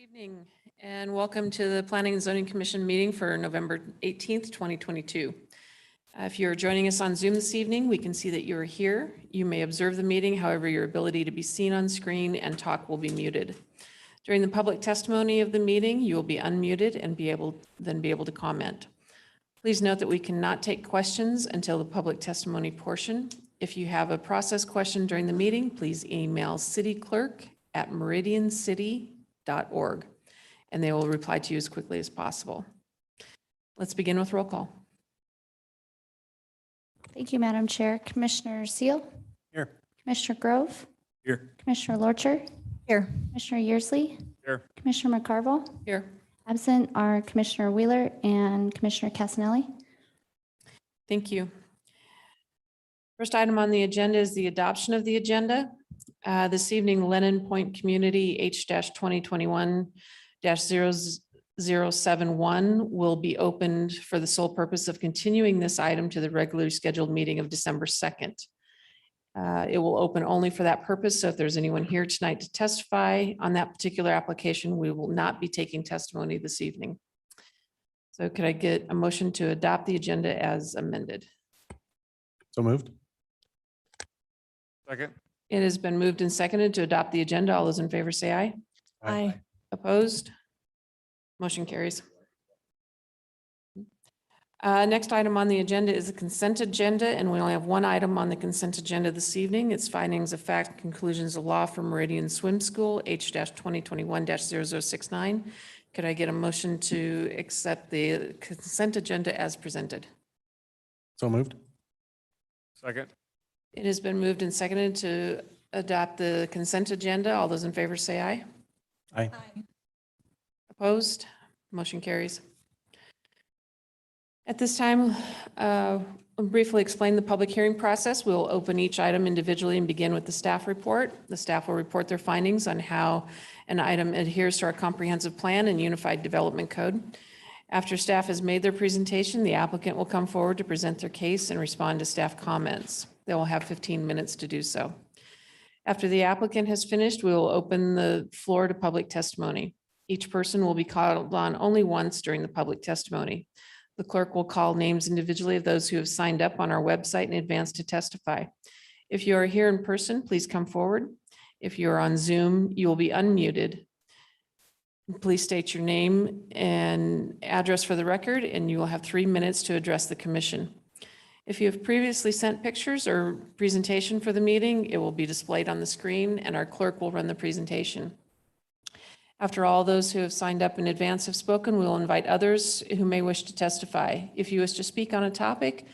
Evening and welcome to the Planning and Zoning Commission meeting for November 18th, 2022. If you're joining us on Zoom this evening, we can see that you are here. You may observe the meeting, however, your ability to be seen on screen and talk will be muted. During the public testimony of the meeting, you will be unmuted and be able to comment. Please note that we cannot take questions until the public testimony portion. If you have a process question during the meeting, please email cityclerk@meridiancity.org, and they will reply to you as quickly as possible. Let's begin with roll call. Thank you, Madam Chair. Commissioner Seal? Here. Commissioner Grove? Here. Commissioner Lorcher? Here. Commissioner Yearsley? Here. Commissioner McCarville? Here. Absent are Commissioner Wheeler and Commissioner Casanelli. Thank you. First item on the agenda is the adoption of the agenda. This evening, Lennon Point Community H-2021-0071 will be opened for the sole purpose of continuing this item to the regularly scheduled meeting of December 2nd. It will open only for that purpose. So if there's anyone here tonight to testify on that particular application, we will not be taking testimony this evening. So could I get a motion to adopt the agenda as amended? So moved. Second. It has been moved and seconded to adopt the agenda. All those in favor say aye. Aye. Opposed? Motion carries. Next item on the agenda is the consent agenda, and we only have one item on the consent agenda this evening. It's findings of fact, conclusions of law for Meridian Swim School, H-2021-0069. Could I get a motion to accept the consent agenda as presented? So moved. Second. It has been moved and seconded to adopt the consent agenda. All those in favor say aye. Aye. Opposed? Motion carries. At this time, I'll briefly explain the public hearing process. We'll open each item individually and begin with the staff report. The staff will report their findings on how an item adheres to our comprehensive plan and unified development code. After staff has made their presentation, the applicant will come forward to present their case and respond to staff comments. They will have 15 minutes to do so. After the applicant has finished, we will open the floor to public testimony. Each person will be called on only once during the public testimony. The clerk will call names individually of those who have signed up on our website in advance to testify. If you are here in person, please come forward. If you are on Zoom, you will be unmuted. Please state your name and address for the record, and you will have 3 minutes to address the commission. If you have previously sent pictures or presentation for the meeting, it will be displayed on the screen and our clerk will run the presentation. After all those who have signed up in advance have spoken, we will invite others who may wish to testify. If you wish to speak on a topic,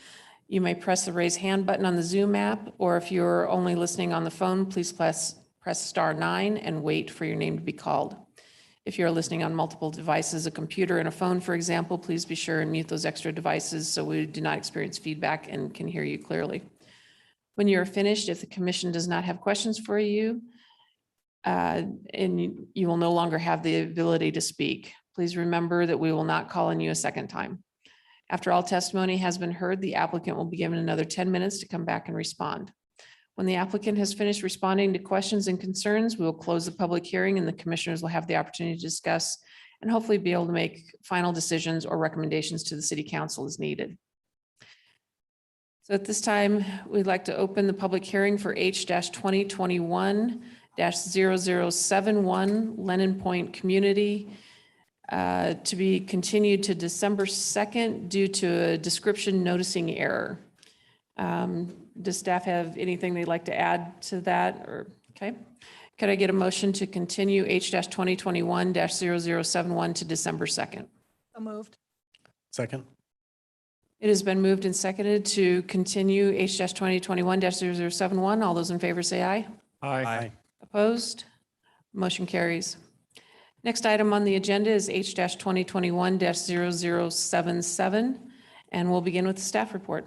you may press the raise hand button on the Zoom app, or if you're only listening on the phone, please press *9 and wait for your name to be called. If you're listening on multiple devices, a computer and a phone, for example, please be sure and mute those extra devices so we do not experience feedback and can hear you clearly. When you're finished, if the commission does not have questions for you, and you will no longer have the ability to speak, please remember that we will not call on you a second time. After all testimony has been heard, the applicant will be given another 10 minutes to come back and respond. When the applicant has finished responding to questions and concerns, we will close the public hearing and the commissioners will have the opportunity to discuss and hopefully be able to make final decisions or recommendations to the city council as needed. So at this time, we'd like to open the public hearing for H-2021-0071 Lennon Point Community to be continued to December 2nd due to a description noticing error. Does staff have anything they'd like to add to that? Or okay, could I get a motion to continue H-2021-0071 to December 2nd? So moved. Second. It has been moved and seconded to continue H-2021-0071. All those in favor say aye. Aye. Opposed? Motion carries. Next item on the agenda is H-2021-0077, and we'll begin with the staff report.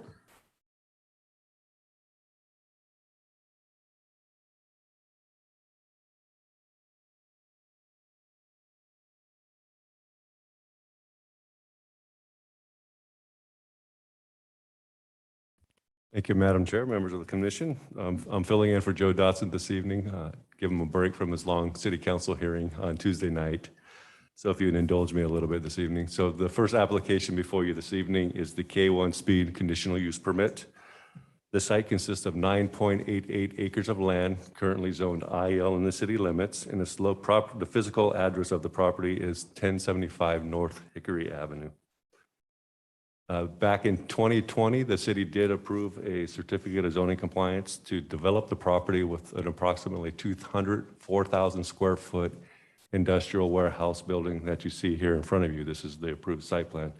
Thank you, Madam Chair, members of the commission. I'm filling in for Joe Dotson this evening. Give him a break from his long city council hearing on Tuesday night. So if you'd indulge me a little bit this evening. So the first application before you this evening is the K1 Speed Conditional Use Permit. The site consists of 9.88 acres of land currently zoned IL in the city limits, and the physical address of the property is 1075 North Hickory Avenue. Back in 2020, the city did approve a certificate of zoning compliance to develop the property with an approximately 204,000 square foot industrial warehouse building that you see here in front of you. This is the approved site plan.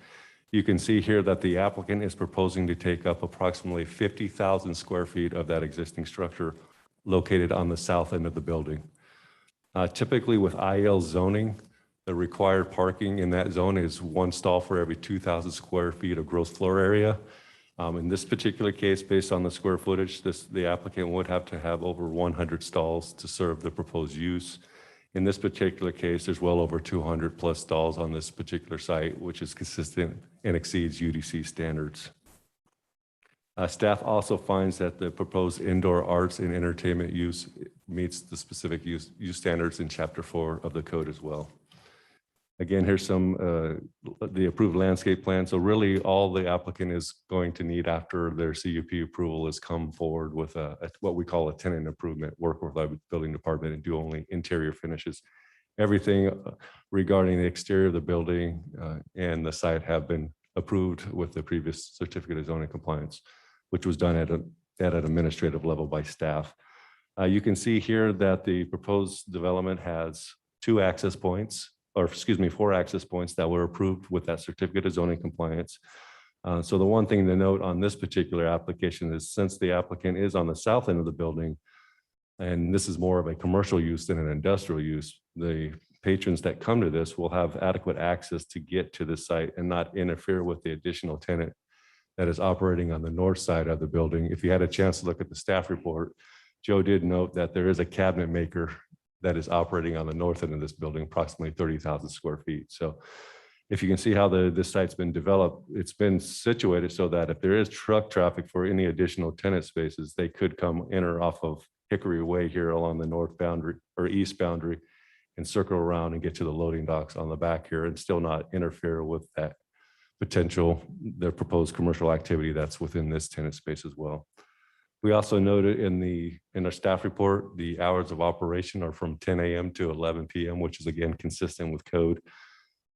You can see here that the applicant is proposing to take up approximately 50,000 square feet of that existing structure located on the south end of the building. Typically with IL zoning, the required parking in that zone is 1 stall for every 2,000 square feet of gross floor area. In this particular case, based on the square footage, the applicant would have to have over 100 stalls to serve the proposed use. In this particular case, there's well over 200 plus stalls on this particular site, which is consistent and exceeds UDC standards. Staff also finds that the proposed indoor arts and entertainment use meets the specific use standards in Chapter 4 of the code as well. Again, here's the approved landscape plan. So really all the applicant is going to need after their CUP approval is come forward with what we call a tenant improvement, work with our building department and do only interior finishes. Everything regarding the exterior of the building and the site have been approved with the previous certificate of zoning compliance, which was done at an administrative level by staff. You can see here that the proposed development has 4 access points that were approved with that certificate of zoning compliance. So the one thing to note on this particular application is since the applicant is on the south end of the building, and this is more of a commercial use than an industrial use, the patrons that come to this will have adequate access to get to the site and not interfere with the additional tenant that is operating on the north side of the building. If you had a chance to look at the staff report, Joe did note that there is a cabinet maker that is operating on the north end of this building, approximately 30,000 square feet. So if you can see how this site's been developed, it's been situated so that if there is truck traffic for any additional tenant spaces, they could come enter off of Hickory Way here along the north boundary or east boundary and circle around and get to the loading docks on the back here and still not interfere with that their proposed commercial activity that's within this tenant space as well. We also noted in our staff report, the hours of operation are from 10 a.m. to 11 p.m., which is again consistent with code.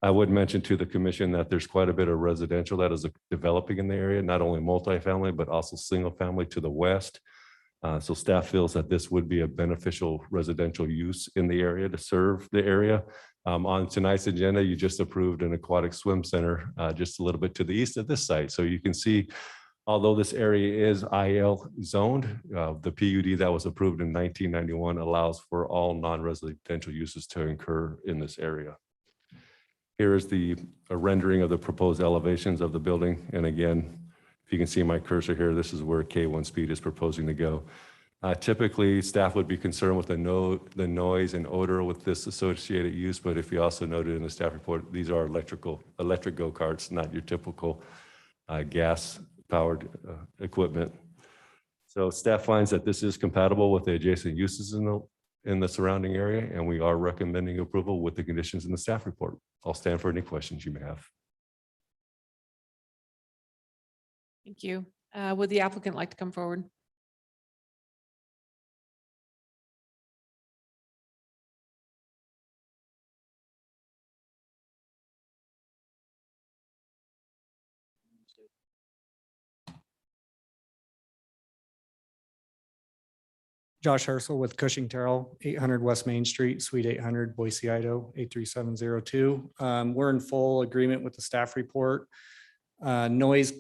I would mention to the commission that there's quite a bit of residential that is developing in the area, not only multifamily, but also single family to the west. So staff feels that this would be a beneficial residential use in the area to serve the area. On tonight's agenda, you just approved an aquatic swim center just a little bit to the east of this site. So you can see, although this area is IL zoned, the PUD that was approved in 1991 allows for all non-residential uses to occur in this area. Here is a rendering of the proposed elevations of the building. And again, if you can see my cursor here, this is where K1 Speed is proposing to go. Typically, staff would be concerned with the noise and odor with this associated use, but if you also noted in the staff report, these are electric go-karts, not your typical gas-powered equipment. So staff finds that this is compatible with the adjacent uses in the surrounding area, and we are recommending approval with the conditions in the staff report. I'll stand for any questions you may have. Thank you. Would the applicant like to come forward? Josh Herschel with Cushing Terrell, 800 West Main Street, Suite 800, Boise, Idaho, 83702. We're in full agreement with the staff report. Noise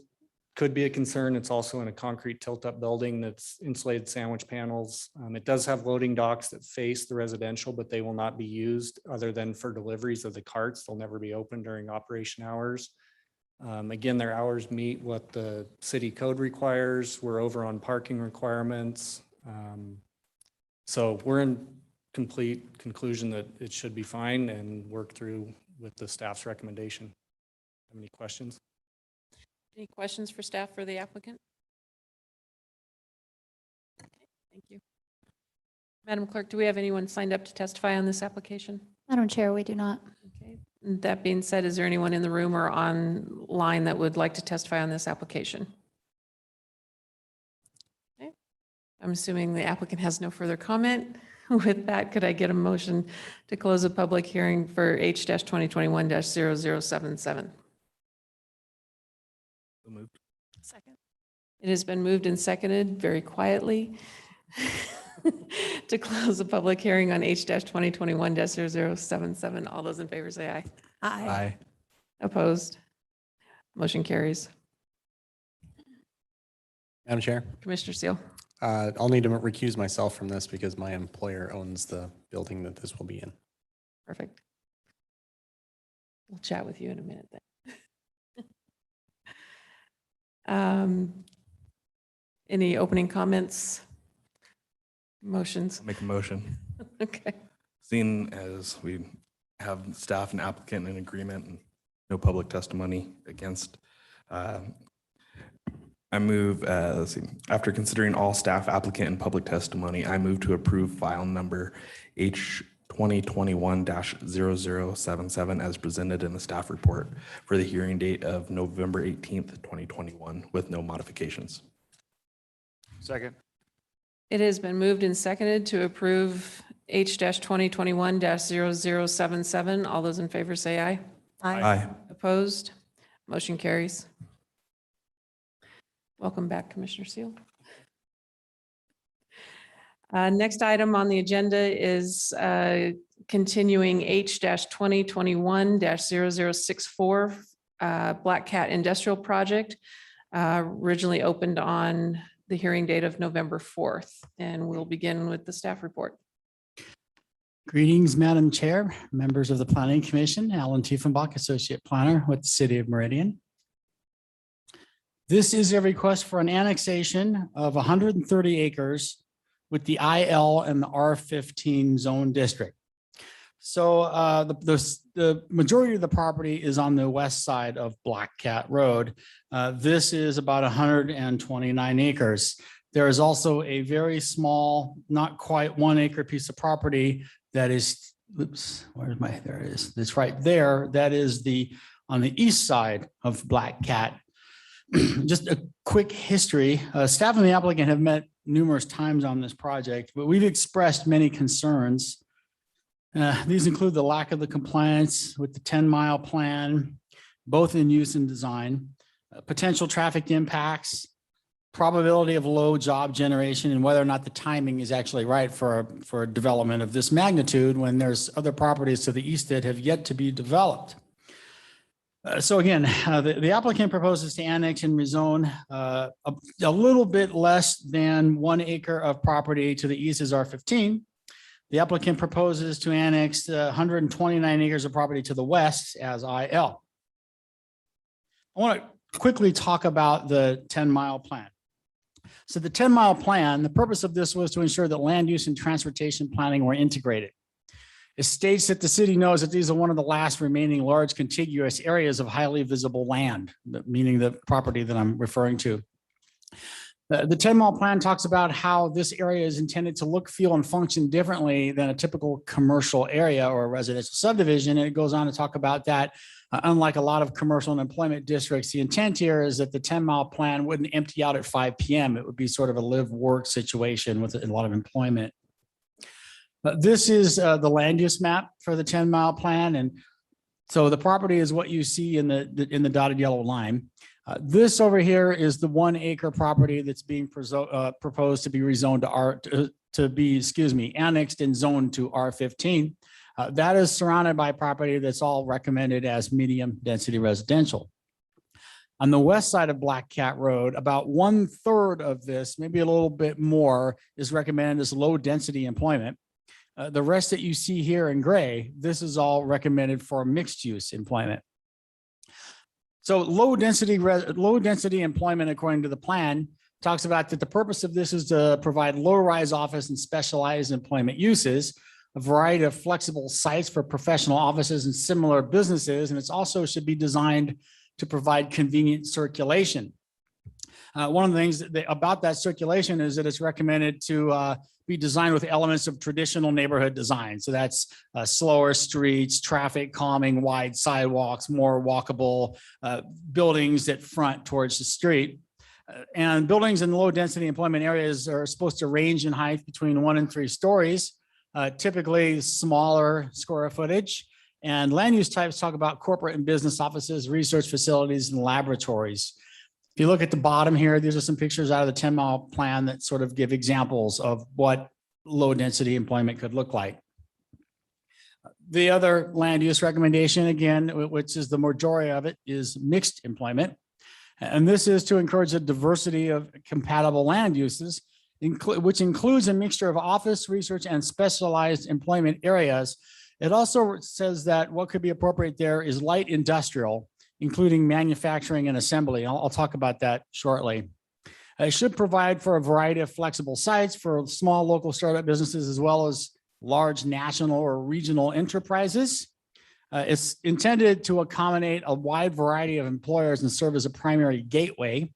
could be a concern. It's also in a concrete tilt-up building that's insulated sandwich panels. It does have loading docks that face the residential, but they will not be used other than for deliveries of the carts. They'll never be open during operation hours. Again, their hours meet what the city code requires. We're over on parking requirements. So we're in complete conclusion that it should be fine and work through with the staff's recommendation. Have any questions? Any questions for staff for the applicant? Okay, thank you. Madam Clerk, do we have anyone signed up to testify on this application? Madam Chair, we do not. Okay. That being said, is there anyone in the room or online that would like to testify on this application? Okay. I'm assuming the applicant has no further comment. With that, could I get a motion to close the public hearing for H-2021-0077? Second. It has been moved and seconded very quietly to close the public hearing on H-2021-0077. All those in favor say aye. Aye. Opposed? Motion carries. Madam Chair, Commissioner Seal. I'll need to recuse myself from this because my employer owns the building that this will be in. Perfect. We'll chat with you in a minute then. Any opening comments? Motions? Make a motion. Okay. Seeing as we have staff and applicant in agreement and no public testimony against, I move, let's see, after considering all staff, applicant, and public testimony, I move to approve file number H-2021-0077 as presented in the staff report for the hearing date of November 18th, 2021, with no modifications. Second. It has been moved and seconded to approve H-2021-0077. All those in favor say aye. Aye. Opposed? Motion carries. Welcome back, Commissioner Seal. Next item on the agenda is continuing H-2021-0064 Black Cat Industrial Project, originally opened on the hearing date of November 4th. And we'll begin with the staff report. Greetings, Madam Chair, members of the Planning Commission, Alan Tiefenbach, Associate Planner with the City of Meridian. This is a request for an annexation of 130 acres with the IL and the R15 zone district. So the majority of the property is on the west side of Black Cat Road. This is about 129 acres. There is also a very small, not quite 1 acre piece of property that is, oops, where's my, there it is. It's right there. That is on the east side of Black Cat. Just a quick history. Staff and the applicant have met numerous times on this project, but we've expressed many concerns. These include the lack of the compliance with the 10-mile plan, both in use and design, potential traffic impacts, probability of low job generation, and whether or not the timing is actually right for a development of this magnitude when there's other properties to the east that have yet to be developed. So again, the applicant proposes to annex and rezone a little bit less than 1 acre of property to the east is R15. The applicant proposes to annex 129 acres of property to the west as IL. I want to quickly talk about the 10-mile plan. So the 10-mile plan, the purpose of this was to ensure that land use and transportation planning were integrated. It states that the city knows that these are one of the last remaining large contiguous areas of highly visible land, meaning the property that I'm referring to. The 10-mile plan talks about how this area is intended to look, feel, and function differently than a typical commercial area or a residential subdivision. And it goes on to talk about that, unlike a lot of commercial and employment districts, the intent here is that the 10-mile plan wouldn't empty out at 5 p.m. It would be sort of a live-work situation with a lot of employment. This is the land use map for the 10-mile plan. And so the property is what you see in the dotted yellow line. This over here is the 1 acre property that's being proposed to be rezoned to annexed and zoned to R15. That is surrounded by property that's all recommended as medium density residential. On the west side of Black Cat Road, about 1/3 of this, maybe a little bit more, is recommended as low density employment. The rest that you see here in gray, this is all recommended for mixed use employment. So low density employment, according to the plan, talks about that the purpose of this is to provide low-rise office and specialized employment uses, a variety of flexible sites for professional offices and similar businesses, and it's also should be designed to provide convenient circulation. One of the things about that circulation is that it's recommended to be designed with elements of traditional neighborhood design. So that's slower streets, traffic calming, wide sidewalks, more walkable buildings that front towards the street. And buildings in low density employment areas are supposed to range in height between 1 and 3 stories, typically smaller square footage. And land use types talk about corporate and business offices, research facilities, and laboratories. If you look at the bottom here, these are some pictures out of the 10-mile plan that sort of give examples of what low density employment could look like. The other land use recommendation, again, which is the majority of it, is mixed employment. And this is to encourage a diversity of compatible land uses, which includes a mixture of office, research, and specialized employment areas. It also says that what could be appropriate there is light industrial, including manufacturing and assembly. I'll talk about that shortly. It should provide for a variety of flexible sites for small local startup businesses, as well as large national or regional enterprises. It's intended to accommodate a wide variety of employers and serve as a primary gateway.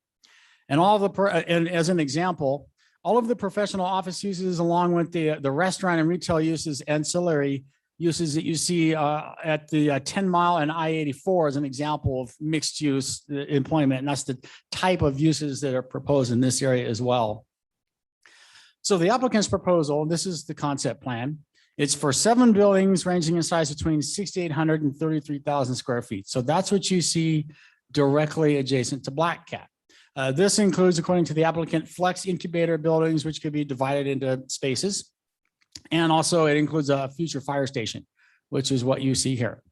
And and as an example, all of the professional office uses, along with the restaurant and retail uses, ancillary uses that you see at the 10 Mile and I-84 as an example of mixed use employment. And that's the type of uses that are proposed in this area as well. So the applicant's proposal, this is the concept plan. It's for 7 buildings ranging in size between 6,800 and 33,000 square feet. So that's what you see directly adjacent to Black Cat. This includes, according to the applicant, flex incubator buildings, which could be divided into spaces. And also it includes a future fire station, which is what you see here.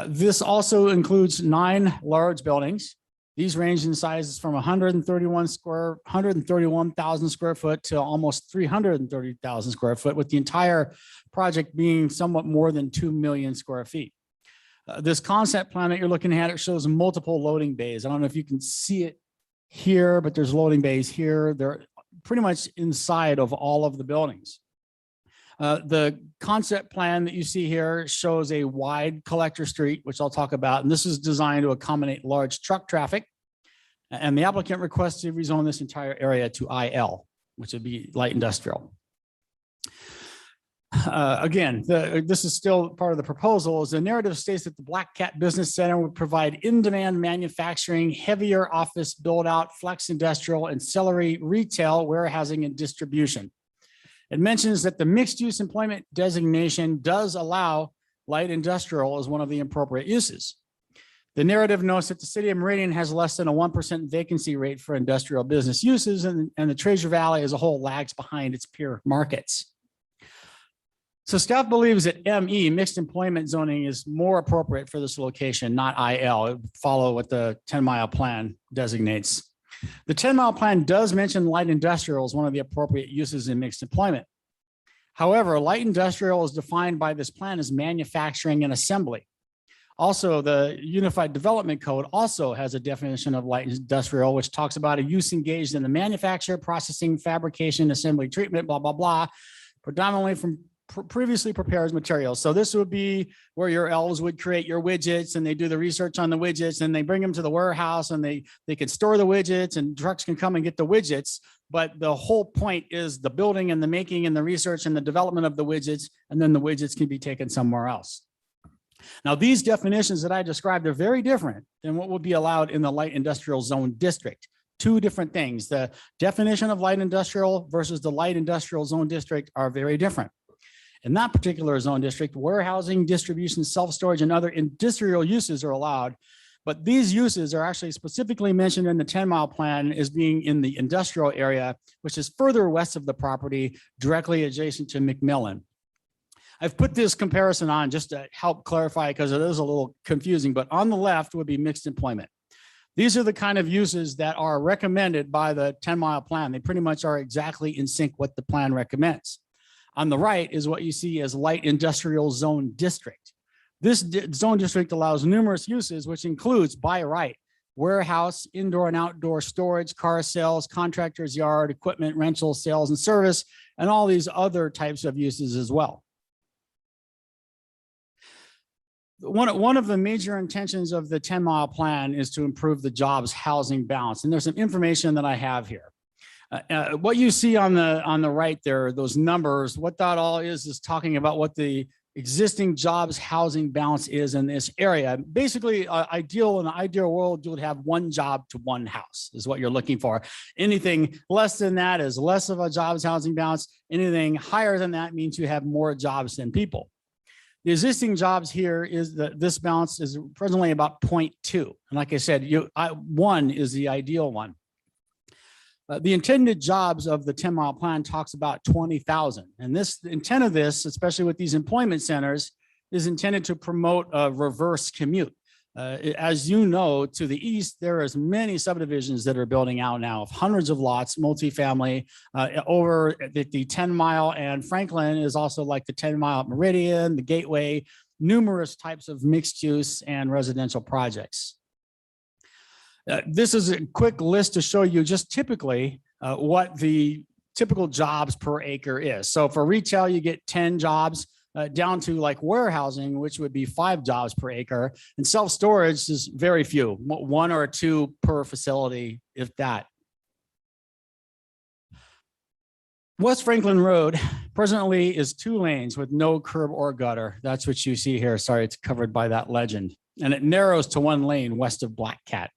This also includes 9 large buildings. These range in sizes from 131,000 square foot to almost 330,000 square foot, with the entire project being somewhat more than 2 million square feet. This concept plan that you're looking at, it shows multiple loading bays. I don't know if you can see it here, but there's loading bays here. They're pretty much inside of all of the buildings. The concept plan that you see here shows a wide collector street, which I'll talk about, and this is designed to accommodate large truck traffic. And the applicant requests to rezone this entire area to IL, which would be light industrial. Again, this is still part of the proposal. Is the narrative states that the Black Cat Business Center would provide in-demand manufacturing, heavier office build-out, flex industrial, ancillary retail, warehousing, and distribution. It mentions that the mixed-use employment designation does allow light industrial as one of the appropriate uses. The narrative notes that the city of Meridian has less than a 1% vacancy rate for industrial business uses, and the Treasure Valley as a whole lags behind its peer markets. So staff believes that ME, mixed employment zoning, is more appropriate for this location, not IL. It would follow what the 10-mile plan designates. The 10-mile plan does mention light industrial as one of the appropriate uses in mixed employment. However, light industrial is defined by this plan as manufacturing and assembly. Also, the Unified Development Code also has a definition of light industrial, which talks about a use engaged in the manufacture, processing, fabrication, assembly, treatment, blah, blah, blah, predominantly from previously prepared materials. So this would be where your elves would create your widgets, and they do the research on the widgets, and they bring them to the warehouse, and they can store the widgets, and trucks can come and get the widgets. But the whole point is the building and the making and the research and the development of the widgets, and then the widgets can be taken somewhere else. Now, these definitions that I described are very different than what would be allowed in the light industrial zone district. 2 different things. The definition of light industrial versus the light industrial zone district are very different. In that particular zone district, warehousing, distribution, self-storage, and other industrial uses are allowed. But these uses are actually specifically mentioned in the 10-mile plan as being in the industrial area, which is further west of the property, directly adjacent to McMillan. I've put this comparison on just to help clarify, because it is a little confusing, but on the left would be mixed employment. These are the kind of uses that are recommended by the 10-mile plan. They pretty much are exactly in sync what the plan recommends. On the right is what you see as light industrial zone district. This zone district allows numerous uses, which includes by right, warehouse, indoor and outdoor storage, car sales, contractor's yard, equipment, rental, sales and service, and all these other types of uses as well. one of the major intentions of the 10-mile plan is to improve the jobs housing balance. And there's some information that I have here. What you see on the right there, those numbers, what that all is talking about what the existing jobs housing balance is in this area. Basically, in an ideal world, you would have one job to one house is what you're looking for. Anything less than that is less of a jobs housing balance. Anything higher than that means you have more jobs than people. The existing jobs here is that this balance is presently about 0.2. And like I said, 1 is the ideal one. The intended jobs of the 10-mile plan talks about 20,000. And the intent of this, especially with these employment centers, is intended to promote a reverse commute. As you know, to the east, there is many subdivisions that are building out now of hundreds of lots, multifamily, over the 10-mile, and Franklin is also like the 10-mile Meridian, the Gateway, numerous types of mixed use and residential projects. This is a quick list to show you just typically what the typical jobs per acre is. So for retail, you get 10 jobs down to like warehousing, which would be 5 jobs per acre. And self-storage is very few, 1 or 2 per facility, if that. West Franklin Road presently is 2 lanes with no curb or gutter. That's what you see here. Sorry, it's covered by that legend. And it narrows to 1 lane west of Black Cat.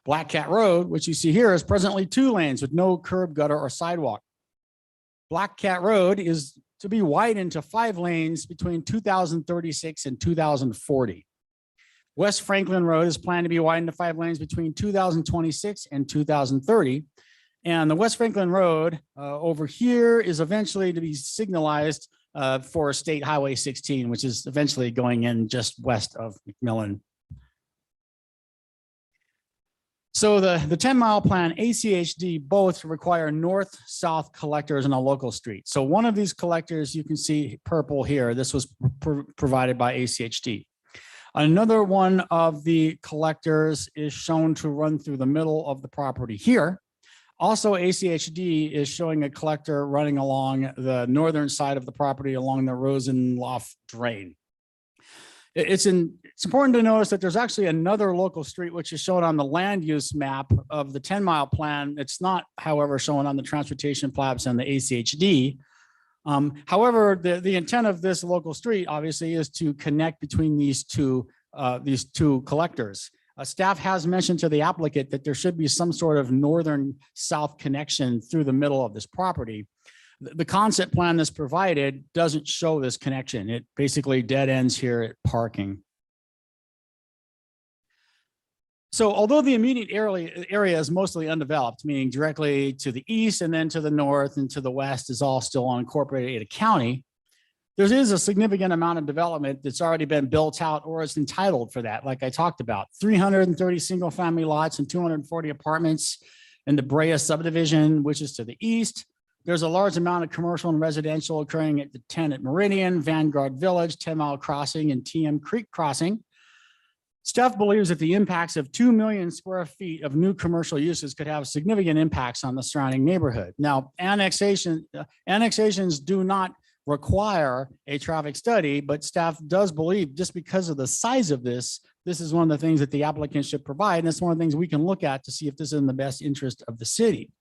Black Cat Road, which you see here, is presently 2 lanes with no curb, gutter, or sidewalk. Black Cat Road is to be widened to 5 lanes between 2036 and 2040. West Franklin Road is planned to be widened to 5 lanes between 2026 and 2030. And the West Franklin Road over here is eventually to be signalized for State Highway 16, which is eventually going in just west of McMillan. So the 10-mile plan, ACHD, both require north-south collectors on a local street. So one of these collectors, you can see purple here, this was provided by ACHD. Another one of the collectors is shown to run through the middle of the property here. Also, ACHD is showing a collector running along the northern side of the property along the Rosenloft Drain. It's important to notice that there's actually another local street which is shown on the land use map of the 10-mile plan. It's not, however, shown on the transportation flaps and the ACHD. However, the intent of this local street obviously is to connect between these two collectors. Staff has mentioned to the applicant that there should be some sort of northern-south connection through the middle of this property. The concept plan that's provided doesn't show this connection. It basically dead ends here at parking. So although the immediate area is mostly undeveloped, meaning directly to the east and then to the north and to the west is all still unincorporated Ada County, there is a significant amount of development that's already been built out or is entitled for that, like I talked about. 330 single-family lots and 240 apartments in the Brea subdivision, which is to the east. There's a large amount of commercial and residential occurring at the 10 at Meridian, Vanguard Village, 10-mile Crossing, and TM Creek Crossing. Staff believes that the impacts of 2 million square feet of new commercial uses could have significant impacts on the surrounding neighborhood. Now, annexations do not require a traffic study, but staff does believe just because of the size of this is one of the things that the applicant should provide. And it's one of the things we can look at to see if this is in the best interest of the city.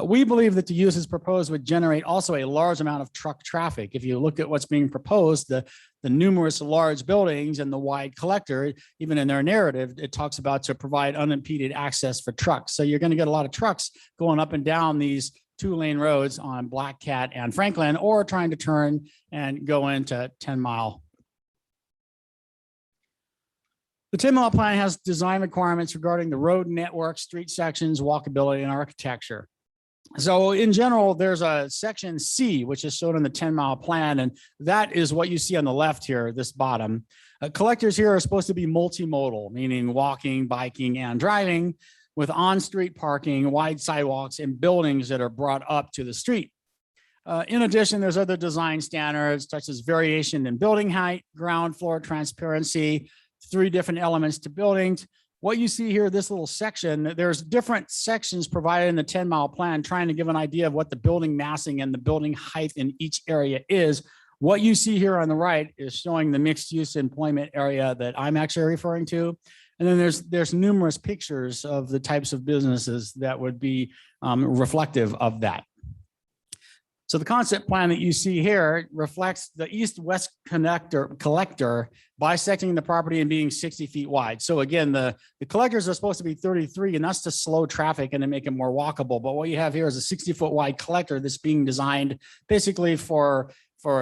We believe that the uses proposed would generate also a large amount of truck traffic. If you look at what's being proposed, the numerous large buildings and the wide collector, even in their narrative, it talks about to provide unimpeded access for trucks. So you're going to get a lot of trucks going up and down these 2-lane roads on Black Cat and Franklin, or trying to turn and go into 10-mile. The 10-mile plan has design requirements regarding the road network, street sections, walkability, and architecture. So in general, there's a section C, which is shown in the 10-mile plan, and that is what you see on the left here, this bottom. Collectors here are supposed to be multimodal, meaning walking, biking, and driving, with on-street parking, wide sidewalks, and buildings that are brought up to the street. In addition, there's other design standards such as variation in building height, ground floor transparency, 3 different elements to buildings. What you see here, this little section, there's different sections provided in the 10-mile plan trying to give an idea of what the building massing and the building height in each area is, What you see here on the right is showing the mixed use employment area that I'm actually referring to. And then there's numerous pictures of the types of businesses that would be reflective of that. So the concept plan that you see here reflects the east-west collector bisecting the property and being 60 feet wide. So again, the collectors are supposed to be 33, and that's to slow traffic and to make it more walkable. But what you have here is a 60-foot wide collector that's being designed basically for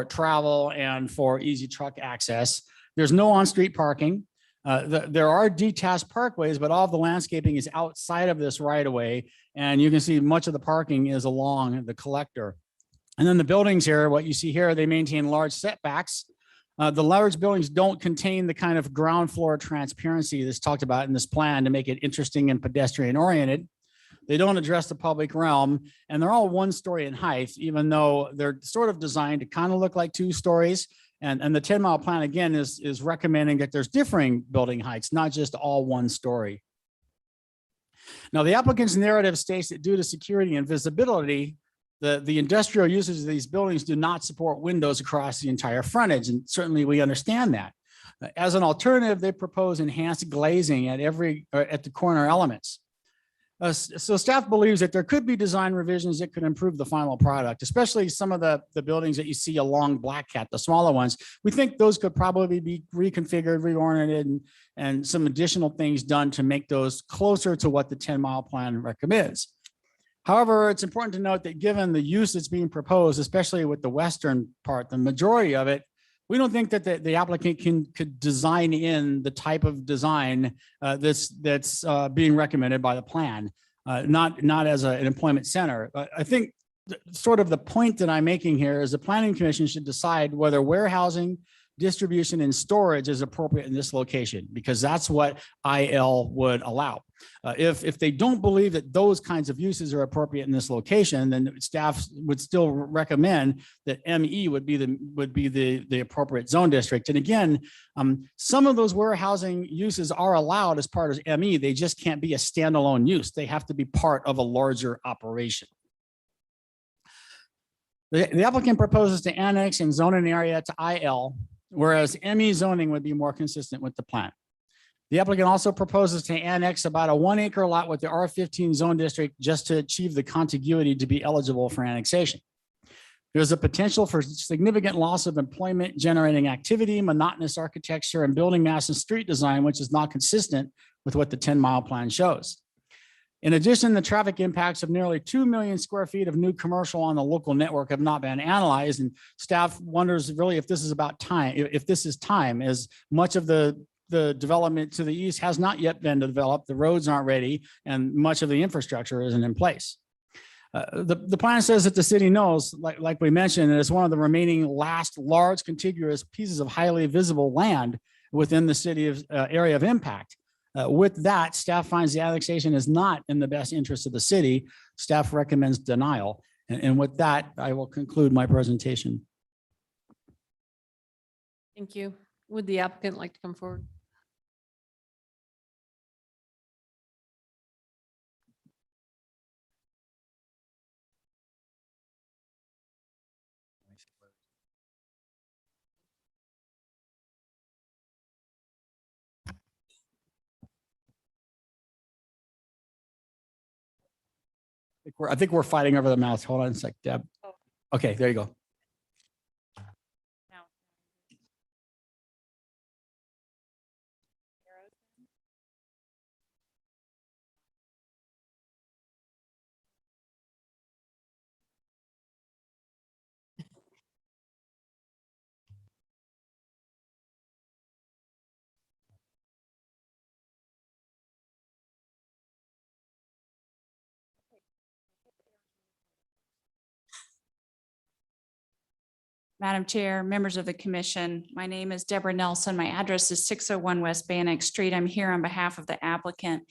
travel and for easy truck access. There's no on-street parking. There are detached parkways, but all of the landscaping is outside of this right of way. And you can see much of the parking is along the collector. And then the buildings here, what you see here, they maintain large setbacks. The large buildings don't contain the kind of ground floor transparency that's talked about in this plan to make it interesting and pedestrian oriented. They don't address the public realm, and they're all 1 story in height, even though they're sort of designed to kind of look like 2 stories. And the 10-mile plan, again, is recommending that there's differing building heights, not just all 1 story. Now, the applicant's narrative states that due to security and visibility, the industrial uses of these buildings do not support windows across the entire frontage, and certainly we understand that. As an alternative, they propose enhanced glazing at the corner elements. So staff believes that there could be design revisions that could improve the final product, especially some of the buildings that you see along Black Cat, the smaller ones. We think those could probably be reconfigured, reoriented, and some additional things done to make those closer to what the 10-mile plan recommends. However, it's important to note that given the use that's being proposed, especially with the western part, the majority of it, we don't think that the applicant could design in the type of design that's being recommended by the plan, not as an employment center. I think sort of the point that I'm making here is the Planning Commission should decide whether warehousing, distribution, and storage is appropriate in this location, because that's what IL would allow. If they don't believe that those kinds of uses are appropriate in this location, then staff would still recommend that ME would be the appropriate zone district. And again, some of those warehousing uses are allowed as part of ME. They just can't be a standalone use. They have to be part of a larger operation. The applicant proposes to annex and zone an area to IL, whereas ME zoning would be more consistent with the plan. The applicant also proposes to annex about a 1 acre lot with the R15 zone district just to achieve the contiguity to be eligible for annexation. There's a potential for significant loss of employment generating activity, monotonous architecture, and building mass and street design, which is not consistent with what the 10-mile plan shows. In addition, the traffic impacts of nearly 2 million square feet of new commercial on the local network have not been analyzed, and staff wonders really if this is about time, if this is time, as much of the development to the east has not yet been developed, the roads aren't ready, and much of the infrastructure isn't in place. The plan says that the city knows, like we mentioned, it is one of the remaining last large contiguous pieces of highly visible land within the city's area of impact. With that, staff finds the annexation is not in the best interest of the city. Staff recommends denial. And with that, I will conclude my presentation. Thank you. Would the applicant like to come forward? I think we're fighting over the mouse. Hold on a sec, Deb. Okay, there you go. Madam Chair, members of the commission, my name is Deborah Nelson. My address is 601 West Bannock Street. I'm here on behalf of the applicant.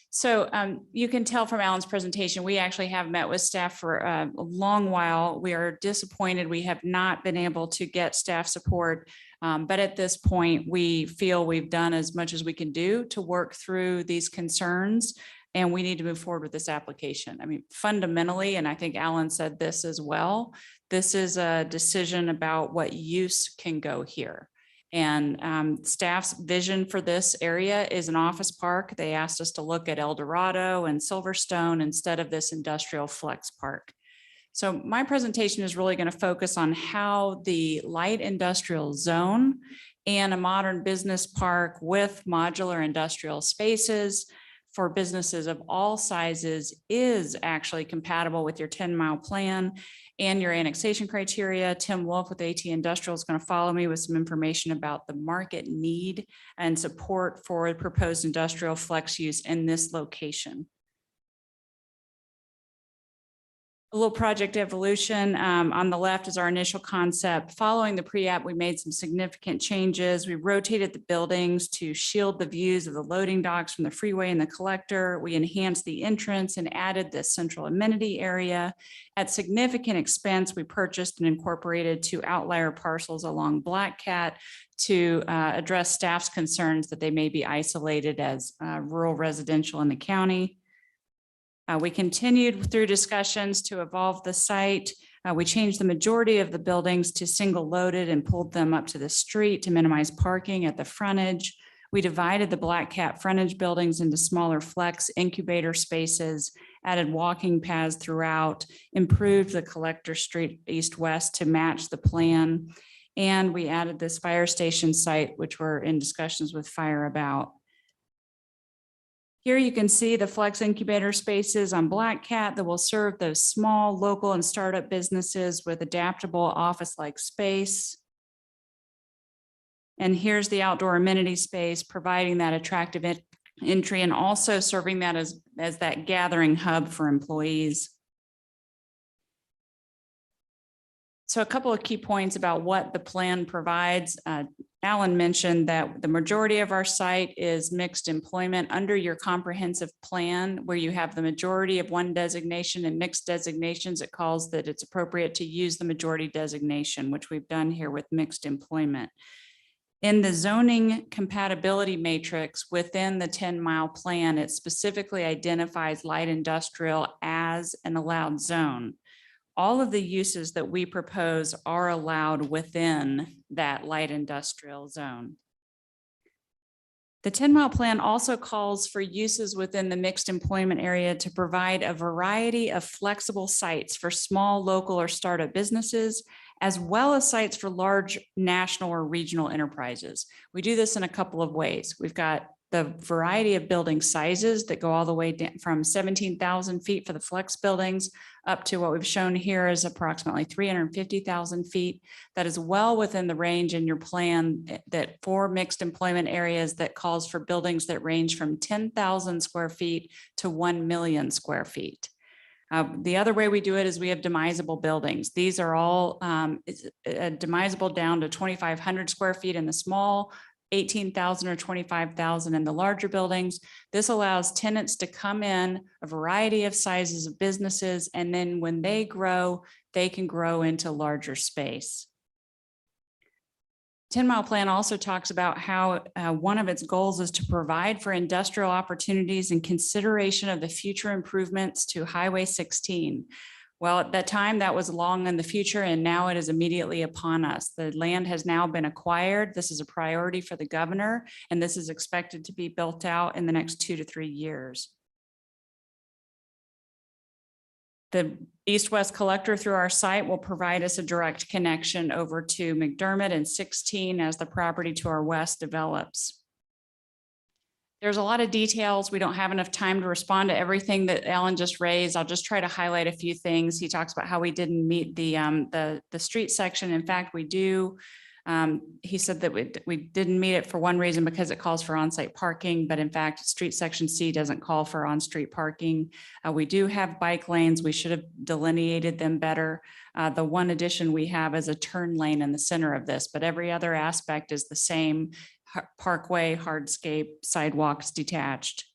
So you can tell from Alan's presentation, we actually have met with staff for a long while. We are disappointed. We have not been able to get staff support. But at this point, we feel we've done as much as we can do to work through these concerns. and we need to move forward with this application. I mean, fundamentally, and I think Alan said this as well, this is a decision about what use can go here. And staff's vision for this area is an office park. They asked us to look at El Dorado and Silverstone instead of this industrial flex park. So my presentation is really going to focus on how the light industrial zone and a modern business park with modular industrial spaces for businesses of all sizes is actually compatible with your 10-mile plan and your annexation criteria. Tim Wolf with AT Industrial is going to follow me with some information about the market need and support for the proposed industrial flex use in this location. A little project evolution. On the left is our initial concept. Following the pre-app, we made some significant changes. We rotated the buildings to shield the views of the loading docks from the freeway and the collector. We enhanced the entrance and added the central amenity area. At significant expense, we purchased and incorporated 2 outlier parcels along Black Cat to address staff's concerns that they may be isolated as rural residential in the county. We continued through discussions to evolve the site. We changed the majority of the buildings to single loaded and pulled them up to the street to minimize parking at the frontage. We divided the Black Cat frontage buildings into smaller flex incubator spaces, added walking paths throughout, improved the collector street east-west to match the plan. And we added this fire station site, which we're in discussions with fire about. Here you can see the flex incubator spaces on Black Cat that will serve those small local and startup businesses with adaptable office-like space. And here's the outdoor amenity space, providing that attractive entry and also serving that as that gathering hub for employees. So a couple of key points about what the plan provides. Alan mentioned that the majority of our site is mixed employment under your comprehensive plan, where you have the majority of one designation and mixed designations. It calls that it's appropriate to use the majority designation, which we've done here with mixed employment. In the zoning compatibility matrix within the 10-mile plan, it specifically identifies light industrial as an allowed zone. All of the uses that we propose are allowed within that light industrial zone. The 10-mile plan also calls for uses within the mixed employment area to provide a variety of flexible sites for small, local, or startup businesses, as well as sites for large national or regional enterprises. We do this in a couple of ways. We've got the variety of building sizes that go all the way down from 17,000 feet for the flex buildings up to what we've shown here is approximately 350,000 feet. That is well within the range in your plan that for mixed employment areas that calls for buildings that range from 10,000 square feet to 1 million square feet. The other way we do it is we have demisable buildings. These are all demisable down to 2,500 square feet in the small, 18,000 or 25,000 in the larger buildings. This allows tenants to come in a variety of sizes of businesses, and then when they grow, they can grow into larger space. 10-mile plan also talks about how one of its goals is to provide for industrial opportunities in consideration of the future improvements to Highway 16. Well, at that time, that was long in the future, and now it is immediately upon us. The land has now been acquired. This is a priority for the governor, and this is expected to be built out in the next 2 to 3 years. The east-west collector through our site will provide us a direct connection over to McDermott and 16 as the property to our west develops. There's a lot of details. We don't have enough time to respond to everything that Alan just raised. I'll just try to highlight a few things. He talks about how we didn't meet the street section. In fact, we do. He said that we didn't meet it for one reason because it calls for on-site parking, but in fact, street section C doesn't call for on-street parking. We do have bike lanes. We should have delineated them better. The one addition we have is a turn lane in the center of this, but every other aspect is the same. Parkway, hardscape, sidewalks detached.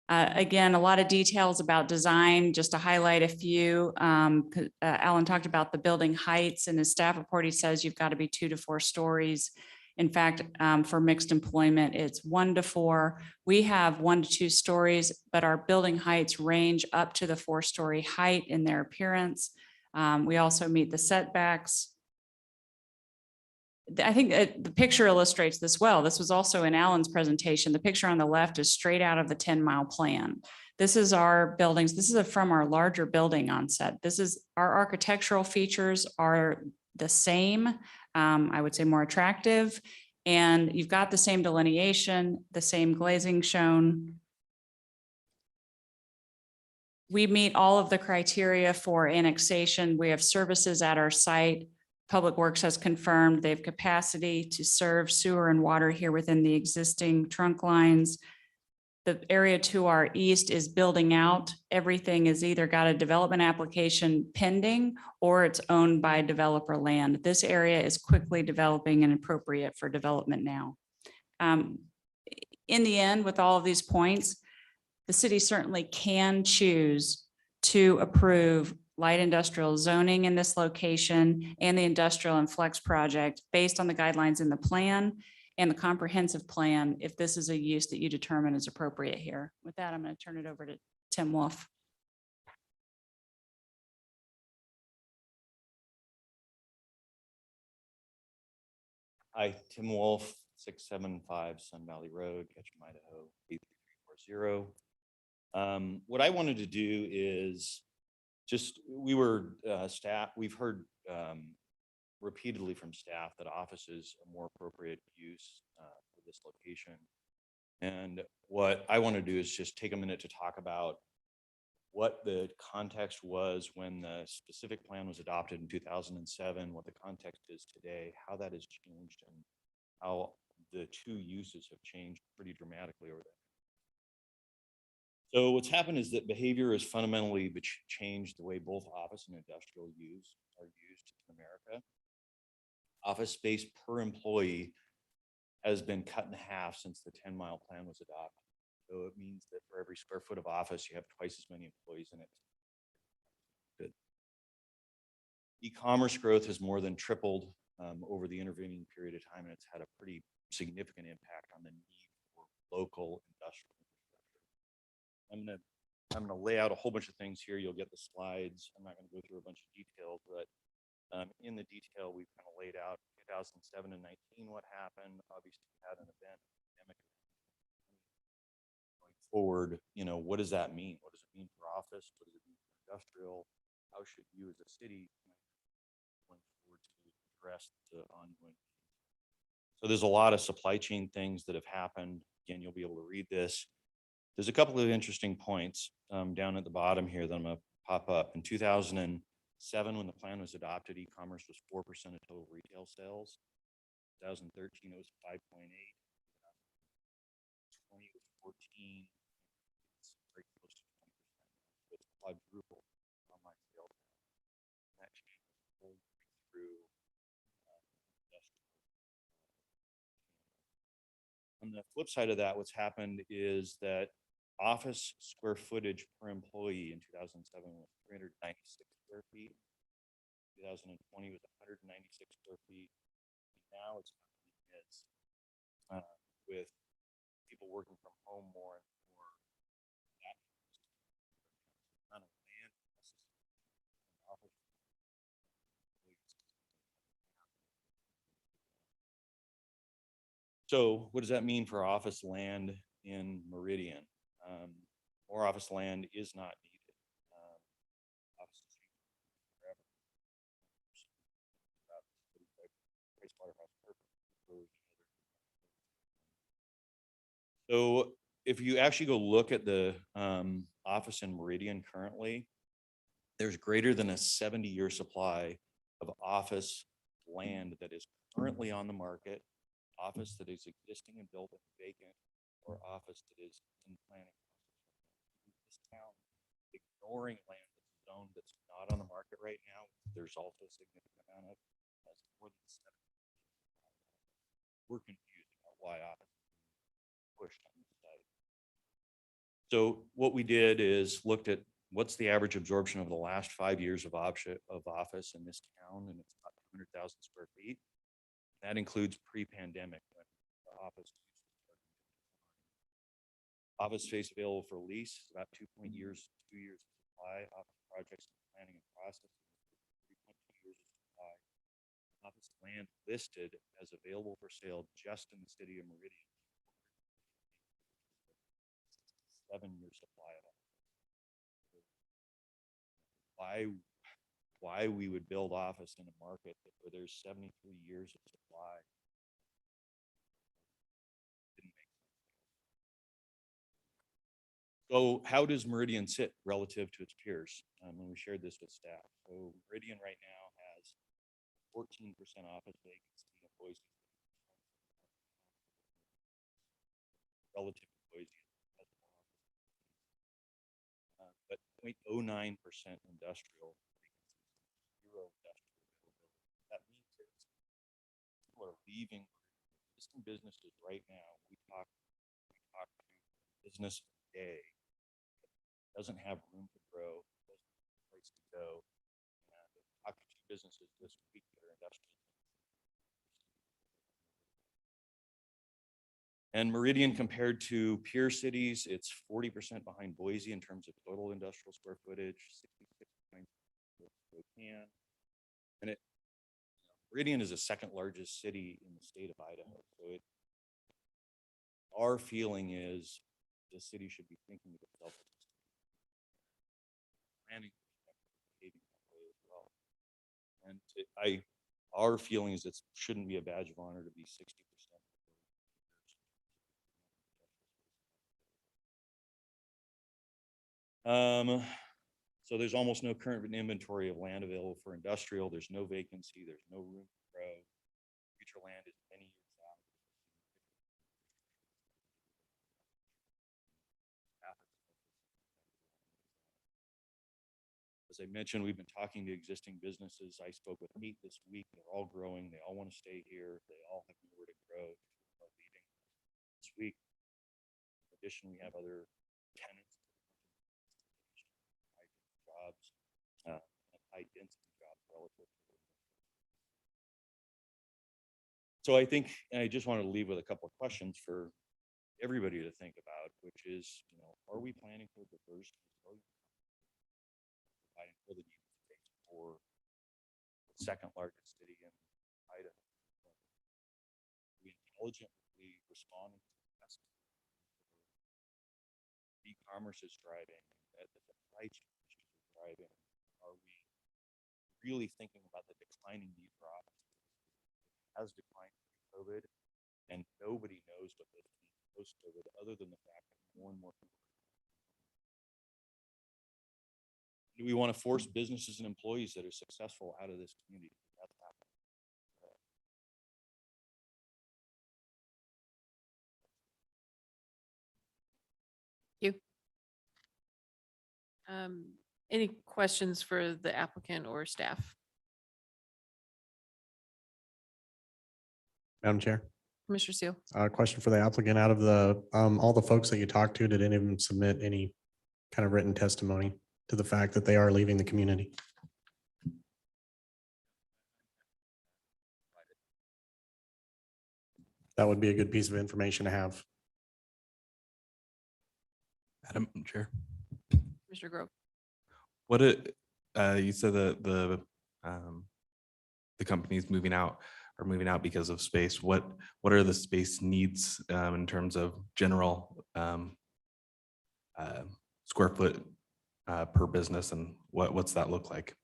Again, a lot of details about design, just to highlight a few. Alan talked about the building heights. In his staff report, he says you've got to be 2 to 4 stories. In fact, for mixed employment, it's 1 to 4. We have 1 to 2 stories, but our building heights range up to the 4-story height in their appearance. We also meet the setbacks. I think the picture illustrates this well. This was also in Alan's presentation. The picture on the left is straight out of the 10-mile plan. This is our buildings. This is from our larger building on set. This is our architectural features are the same, I would say more attractive. And you've got the same delineation, the same glazing shown. We meet all of the criteria for annexation. We have services at our site. Public Works has confirmed they have capacity to serve sewer and water here within the existing trunk lines. The area to our east is building out. Everything is either got a development application pending or it's owned by developer land. This area is quickly developing and appropriate for development now. In the end, with all of these points, the city certainly can choose to approve light industrial zoning in this location and the industrial and flex project based on the guidelines in the plan and the comprehensive plan, if this is a use that you determine is appropriate here. With that, I'm going to turn it over to Tim Wolf. Hi, Tim Wolf, 675 Sun Valley Road, Ketchum, Idaho, 83340. What I wanted to do is just, we've heard repeatedly from staff that office is a more appropriate use for this location. And what I want to do is just take a minute to talk about what the context was when the specific plan was adopted in 2007, what the context is today, how that has changed, and how the two uses have changed pretty dramatically over that. So what's happened is that behavior has fundamentally changed the way both office and industrial use are used in America. Office space per employee has been cut in half since the 10-mile plan was adopted. So it means that for every square foot of office, you have twice as many employees in it. Good. E-commerce growth has more than tripled over the intervening period of time, and it's had a pretty significant impact on the need for local industrial infrastructure. I'm gonna lay out a whole bunch of things here. You'll get the slides. I'm not gonna go through a bunch of detail, but in the detail, we've kind of laid out 2007 and 19 what happened. Obviously, we had an event, pandemic. Going forward, what does that mean? What does it mean for office? What does it mean for industrial? How should you as a city going forward to address the ongoing? So there's a lot of supply chain things that have happened. Again, you'll be able to read this. There's a couple of interesting points down at the bottom here that I'm going to pop up. In 2007, when the plan was adopted, e-commerce was 4% of total retail sales. 2013, it was 5.8. 20 was 14. It's very close to 20%. So it's quadrupled online sales. And that change is pulled through On the flip side of that, what's happened is that office square footage per employee in 2007 was 396 square feet. 2020 was 196 square feet. Now it's with people working from home more and more. That kind of land office. So what does that mean for office land in Meridian? More office land is not needed. So if you actually go look at the office in Meridian currently, there's greater than a 70-year supply of office land that is currently on the market, office that is existing and built and vacant, or office that is in planning. This town, ignoring land that's zoned that's not on the market right now, there's also a significant amount of more than 7. We're confused about why office is pushed on this site. So what we did is looked at what's the average absorption of the last 5 years of office in this town, and it's about 200,000 square feet. That includes pre-pandemic when the office space available for lease is about 2 years of supply. Office projects and planning and process, 3.2 years of supply. Office land listed as available for sale just in the city of Meridian, 7-year supply of office. Why we would build office in a market where there's 73 years of supply didn't make sense. So how does Meridian sit relative to its peers? And we shared this with staff. So Meridian right now has 14% office vacancy in Boise. Relative to Boise, but 0.09% industrial vacancy, 0 industrial availability. That means that people are leaving existing businesses right now. We talk to business today that doesn't have room to grow, doesn't have a place to go. And talk to 2 businesses this week that are industrial. And Meridian, compared to peer cities, it's 40% behind Boise in terms of total industrial square footage, 66 behind Spokane. And Meridian is the 2nd largest city in the state of Idaho. So our feeling is the city should be thinking of itself as planning behaving that way as well. And our feeling is it shouldn't be a badge of honor to be 60%. So there's almost no current inventory of land available for industrial. There's no vacancy. There's no room to grow. Future land is many years out. As I mentioned, we've been talking to existing businesses. I spoke with 8 this week. They're all growing. They all want to stay here. They all have nowhere to grow. Are leaving this week. In addition, we have other tenants. Jobs, high density jobs relative to. So I think, and I just wanted to leave with a couple of questions for everybody to think about, which is, are we planning for diversity? Providing for the need space for the 2nd largest city in Idaho. We intelligently responding to the e-commerce is driving, the supply chain issues are driving. Are we really thinking about the declining need for office? It has declined pre-COVID, and nobody knows what this means post-COVID, other than the fact that more and more people. Do we want to force businesses and employees that are successful out of this community? That's happening. You. Any questions for the applicant or staff? Madam Chair, Commissioner Seal? question for the applicant. Out of the, all the folks that you talked to, did any of them submit any kind of written testimony to the fact that they are leaving the community? That would be a good piece of information to have. Madam Chair, Mr. Grove? what you said that the company's moving out because of space. What are the space needs in terms of general square foot per business, and what's that look like?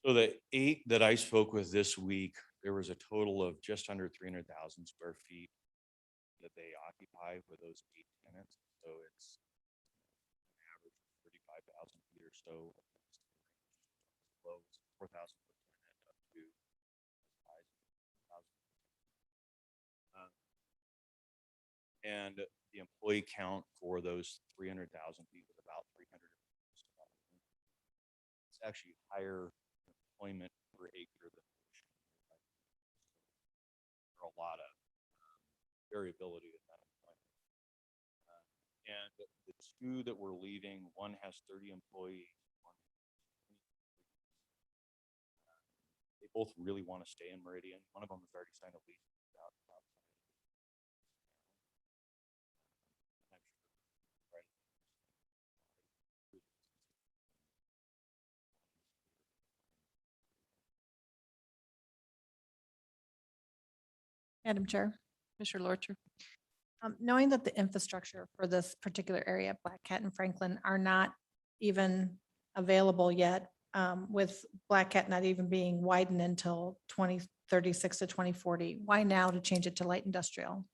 So the 8 that I spoke with this week, there was a total of just under 300,000 square feet that they occupy for those 8 tenants. So it's an average of 35,000 feet or so. Low 4,000 foot tenant up to 5,000. And the employee count for those 300,000 feet was about 300. It's actually higher employment per acre than a lot of variability in that employment. And the 2 that we're leaving, one has 30 employees. They both really want to stay in Meridian. One of them has already signed a lease. Madam Chair, Commissioner Lorcher. knowing that the infrastructure for this particular area, Black Cat and Franklin, are not even available yet, with Black Cat not even being widened until 2036 to 2040, why now to change it to light industrial?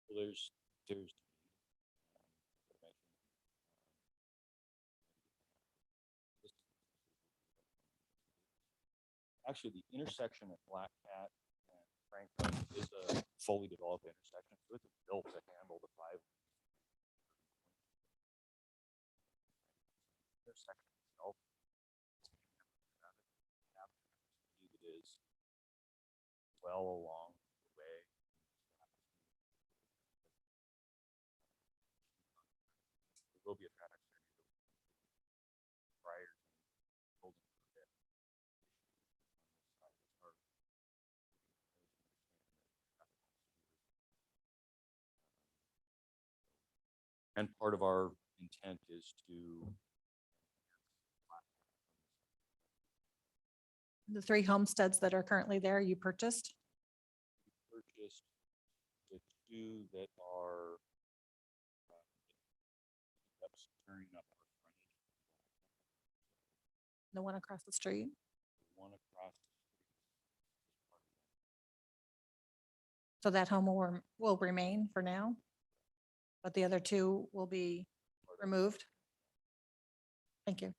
Well, there's actually the intersection at Black Cat and Franklin is a fully developed intersection, so it's built to handle the 5 intersection itself. It is well along the way. There will be a traffic study prior to building the permit. And part of our intent is to The 3 homesteads that are currently there, you purchased? purchase the 2 that are that's turning up our frontage. The one across the street? The one across the street. So that home will remain for now? But the other 2 will be removed? Thank you.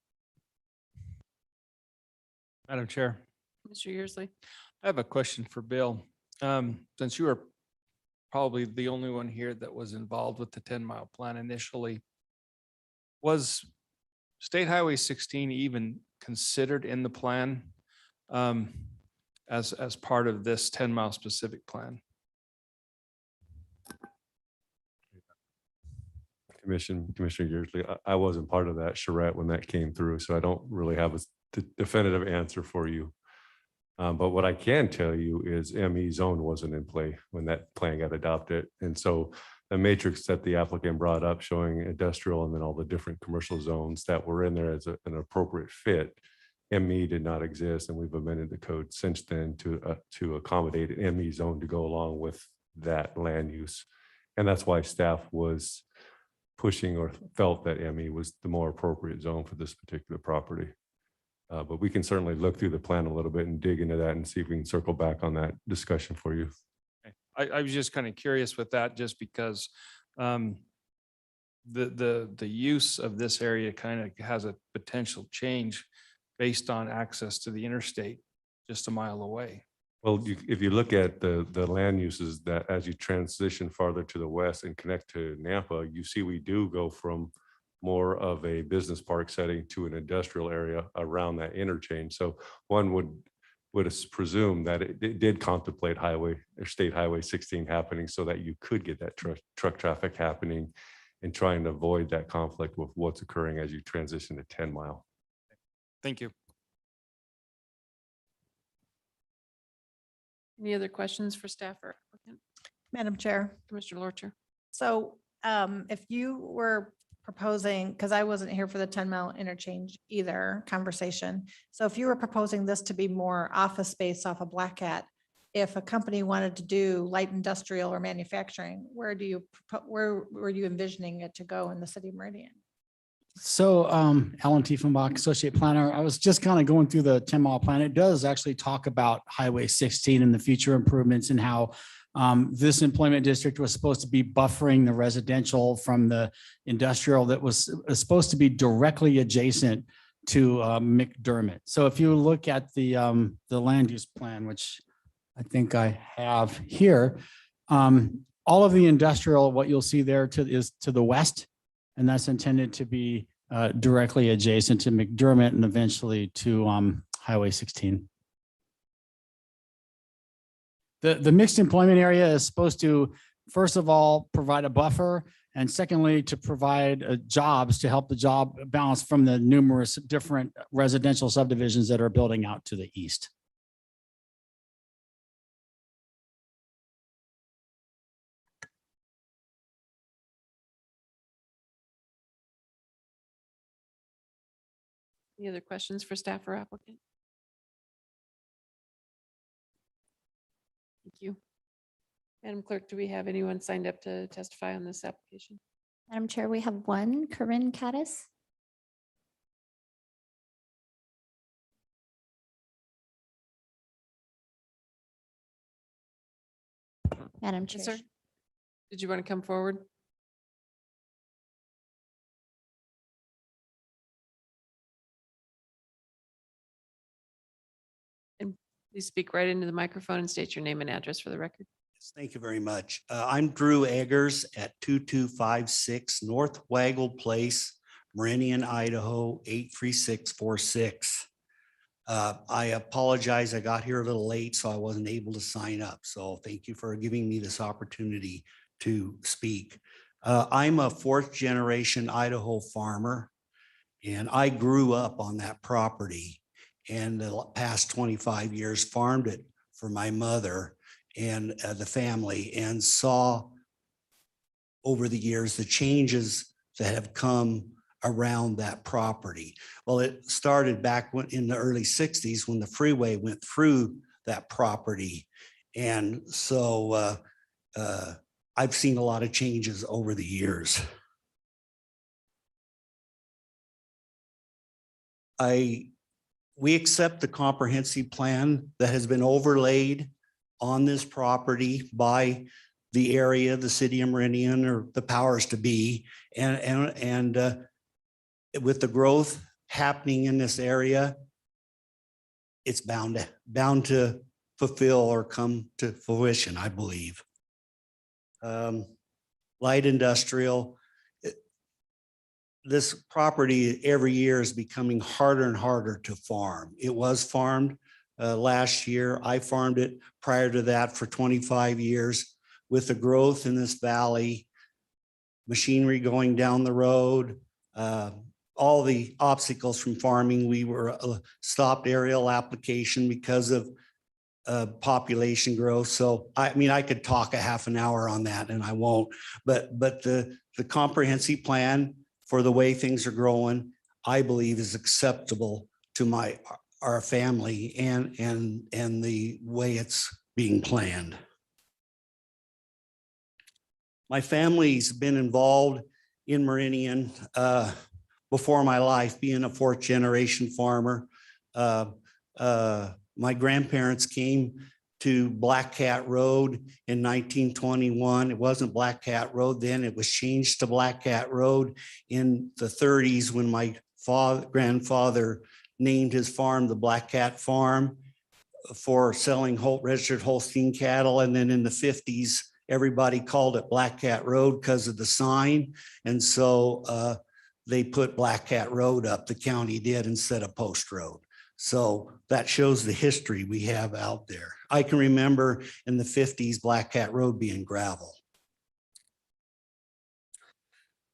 Madam Chair, Mr. Yearsley. I have a question for Bill. Since you were probably the only one here that was involved with the 10-mile plan initially, was State Highway 16 even considered in the plan as part of this 10-mile specific plan? Commissioner Yearsley, I wasn't part of that charrette when that came through, so I don't really have a definitive answer for you. But what I can tell you is ME zone wasn't in play when that plan got adopted. And so the matrix that the applicant brought up showing industrial and then all the different commercial zones that were in there as an appropriate fit, ME did not exist. And we've amended the code since then to accommodate an ME zone to go along with that land use. And that's why staff was pushing or felt that ME was the more appropriate zone for this particular property. But we can certainly look through the plan a little bit and dig into that and see if we can circle back on that discussion for you. I was just kind of curious with that, just because the use of this area kind of has a potential change based on access to the interstate just a mile away. Well, if you look at the land uses that as you transition farther to the west and connect to Nampa, you see we do go from more of a business park setting to an industrial area around that interchange. So one would presume that it did contemplate highway or State Highway 16 happening so that you could get that truck traffic happening and trying to avoid that conflict with what's occurring as you transition to 10 mile. Thank you. Any other questions for staff or applicant? Madam Chair, Commissioner Lorcher. so if you were proposing, because I wasn't here for the 10-mile interchange either conversation. So if you were proposing this to be more office space off of Black Cat, if a company wanted to do light industrial or manufacturing, where were you envisioning it to go in the city of Meridian? So Alan Tiefenbach, Associate Planner, I was just kind of going through the 10-mile plan. It does actually talk about Highway 16 and the future improvements and how this employment district was supposed to be buffering the residential from the industrial that was supposed to be directly adjacent to McDermott. So if you look at the land use plan, which I think I have here, all of the industrial, what you'll see there is to the west, and that's intended to be directly adjacent to McDermott and eventually to Highway 16. The mixed employment area is supposed to, first of all, provide a buffer, and secondly, to provide jobs to help the job balance from the numerous different residential subdivisions that are building out to the east. Any other questions for staff or applicant? Thank you. Madam Clerk, do we have anyone signed up to testify on this application? Madam Chair, we have one, Corinne Caddis. Madam Yes, Chair. sir. Did you want to come forward? And please speak right into the microphone and state your name and address for the record. Yes, thank you very much. I'm Drew Eggers at 2256 North Waggle Place, Meridian, Idaho, 83646. I apologize. I got here a little late, so I wasn't able to sign up. So thank you for giving me this opportunity to speak. I'm a fourth generation Idaho farmer, and I grew up on that property, and the past 25 years farmed it for my mother and the family, and saw over the years the changes that have come around that property. Well, it started back in the early 60s when the freeway went through that property. And so I've seen a lot of changes over the years. We accept the comprehensive plan that has been overlaid on this property by the area, the city of Meridian, or the powers to be. And with the growth happening in this area, it's bound to fulfill or come to fruition, I believe. Light industrial. This property every year is becoming harder and harder to farm. It was farmed last year. I farmed it prior to that for 25 years. With the growth in this valley, machinery going down the road, all the obstacles from farming, we were stopped aerial application because of population growth. So I mean, I could talk a half an hour on that and I won't, but the comprehensive plan for the way things are growing, I believe is acceptable to our family and the way it's being planned. My family's been involved in Meridian before my life, being a fourth generation farmer. My grandparents came to Black Cat Road in 1921. It wasn't Black Cat Road then. It was changed to Black Cat Road in the 30s when my grandfather named his farm the Black Cat Farm for selling registered Holstein cattle. And then in the 50s, everybody called it Black Cat Road because of the sign. And so they put Black Cat Road up, the county did, instead of Post Road. So that shows the history we have out there. I can remember in the 50s, Black Cat Road being gravel.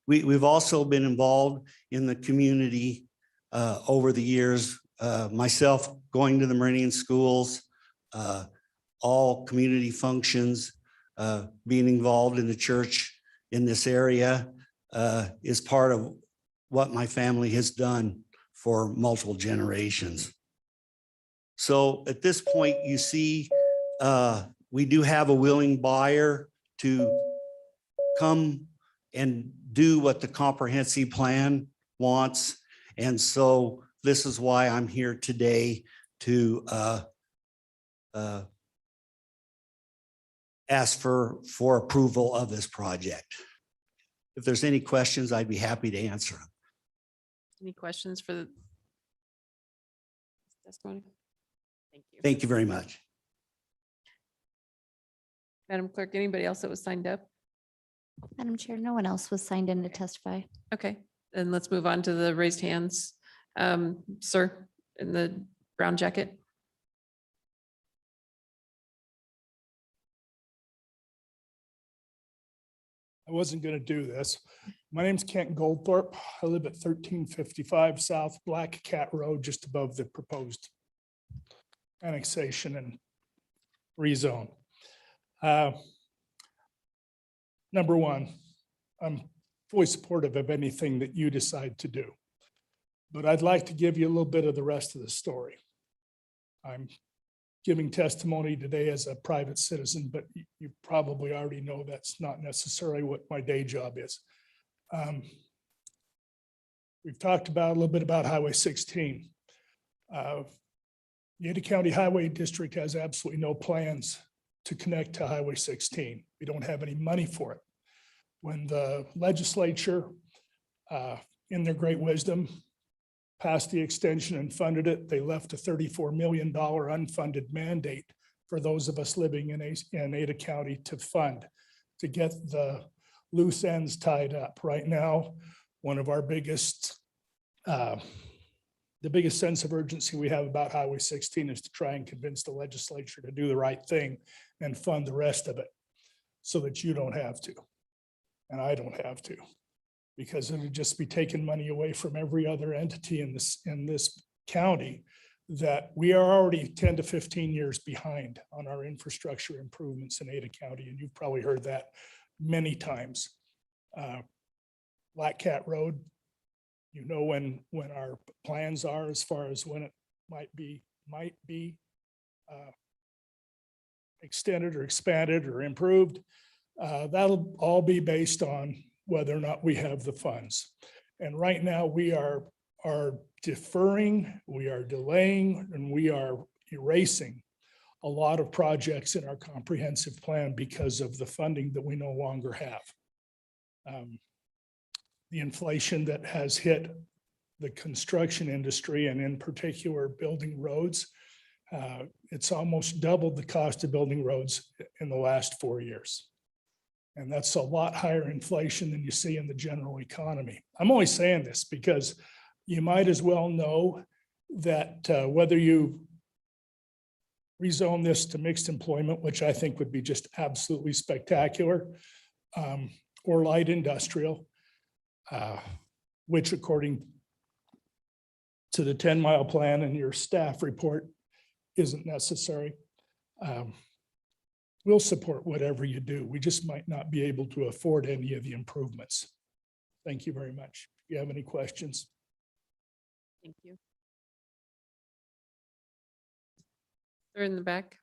We've also been involved in the community over the years, myself going to the Meridian schools, all community functions, being involved in the church in this area is part of what my family has done for multiple generations. So at this point, you see, we do have a willing buyer to come and do what the comprehensive plan wants. And so this is why I'm here today to ask for approval of this project. If there's any questions, I'd be happy to answer them. Any questions for the testimony? Thank you. Thank you very much. Madam Clerk, anybody else that was signed up? Madam Chair, no one else was signed in to testify. Okay, then let's move on to the raised hands. Sir, in the brown jacket. I wasn't going to do this. My name's Kent Goldthorpe. I live at 1355 South Black Cat Road, just above the proposed annexation and rezone. Number one, I'm fully supportive of anything that you decide to do. But I'd like to give you a little bit of the rest of the story. I'm giving testimony today as a private citizen, but you probably already know that's not necessarily what my day job is. We've talked about a little bit about Highway 16. The Ada County Highway District has absolutely no plans to connect to Highway 16. We don't have any money for it. When the legislature, in their great wisdom, passed the extension and funded it, they left a $34 million unfunded mandate for those of us living in Ada County to fund, to get the loose ends tied up. Right now, one of our biggest, the biggest sense of urgency we have about Highway 16 is to try and convince the legislature to do the right thing and fund the rest of it so that you don't have to, and I don't have to, because it would just be taking money away from every other entity in this county that we are already 10 to 15 years behind on our infrastructure improvements in Ada County. And you've probably heard that many times. Black Cat Road, you know, when our plans are as far as when it might be extended or expanded or improved. That'll all be based on whether or not we have the funds. And right now we are deferring, we are delaying, and we are erasing a lot of projects in our comprehensive plan because of the funding that we no longer have. The inflation that has hit the construction industry, and in particular building roads, it's almost doubled the cost of building roads in the last 4 years. And that's a lot higher inflation than you see in the general economy. I'm only saying this because you might as well know that whether you rezone this to mixed employment, which I think would be just absolutely spectacular, or light industrial, which according to the 10-mile plan and your staff report isn't necessary. We'll support whatever you do. We just might not be able to afford any of the improvements. Thank you very much. If you have any questions. Thank you. They're in the back.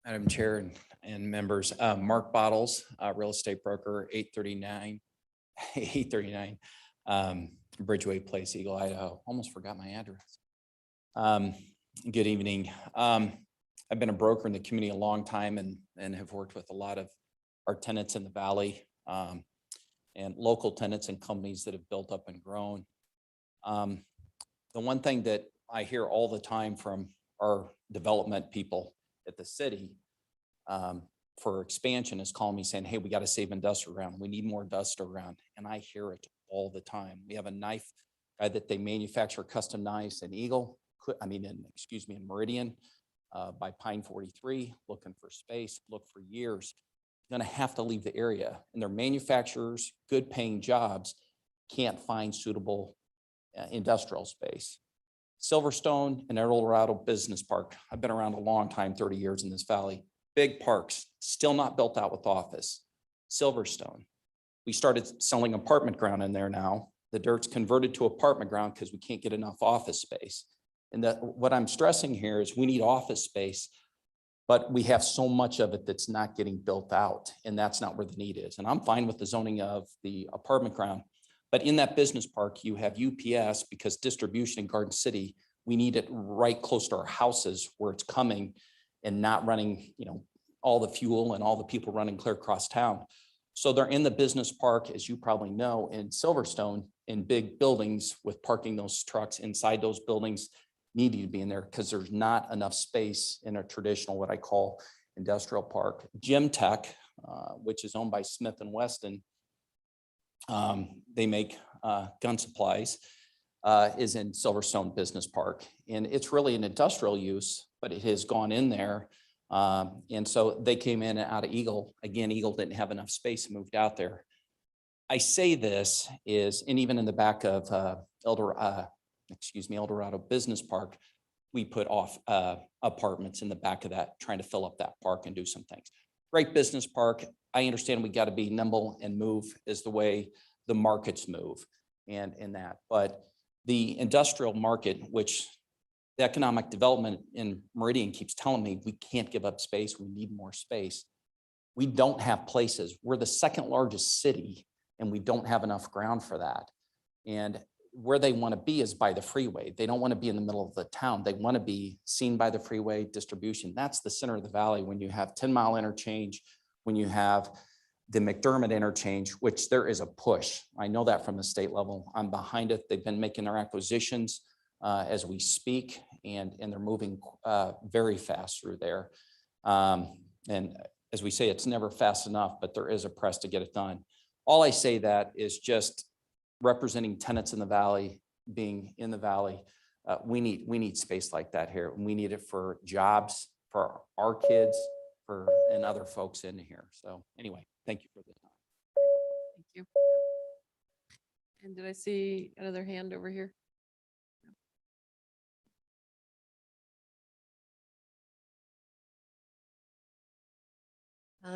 Madam Chair and members, Mark Bottles, real estate broker, 839 Bridgeway Place, Eagle, Idaho. Almost forgot my address. Good evening. I've been a broker in the community a long time and have worked with a lot of our tenants in the valley and local tenants and companies that have built up and grown. The one thing that I hear all the time from our development people at the city for expansion is calling me saying, hey, we got to save industrial ground. We need more industrial ground. And I hear it all the time. We have a knife guy that they manufacture custom knives in Eagle, in Meridian by Pine 43, looking for space, look for years. Going to have to leave the area, and their manufacturers, good paying jobs, can't find suitable industrial space. Silverstone and El Dorado Business Park. I've been around a long time, 30 years in this valley. Big parks, still not built out with office. Silverstone. We started selling apartment ground in there now. The dirt's converted to apartment ground because we can't get enough office space. And what I'm stressing here is we need office space, but we have so much of it that's not getting built out, and that's not where the need is. And I'm fine with the zoning of the apartment ground. But in that business park, you have UPS because distribution in Garden City, we need it right close to our houses where it's coming and not running, all the fuel and all the people running clear across town. So they're in the business park, as you probably know, in Silverstone, in big buildings with parking those trucks inside those buildings needing to be in there because there's not enough space in a traditional, what I call industrial park. Gym Tech, which is owned by Smith & Wesson, they make gun supplies, is in Silverstone Business Park. And it's really an industrial use, but it has gone in there. And so they came in and out of Eagle. Again, Eagle didn't have enough space, moved out there. I say this is, and even in the back of El Dorado Business Park, we put off apartments in the back of that, trying to fill up that park and do some things. great business park. I understand we got to be nimble and move as the way the markets move and in that. But the industrial market, which the economic development in Meridian keeps telling me we can't give up space, we need more space. We don't have places. We're the second largest city and we don't have enough ground for that. And where they want to be is by the freeway. They don't want to be in the middle of the town. They want to be seen by the freeway distribution. That's the center of the valley when you have 10-mile interchange, when you have the McDermott interchange, which there is a push. I know that from the state level. I'm behind it. They've been making their acquisitions as we speak, and they're moving very fast through there. And as we say, it's never fast enough, but there is a press to get it done. All I say that is just representing tenants in the valley, being in the valley. We need space like that here. We need it for jobs, for our kids, and other folks in here. So anyway, thank you for the time. Thank you. And did I see another hand over here?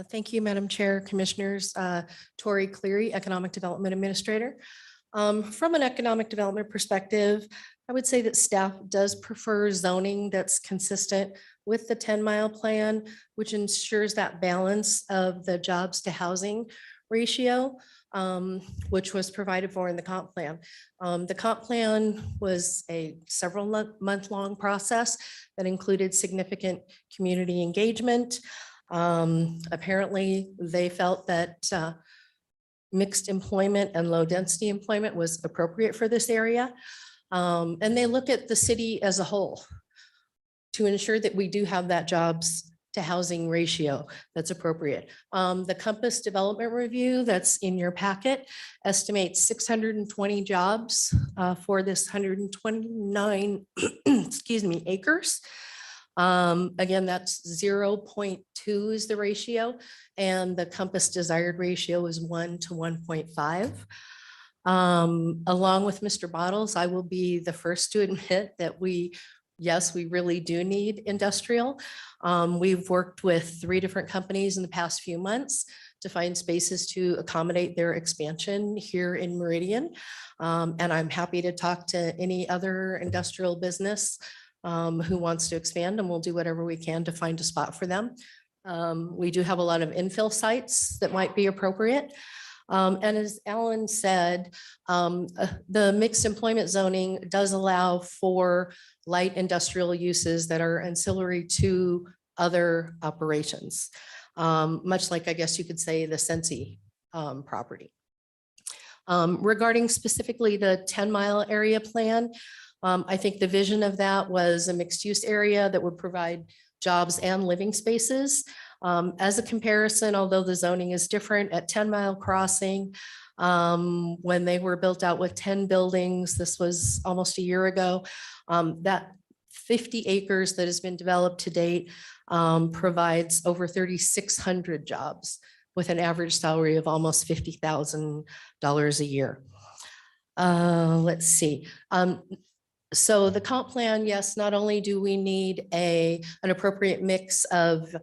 Thank you, Madam Chair, Commissioners. Tori Cleary, Economic Development Administrator. From an economic development perspective, I would say that staff does prefer zoning that's consistent with the 10-mile plan, which ensures that balance of the jobs to housing ratio, which was provided for in the comp plan. The comp plan was a several-month-long process that included significant community engagement. Apparently, they felt that mixed employment and low density employment was appropriate for this area. And they look at the city as a whole to ensure that we do have that jobs to housing ratio that's appropriate. The Compass Development Review that's in your packet estimates 620 jobs for this 129 excuse me, acres. Again, that's 0.2 is the ratio, and the Compass desired ratio is 1 to 1.5. Along with Mr. Bottles, I will be the first to admit that yes, we really do need industrial. We've worked with 3 different companies in the past few months to find spaces to accommodate their expansion here in Meridian. And I'm happy to talk to any other industrial business who wants to expand, and we'll do whatever we can to find a spot for them. We do have a lot of infill sites that might be appropriate. And as Alan said, the mixed employment zoning does allow for light industrial uses that are ancillary to other operations, much like I guess you could say the Sensi property. Regarding specifically the 10-mile area plan, I think the vision of that was a mixed use area that would provide jobs and living spaces. As a comparison, although the zoning is different at 10-mile crossing, when they were built out with 10 buildings, this was almost a year ago, that 50 acres that has been developed to date provides over 3,600 jobs with an average salary of almost $50,000 a year. Let's see. So the comp plan, yes, not only do we need an appropriate mix of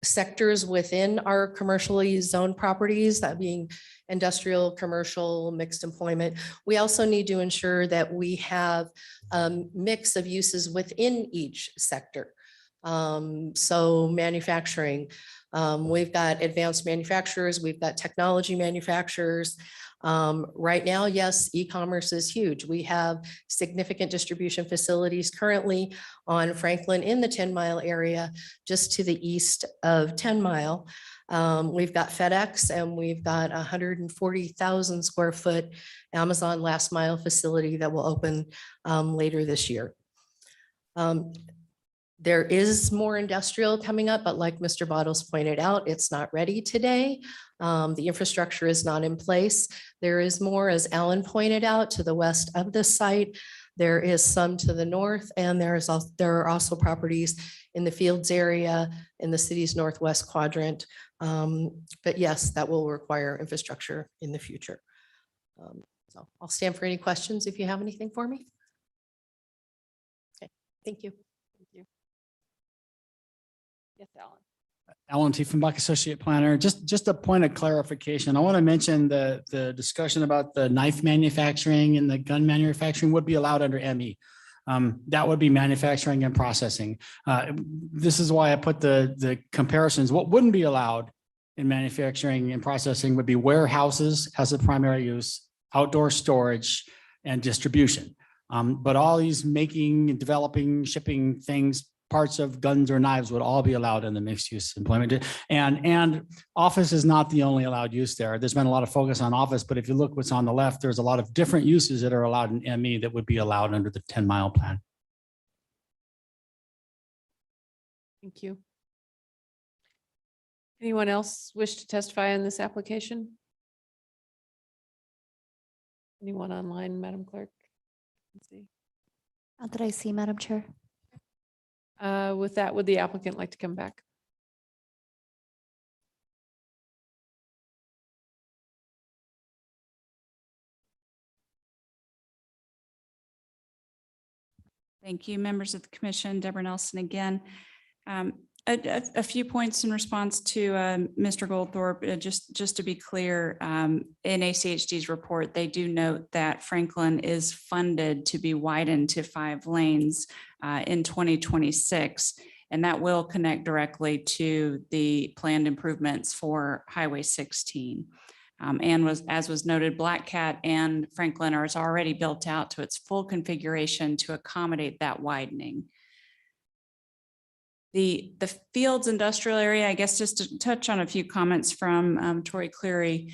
sectors within our commercially zoned properties, that being industrial, commercial, mixed employment, we also need to ensure that we have a mix of uses within each sector. So manufacturing, we've got advanced manufacturers, we've got technology manufacturers. Right now, yes, e-commerce is huge. We have significant distribution facilities currently on Franklin in the 10-mile area, just to the east of 10-mile. We've got FedEx, and we've got 140,000 square foot Amazon last mile facility that will open later this year. There is more industrial coming up, but like Mr. Bottles pointed out, it's not ready today. The infrastructure is not in place. There is more, as Alan pointed out, to the west of the site. There is some to the north, and there are also properties in the Fields area in the city's northwest quadrant. But yes, that will require infrastructure in the future. So I'll stand for any questions if you have anything for me. Okay, thank you. Thank you. Yes, Alan. Alan Tiefenbach, Associate Planner. Just a point of clarification. I want to mention the discussion about the knife manufacturing and the gun manufacturing would be allowed under ME. That would be manufacturing and processing. This is why I put the comparisons. What wouldn't be allowed in manufacturing and processing would be warehouses as a primary use, outdoor storage, and distribution. But all these making, developing, shipping things, parts of guns or knives would all be allowed in the mixed use employment. And office is not the only allowed use there. There's been a lot of focus on office, but if you look what's on the left, there's a lot of different uses that are allowed in ME that would be allowed under the 10-mile plan. Thank you. Anyone else wish to testify on this application? Anyone online, Madam Clerk? Let's see. Not that I see, Madam Chair. With that, would the applicant like to come back? Thank you, members of the commission. Deborah Nelson again. A few points in response to Mr. Goldthorpe. Just to be clear, in ACHD's report, they do note that Franklin is funded to be widened to 5 lanes in 2026, and that will connect directly to the planned improvements for Highway 16. And as was noted, Black Cat and Franklin are already built out to its full configuration to accommodate that widening. The Fields industrial area, I guess just to touch on a few comments from Tori Cleary,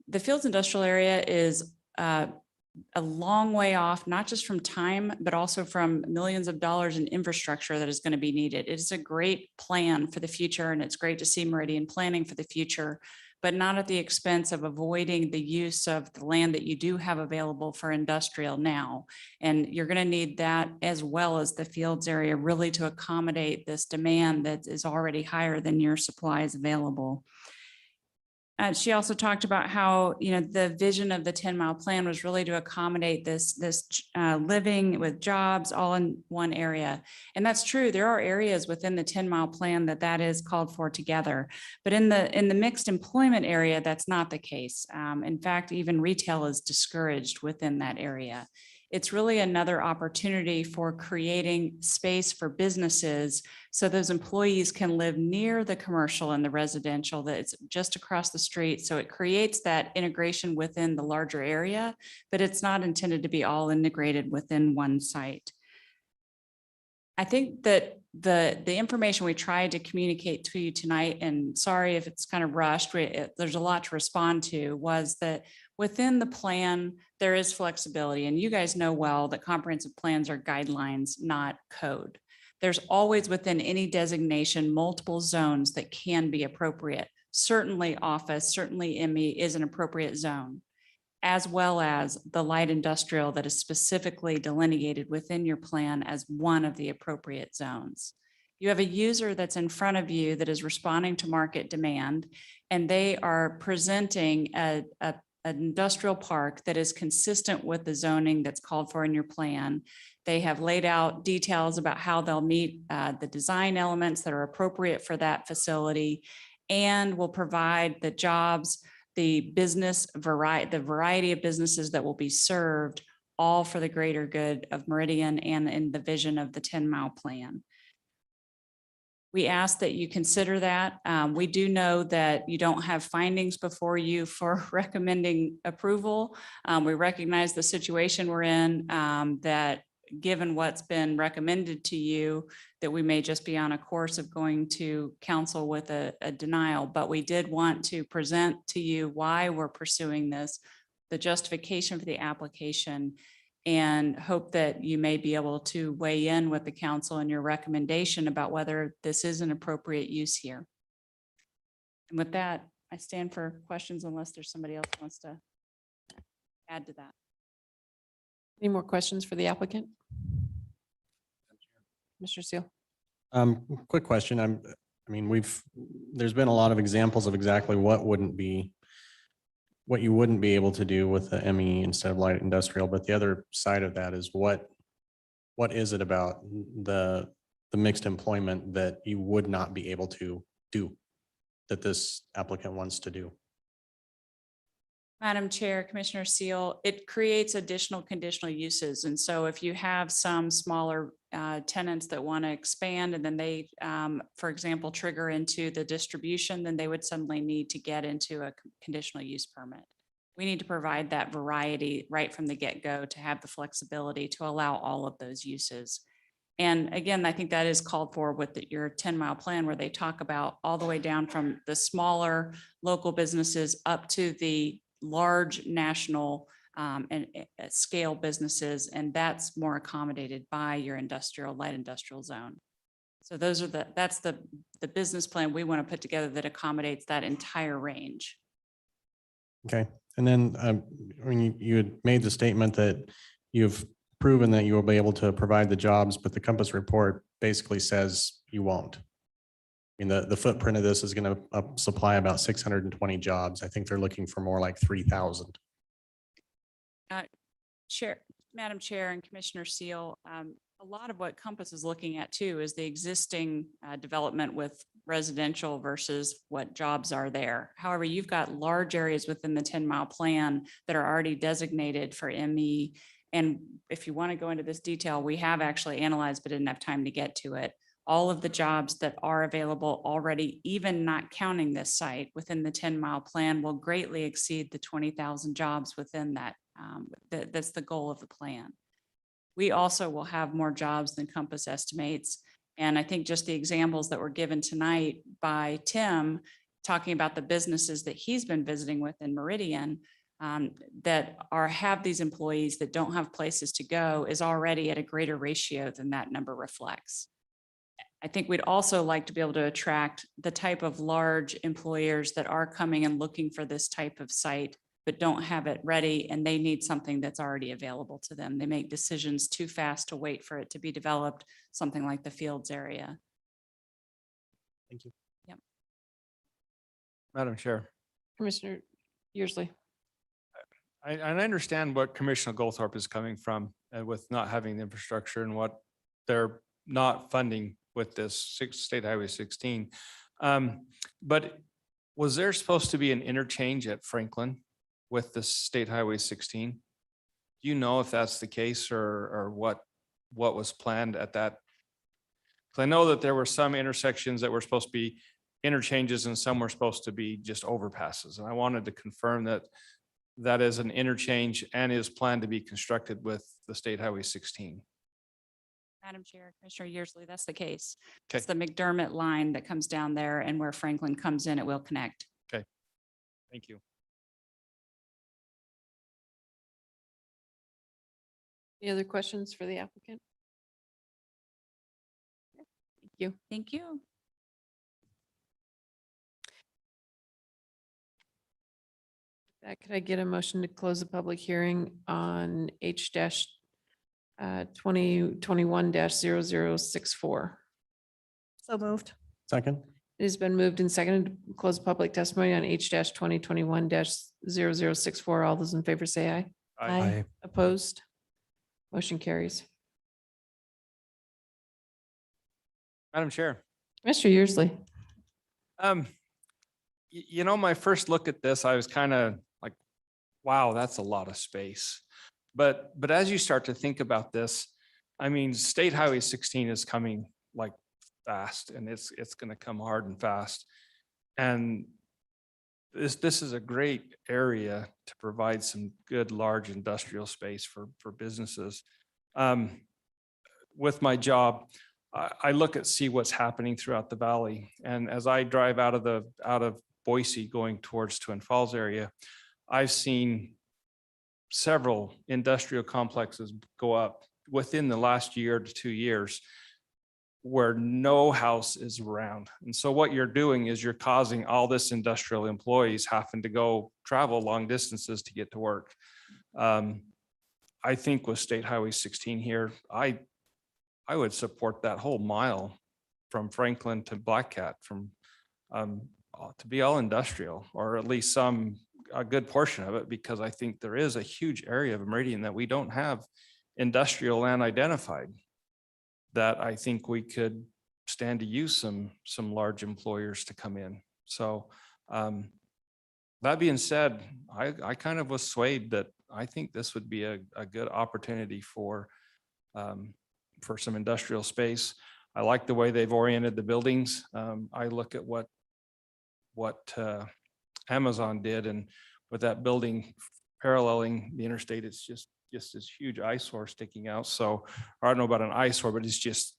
the Fields industrial area is a long way off, not just from time, but also from millions of dollars in infrastructure that is going to be needed. It is a great plan for the future, and it's great to see Meridian planning for the future, but not at the expense of avoiding the use of the land that you do have available for industrial now. And you're going to need that as well as the Fields area really to accommodate this demand that is already higher than your supplies available. She also talked about how, the vision of the 10-mile plan was really to accommodate this living with jobs all in one area. And that's true. There are areas within the 10-mile plan that is called for together. But in the mixed employment area, that's not the case. In fact, even retail is discouraged within that area. It's really another opportunity for creating space for businesses so those employees can live near the commercial and the residential that's just across the street. So it creates that integration within the larger area, but it's not intended to be all integrated within one site. I think that the information we tried to communicate to you tonight, and sorry if it's kind of rushed, there's a lot to respond to, was that within the plan, there is flexibility. And you guys know well that comprehensive plans are guidelines, not code. There's always within any designation, multiple zones that can be appropriate. Certainly office, certainly ME is an appropriate zone, as well as the light industrial that is specifically delineated within your plan as one of the appropriate zones. You have a user that's in front of you that is responding to market demand, and they are presenting an industrial park that is consistent with the zoning that's called for in your plan. They have laid out details about how they'll meet the design elements that are appropriate for that facility, and will provide the jobs, the variety of businesses that will be served, all for the greater good of Meridian and in the vision of the 10-mile plan. We ask that you consider that. We do know that you don't have findings before you for recommending approval. We recognize the situation we're in, that given what's been recommended to you, that we may just be on a course of going to council with a denial, but we did want to present to you why we're pursuing this, the justification for the application, and hope that you may be able to weigh in with the council and your recommendation about whether this is an appropriate use here. And with that, I stand for questions unless there's somebody else who wants to add to that. Any more questions for the applicant? Mr. Seal. Quick question. There's been a lot of examples of exactly what you wouldn't be able to do with the ME instead of light industrial. But the other side of that is what is it about the mixed employment that you would not be able to do that this applicant wants to do. Madam Chair, Commissioner Seal, it creates additional conditional uses. And so if you have some smaller tenants that want to expand and then they, for example, trigger into the distribution, then they would suddenly need to get into a conditional use permit. We need to provide that variety right from the get-go to have the flexibility to allow all of those uses. And again, I think that is called for with your 10-mile plan where they talk about all the way down from the smaller local businesses up to the large national and scale businesses, and that's more accommodated by your industrial, light industrial zone. So those are that's the business plan we want to put together that accommodates that entire range. Okay, and then when you had made the statement that you've proven that you will be able to provide the jobs, but the Compass report basically says you won't. I mean, the footprint of this is going to supply about 620 jobs. I think they're looking for more like 3,000. Madam Chair and Commissioner Seal, a lot of what Compass is looking at too is the existing development with residential versus what jobs are there. However, you've got large areas within the 10-mile plan that are already designated for ME. And if you want to go into this detail, we have actually analyzed, but didn't have time to get to it. All of the jobs that are available already, even not counting this site within the 10-mile plan, will greatly exceed the 20,000 jobs within that. That's the goal of the plan. We also will have more jobs than Compass estimates. And I think just the examples that were given tonight by Tim, talking about the businesses that he's been visiting with in Meridian, that have these employees that don't have places to go, is already at a greater ratio than that number reflects. I think we'd also like to be able to attract the type of large employers that are coming and looking for this type of site, but don't have it ready, and they need something that's already available to them. They make decisions too fast to wait for it to be developed, something like the Fields area. Thank you. Yep. Madam Chair, Commissioner Yearsley. I understand what Commissioner Goldthorpe is coming from with not having the infrastructure and what they're not funding with this State Highway 16. But was there supposed to be an interchange at Franklin with the State Highway 16? Do you know if that's the case or what was planned at that? Because I know that there were some intersections that were supposed to be interchanges and some were supposed to be just overpasses. And I wanted to confirm that that is an interchange and is planned to be constructed with the State Highway 16. Madam Chair, Commissioner Yearsley, that's the case. Okay. It's the McDermott line that comes down there, and where Franklin comes in, it will connect. Okay. Thank you. Any other questions for the applicant? Thank you. Thank you. Could I get a motion to close the public hearing on H-2021-0064? So moved. Second? It has been moved and seconded to close public testimony on H-2021-0064. All those in favor say aye. Aye. Opposed? Motion carries. Madam Chair. Mr. Yearsley. You know, my first look at this, I was kind of like, wow, that's a lot of space. But as you start to think about this, I mean, State Highway 16 is coming like fast, and it's going to come hard and fast. And this is a great area to provide some good large industrial space for businesses. With my job, I look at see what's happening throughout the valley, and as I drive out of Boise going towards Twin Falls area, I've seen several industrial complexes go up within the last year to 2 years where no house is around. And so what you're doing is you're causing all this industrial employees having to go travel long distances to get to work. I think with State Highway 16 here, I would support that whole mile from Franklin to Black Cat to be all industrial, or at least a good portion of it, because I think there is a huge area of Meridian that we don't have industrial land identified, that I think we could stand to use some large employers to come in. So that being said, I kind of was swayed that I think this would be a good opportunity for some industrial space. I like the way they've oriented the buildings. I look at what Amazon did, and with that building paralleling the interstate, it's just this huge eyesore sticking out. So I don't know about an eyesore, but it's just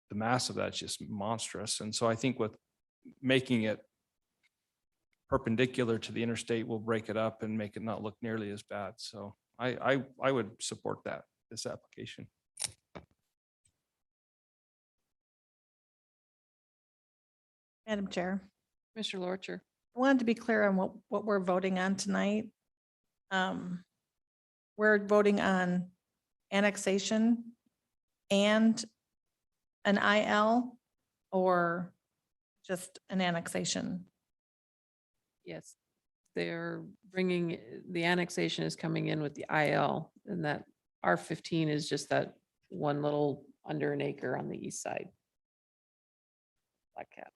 the mass of that's just monstrous. And so I think with making it perpendicular to the interstate will break it up and make it not look nearly as bad. So I would support this application. Madam Chair, Commissioner Lorcher. I wanted to be clear on what we're voting on tonight. We're voting on annexation and an IL, or just an annexation? Yes, they're bringing, the annexation is coming in with the IL, and that R15 is just that one little under an acre on the east side. Black Cat.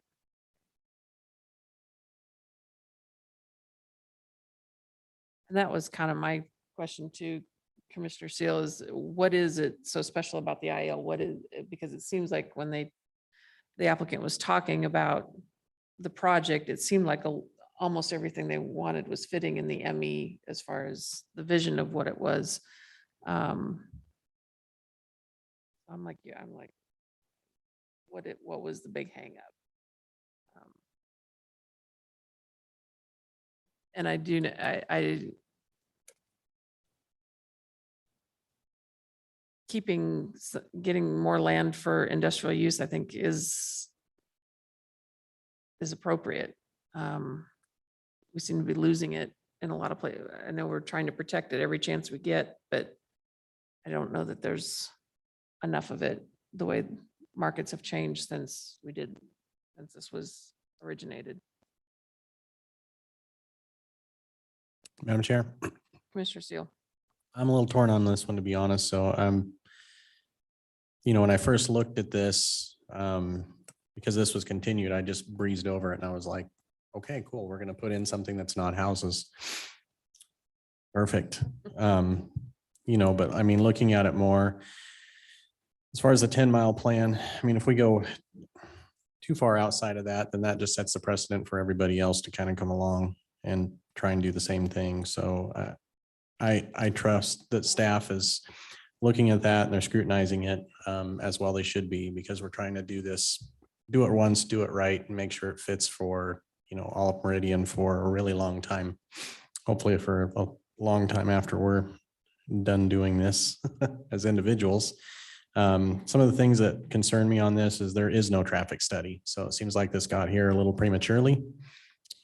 And that was kind of my question to Commissioner Seal, is what is it so special about the IL? What is, because it seems like when the applicant was talking about the project, it seemed like almost everything they wanted was fitting in the ME as far as the vision of what it was. I'm like, what was the big hang up? And I do, I getting more land for industrial use, I think is appropriate. We seem to be losing it in a lot of places. I know we're trying to protect it every chance we get, but I don't know that there's enough of it the way markets have changed since this was originated. Madam Chair, Commissioner Seal. I'm a little torn on this one, to be honest. So when I first looked at this, because this was continued, I just breezed over it and I was like, okay, cool. We're going to put in something that's not houses. Perfect. But I mean, looking at it more, as far as the 10-mile plan, I mean, if we go too far outside of that, then that just sets the precedent for everybody else to kind of come along and try and do the same thing. So I trust that staff is looking at that and they're scrutinizing it as well they should be, because we're trying to do it once, do it right, and make sure it fits for, all of Meridian for a really long time. Hopefully for a long time after we're done doing this as individuals. Some of the things that concern me on this is there is no traffic study. So it seems like this got here a little prematurely.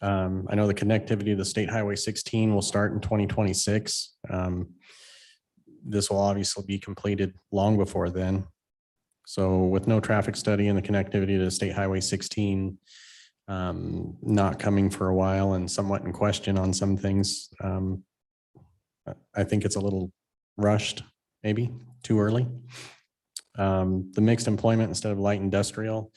I know the connectivity to the State Highway 16 will start in 2026. This will obviously be completed long before then. So with no traffic study and the connectivity to the State Highway 16 not coming for a while and somewhat in question on some things, I think it's a little rushed, maybe too early. The mixed employment instead of light industrial,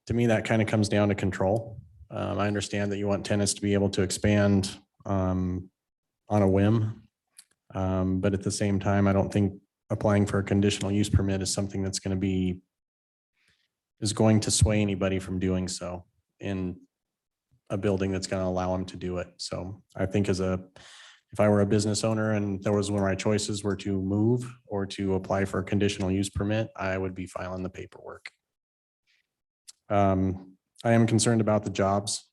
to me, that kind of comes down to control. I understand that you want tenants to be able to expand on a whim. But at the same time, I don't think applying for a conditional use permit is something that's going to sway anybody from doing so in a building that's going to allow them to do it. So I think if I were a business owner and there was one of my choices were to move or to apply for a conditional use permit, I would be filing the paperwork. I am concerned about the jobs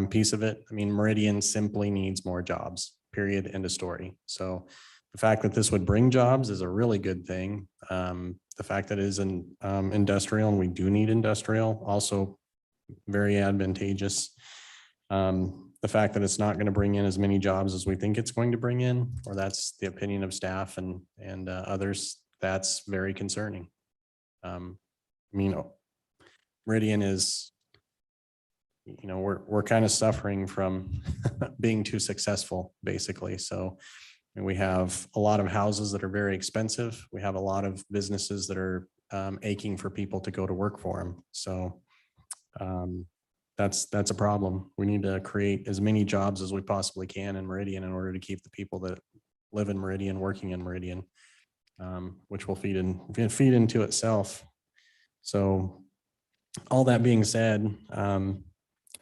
piece of it. I mean, Meridian simply needs more jobs, period, end of story. So the fact that this would bring jobs is a really good thing. The fact that it is an industrial and we do need industrial, also very advantageous. The fact that it's not going to bring in as many jobs as we think it's going to bring in, or that's the opinion of staff and others, that's very concerning. I mean, Meridian is, we're kind of suffering from being too successful, basically. So we have a lot of houses that are very expensive. We have a lot of businesses that are aching for people to go to work for them. So that's a problem. We need to create as many jobs as we possibly can in Meridian in order to keep the people that live in Meridian, working in Meridian, which will feed into itself. So all that being said, I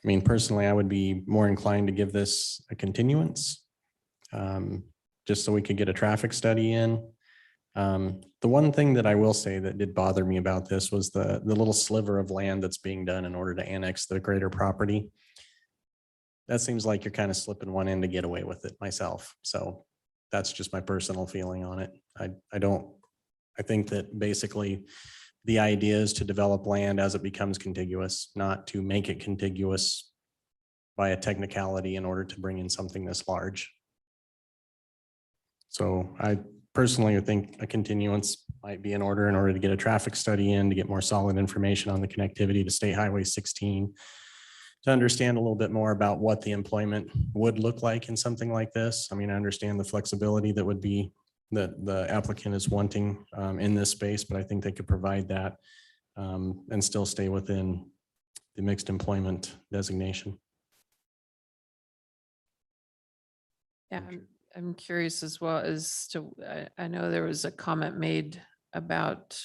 mean, personally, I would be more inclined to give this a continuance, just so we could get a traffic study in. The one thing that I will say that did bother me about this was the little sliver of land that's being done in order to annex the greater property. That seems like you're kind of slipping one in to get away with it myself. So that's just my personal feeling on it. I think that basically the idea is to develop land as it becomes contiguous, not to make it contiguous by a technicality in order to bring in something this large. So I personally would think a continuance might be in order to get a traffic study in, to get more solid information on the connectivity to State Highway 16, to understand a little bit more about what the employment would look like in something like this. I mean, I understand the flexibility that would be that the applicant is wanting in this space, but I think they could provide that and still stay within the mixed employment designation. Yeah, I'm curious as well as to, I know there was a comment made about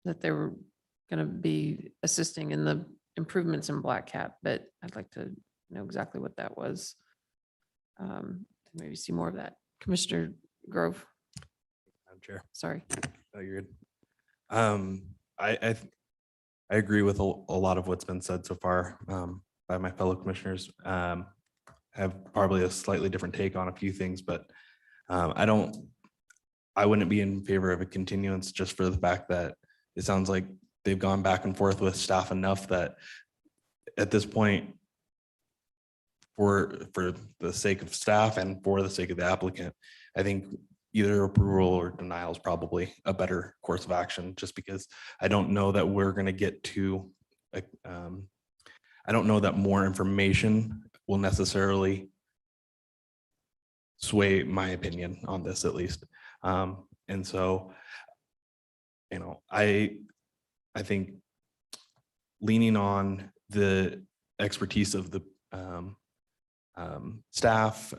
that they were going to be assisting in the improvements in Black Cat, but I'd like to know exactly what that was. Maybe see more of that. Commissioner Grove. Madam Chair. Sorry. Oh, you're good. I agree with a lot of what's been said so far by my fellow commissioners. Have probably a slightly different take on a few things, but I wouldn't be in favor of a continuance just for the fact that it sounds like they've gone back and forth with staff enough that at this point, for the sake of staff and for the sake of the applicant, I think either approval or denial is probably a better course of action, just because I don't know that we're going to get to, I don't know that more information will necessarily sway my opinion on this, at least. And so, you know, I think leaning on the expertise of the staff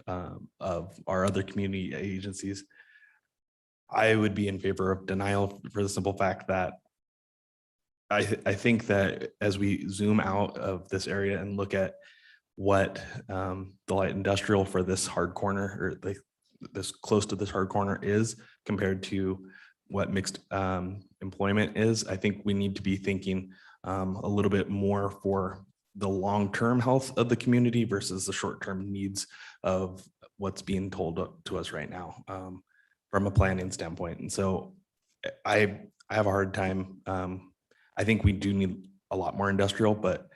of our other community agencies, I would be in favor of denial for the simple fact that I think that as we zoom out of this area and look at what the light industrial for this hard corner, or this close to this hard corner is compared to what mixed employment is, I think we need to be thinking a little bit more for the long-term health of the community versus the short-term needs of what's being told to us right now from a planning standpoint. And so I have a hard time. I think we do need a lot more industrial, but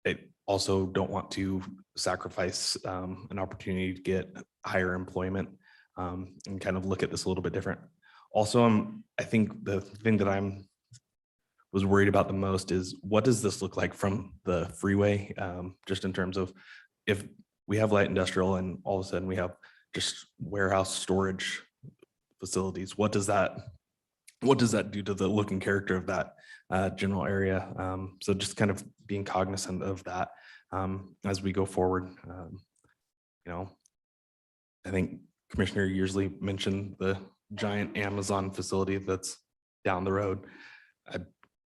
I also don't want to sacrifice an opportunity to get higher employment and kind of look at this a little bit different. Also, I think the thing that was worried about the most is what does this look like from the freeway? Just in terms of if we have light industrial and all of a sudden we have just warehouse storage facilities, what does that do to the look and character of that general area? So just kind of being cognizant of that as we go forward. You know, I think Commissioner Yearsley mentioned the giant Amazon facility that's down the road. I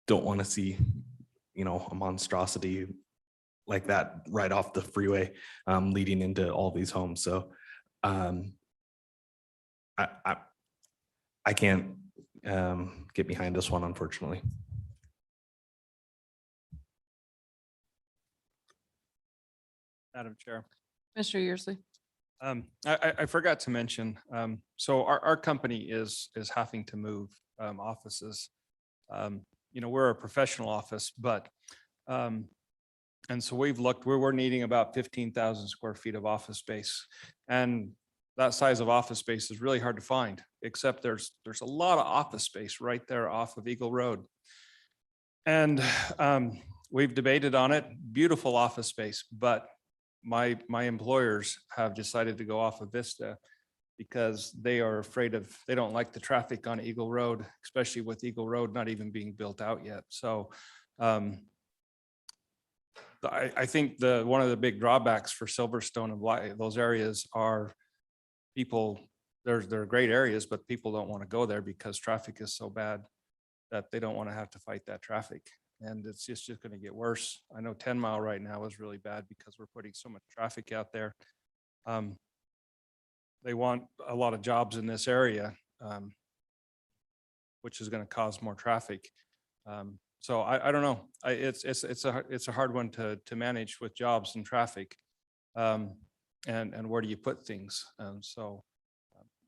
don't want to see, you know, a monstrosity like that right off the freeway leading into all these homes. So I can't get behind this one, unfortunately. Madam Chair. Mr. Yearsley. I forgot to mention, so our company is having to move offices. You know, we're a professional office, but and so we've looked, we're needing about 15,000 square feet of office space. And that size of office space is really hard to find, except there's a lot of office space right there off of Eagle Road. And we've debated on it, beautiful office space, but my employers have decided to go off of Vista because they are afraid of, they don't like the traffic on Eagle Road, especially with Eagle Road not even being built out yet. So I think one of the big drawbacks for Silverstone and Bly, those areas are people, they're great areas, but people don't want to go there because traffic is so bad that they don't want to have to fight that traffic. And it's just going to get worse. I know 10 Mile right now is really bad because we're putting so much traffic out there. They want a lot of jobs in this area, which is going to cause more traffic. So I don't know. It's a hard one to manage with jobs and traffic. And where do you put things? So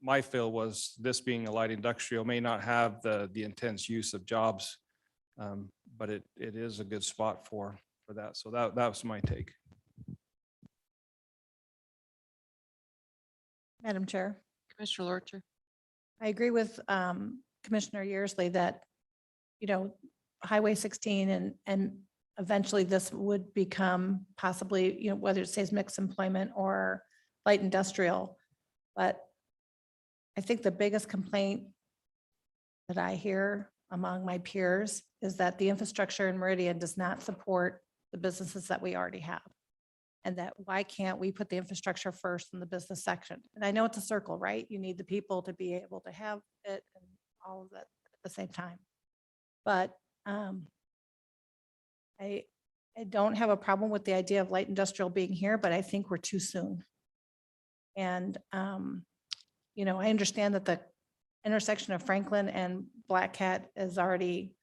my feel was this being a light industrial may not have the intense use of jobs, but it is a good spot for that. So that was my take. Madam Chair, Commissioner Lorcher. I agree with Commissioner Yearsley that, Highway 16 and eventually this would become possibly, whether it says mixed employment or light industrial. But I think the biggest complaint that I hear among my peers is that the infrastructure in Meridian does not support the businesses that we already have. And that why can't we put the infrastructure first in the business section? And I know it's a circle, right? You need the people to be able to have it and all of that at the same time. But I don't have a problem with the idea of light industrial being here, but I think we're too soon. And, I understand that the intersection of Franklin and Black Cat is already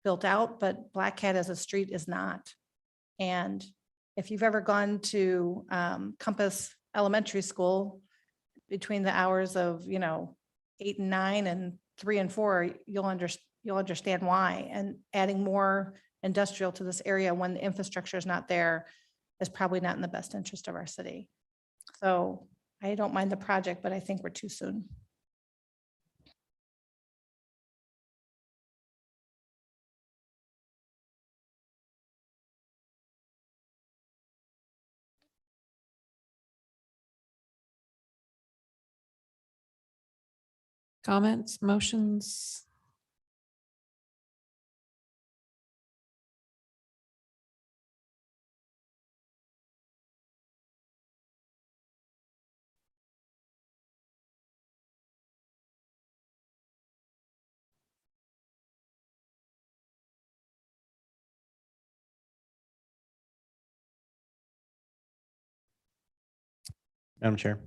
built out, but Black Cat as a street is not. And if you've ever gone to Compass Elementary School between the hours of, 8 and 9 and 3 and 4, you'll understand why. And adding more industrial to this area when the infrastructure is not there is probably not in the best interest of our city. So I don't mind the project, but I think we're too soon. Comments, motions? Madam Chair,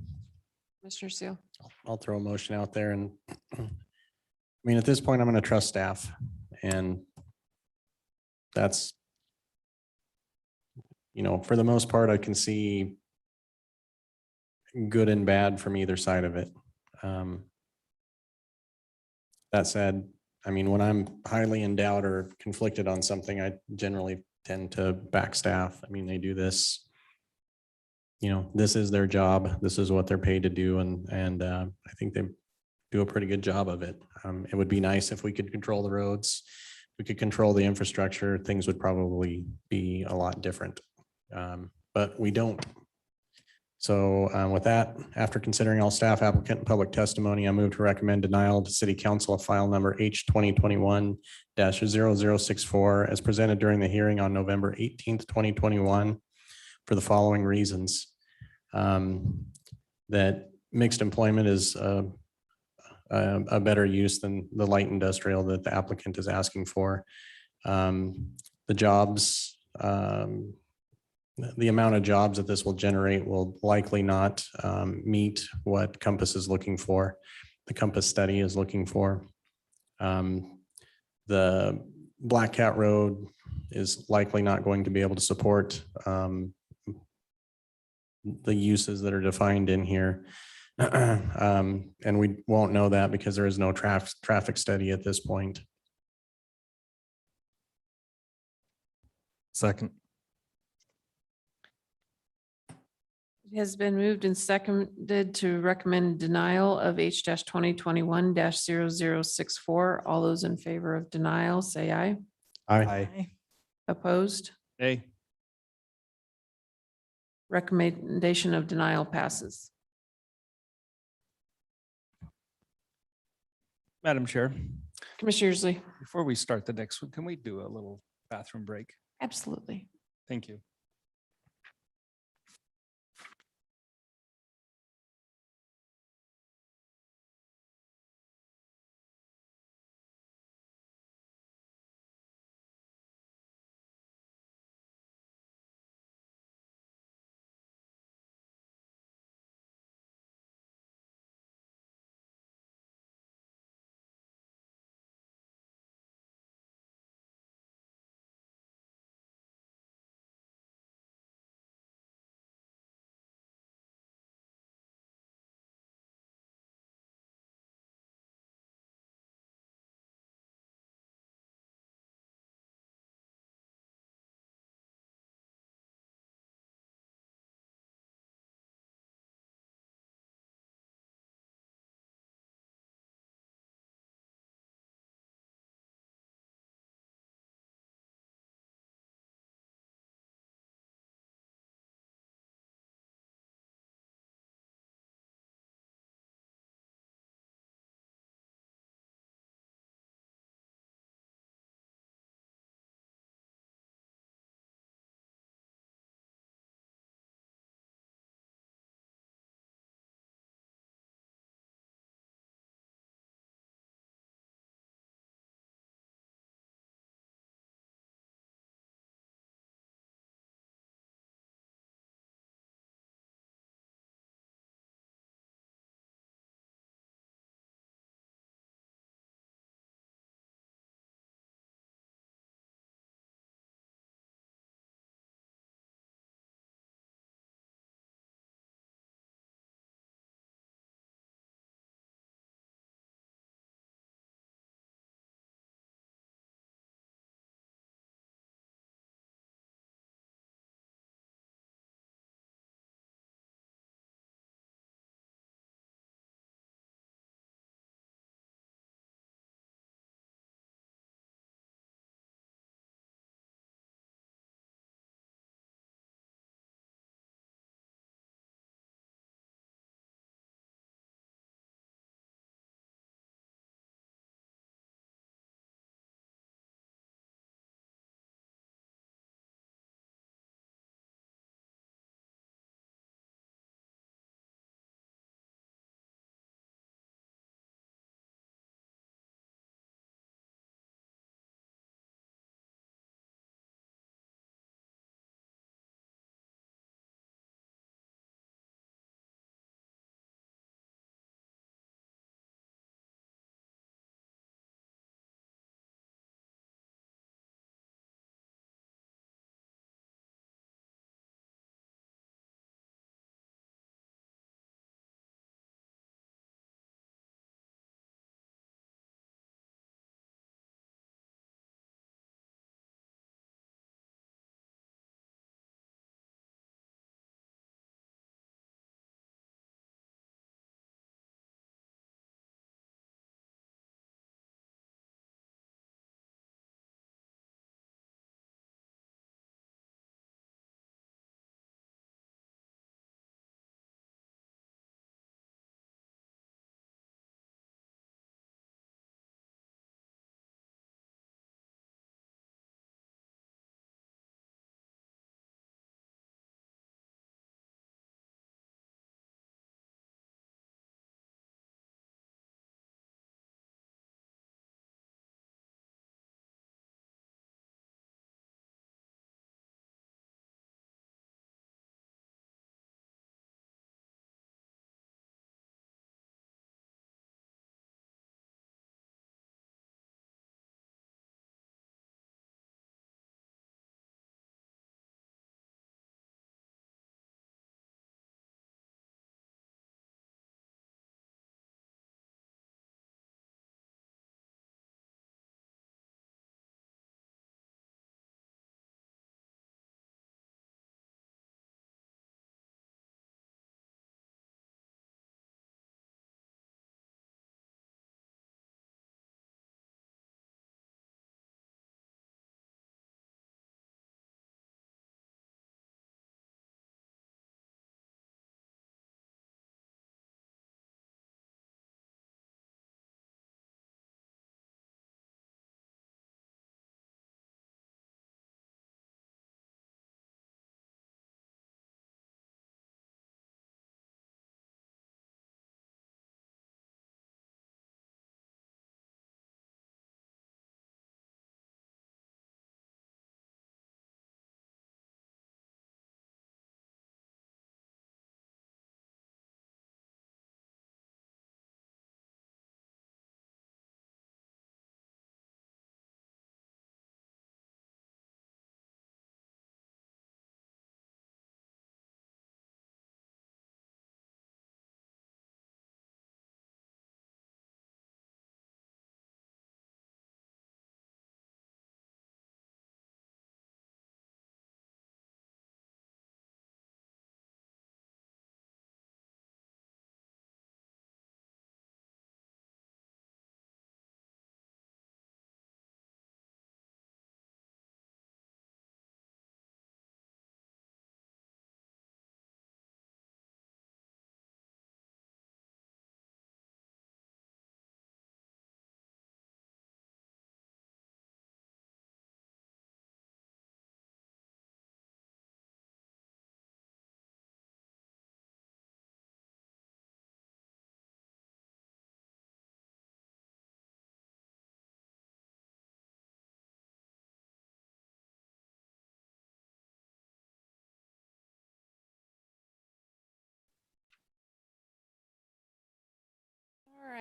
Commissioner Seal. I'll throw a motion out there and at this point, I'm going to trust staff and that's, for the most part, I can see good and bad from either side of it. That said, when I'm highly in doubt or conflicted on something, I generally tend to back staff. They do this. This is their job. This is what they're paid to do. And I think they do a pretty good job of it. It would be nice if we could control the roads. We could control the infrastructure. Things would probably be a lot different. But we don't. So with that, after considering all staff, applicant, and public testimony, I move to recommend denial to City Council of file number H 2021-0064 as presented during the hearing on November 18th, 2021 for the following reasons. That mixed employment is a better use than the light industrial that the applicant is asking for. The jobs, the amount of jobs that this will generate will likely not meet what Compass is looking for. The Compass study is looking for. The Black Cat Road is likely not going to be able to support the uses that are defined in here. And we won't know that because there is no traffic study at this point. Second. It has been moved and seconded to recommend denial of H 2021-0064. All those in favor of denial, say aye. Aye. Opposed? Hey. Recommendation of denial passes. Madam Chair, Commissioner Yearsley. before we start the next one, can we do a little bathroom break? Absolutely. Thank you.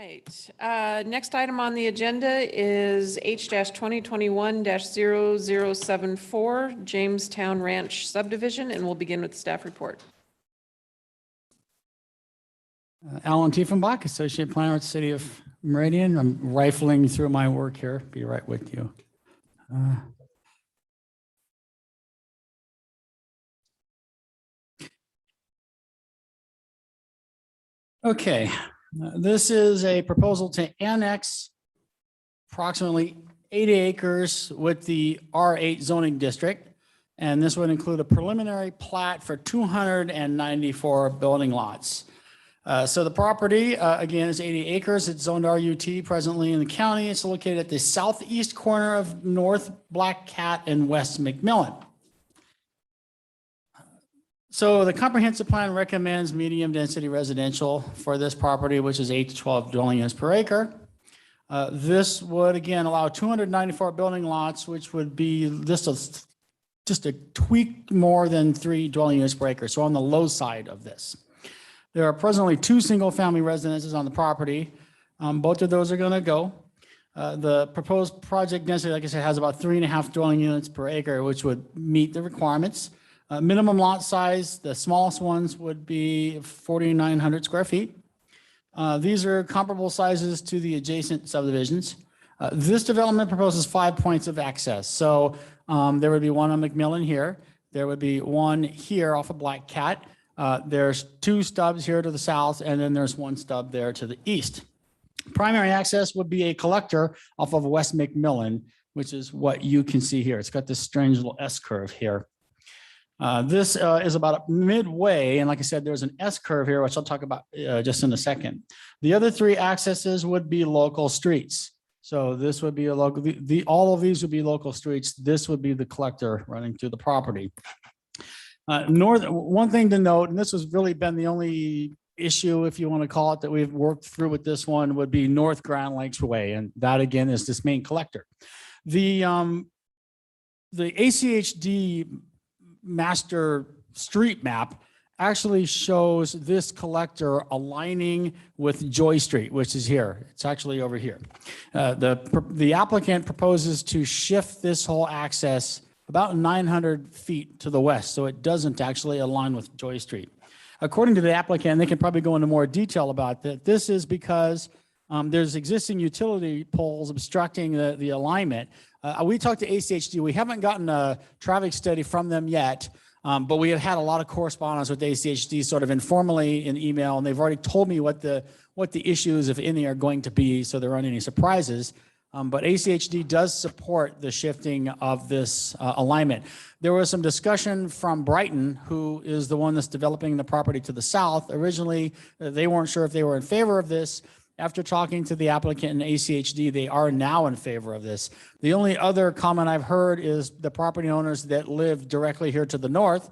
right. Next item on the agenda is H-2021-0074 Jamestown Ranch subdivision, and we'll begin with the staff report. Alan Tiefenbach, Associate Planner at the City of Meridian. I'm rifling through my work here. Be right with you. Okay, this is a proposal to annex approximately 80 acres with the R8 zoning district. And this would include a preliminary plat for 294 building lots. So the property, again, is 80 acres. It's zoned RUT presently in the county. It's located at the southeast corner of North Black Cat and West McMillan. So the comprehensive plan recommends medium density residential for this property, which is 8 to 12 dwelling units per acre. This would again allow 294 building lots, which would be just a tweak more than 3 dwelling units per acre. So on the low side of this. There are presently 2 single-family residences on the property. Both of those are going to go. The proposed project density, like I said, has about 3.5 dwelling units per acre, which would meet the requirements. Minimum lot size, the smallest ones would be 4,900 square feet. These are comparable sizes to the adjacent subdivisions. This development proposes 5 points of access. So there would be one on McMillan here. There would be one here off of Black Cat. There's 2 stubs here to the south, and then there's 1 stub there to the east. Primary access would be a collector off of West McMillan, which is what you can see here. It's got this strange little S curve here. This is about midway, and like I said, there's an S curve here, which I'll talk about just in a second. The other 3 accesses would be local streets. So this would be a local, all of these would be local streets. This would be the collector running through the property. One thing to note, and this has really been the only issue, if you want to call it, that we've worked through with this one, would be North Grand Lakes Way, and that again is this main collector. The ACHD master street map actually shows this collector aligning with Joy Street, which is here. It's actually over here. The applicant proposes to shift this whole access about 900 feet to the west, so it doesn't actually align with Joy Street. According to the applicant, they can probably go into more detail about that. This is because there's existing utility poles obstructing the alignment. We talked to ACHD. We haven't gotten a traffic study from them yet, but we have had a lot of correspondence with ACHD sort of informally in email, and they've already told me what the issues, if any, are going to be, so there aren't any surprises. But ACHD does support the shifting of this alignment. There was some discussion from Brighton, who is the one that's developing the property to the south. Originally, they weren't sure if they were in favor of this. After talking to the applicant and ACHD, they are now in favor of this. The only other comment I've heard is the property owners that live directly here to the north,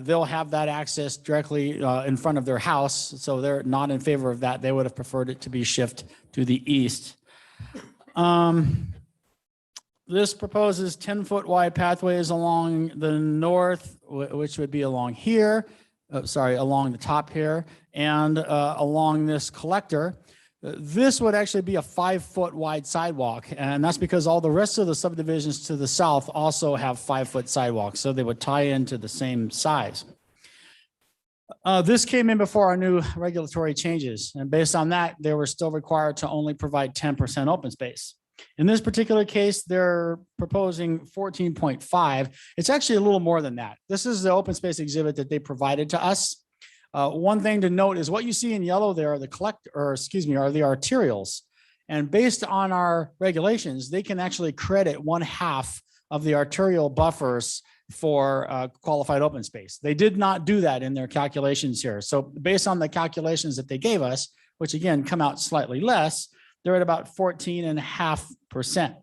they'll have that access directly in front of their house, so they're not in favor of that. They would have preferred it to be shifted to the east. This proposes 10-foot wide pathways along the north, which would be along here, along the top here, and along this collector. This would actually be a 5-foot wide sidewalk, and that's because all the rest of the subdivisions to the south also have 5-foot sidewalks, so they would tie into the same size. This came in before our new regulatory changes, and based on that, they were still required to only provide 10% open space. In this particular case, they're proposing 14.5. It's actually a little more than that. This is the open space exhibit that they provided to us. One thing to note is what you see in yellow there are the are the arterials. And based on our regulations, they can actually credit 1/2 of the arterial buffers for qualified open space. They did not do that in their calculations here. So based on the calculations that they gave us, which again come out slightly less, they're at about 14.5%.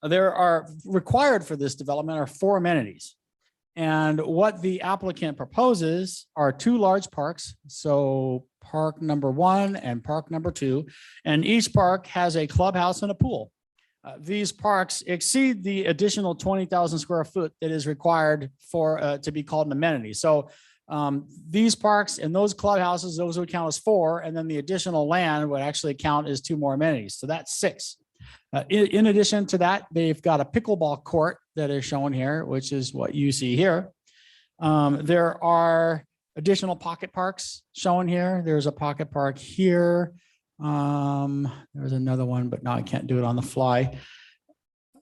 There are required for this development are 4 amenities. And what the applicant proposes are 2 large parks. So park number 1 and park number 2, and each park has a clubhouse and a pool. These parks exceed the additional 20,000 square foot that is required for to be called an amenity. So These parks and those clubhouses, those would count as 4, and then the additional land would actually count as 2 more amenities. So that's 6. In addition to that, they've got a pickleball court that is shown here, which is what you see here. There are additional pocket parks shown here. There's a pocket park here. There's another one, but now I can't do it on the fly.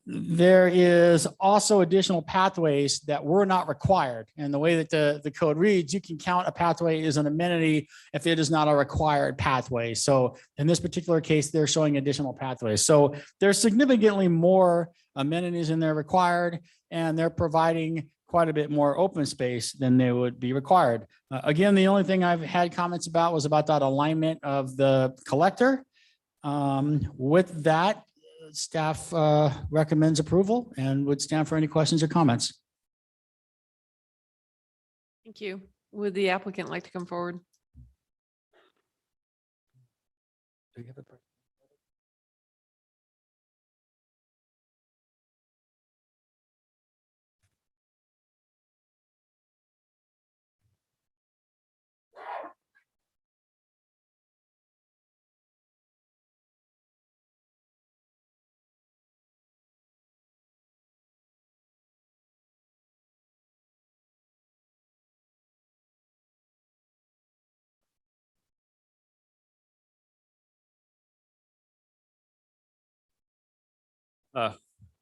There is also additional pathways that were not required. And the way that the code reads, you can count a pathway as an amenity if it is not a required pathway. So in this particular case, they're showing additional pathways. So there's significantly more amenities in there required, and they're providing quite a bit more open space than they would be required. Again, the only thing I've had comments about was about that alignment of the collector. With that, staff recommends approval and would stand for any questions or comments. Thank you. Would the applicant like to come forward?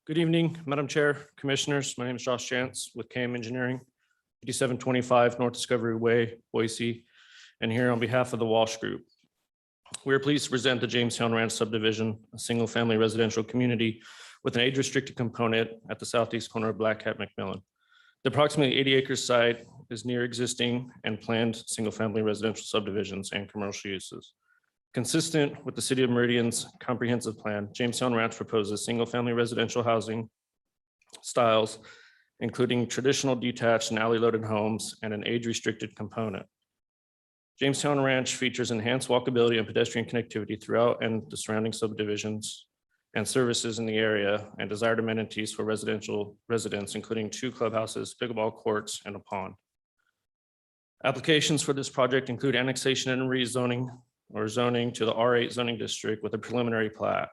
Good evening, Madam Chair, Commissioners. My name is Josh Chance with KM Engineering, 5725 North Discovery Way, Boise, and here on behalf of the Walsh Group. We are pleased to present the Jamestown Ranch subdivision, a single-family residential community with an age-restricted component at the southeast corner of Black Cat McMillan. The approximately 80-acre site is near existing and planned single-family residential subdivisions and commercial uses. Consistent with the City of Meridian's comprehensive plan, Jamestown Ranch proposes single-family residential housing styles, including traditional detached and alley-loaded homes and an age-restricted component. Jamestown Ranch features enhanced walkability and pedestrian connectivity throughout and the surrounding subdivisions and services in the area and desired amenities for residential residents, including 2 clubhouses, pickleball courts, and a pond. Applications for this project include annexation and rezoning or zoning to the R8 zoning district with a preliminary plat.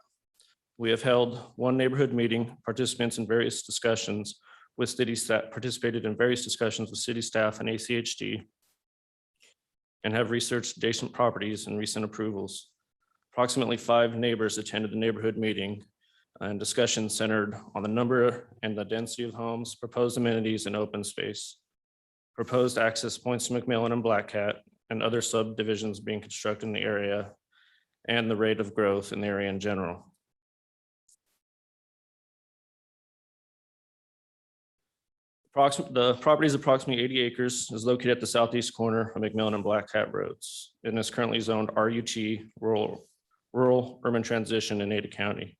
We have held 1 neighborhood meeting, participants in various discussions with city staff, participated in various discussions with city staff and ACHD, and have researched adjacent properties and recent approvals. Approximately 5 neighbors attended the neighborhood meeting and discussions centered on the number and the density of homes, proposed amenities and open space, proposed access points to McMillan and Black Cat, and other subdivisions being constructed in the area, and the rate of growth in the area in general. The property is approximately 80 acres, is located at the southeast corner of McMillan and Black Cat Roads, and is currently zoned RUT, rural urban transition in Ada County.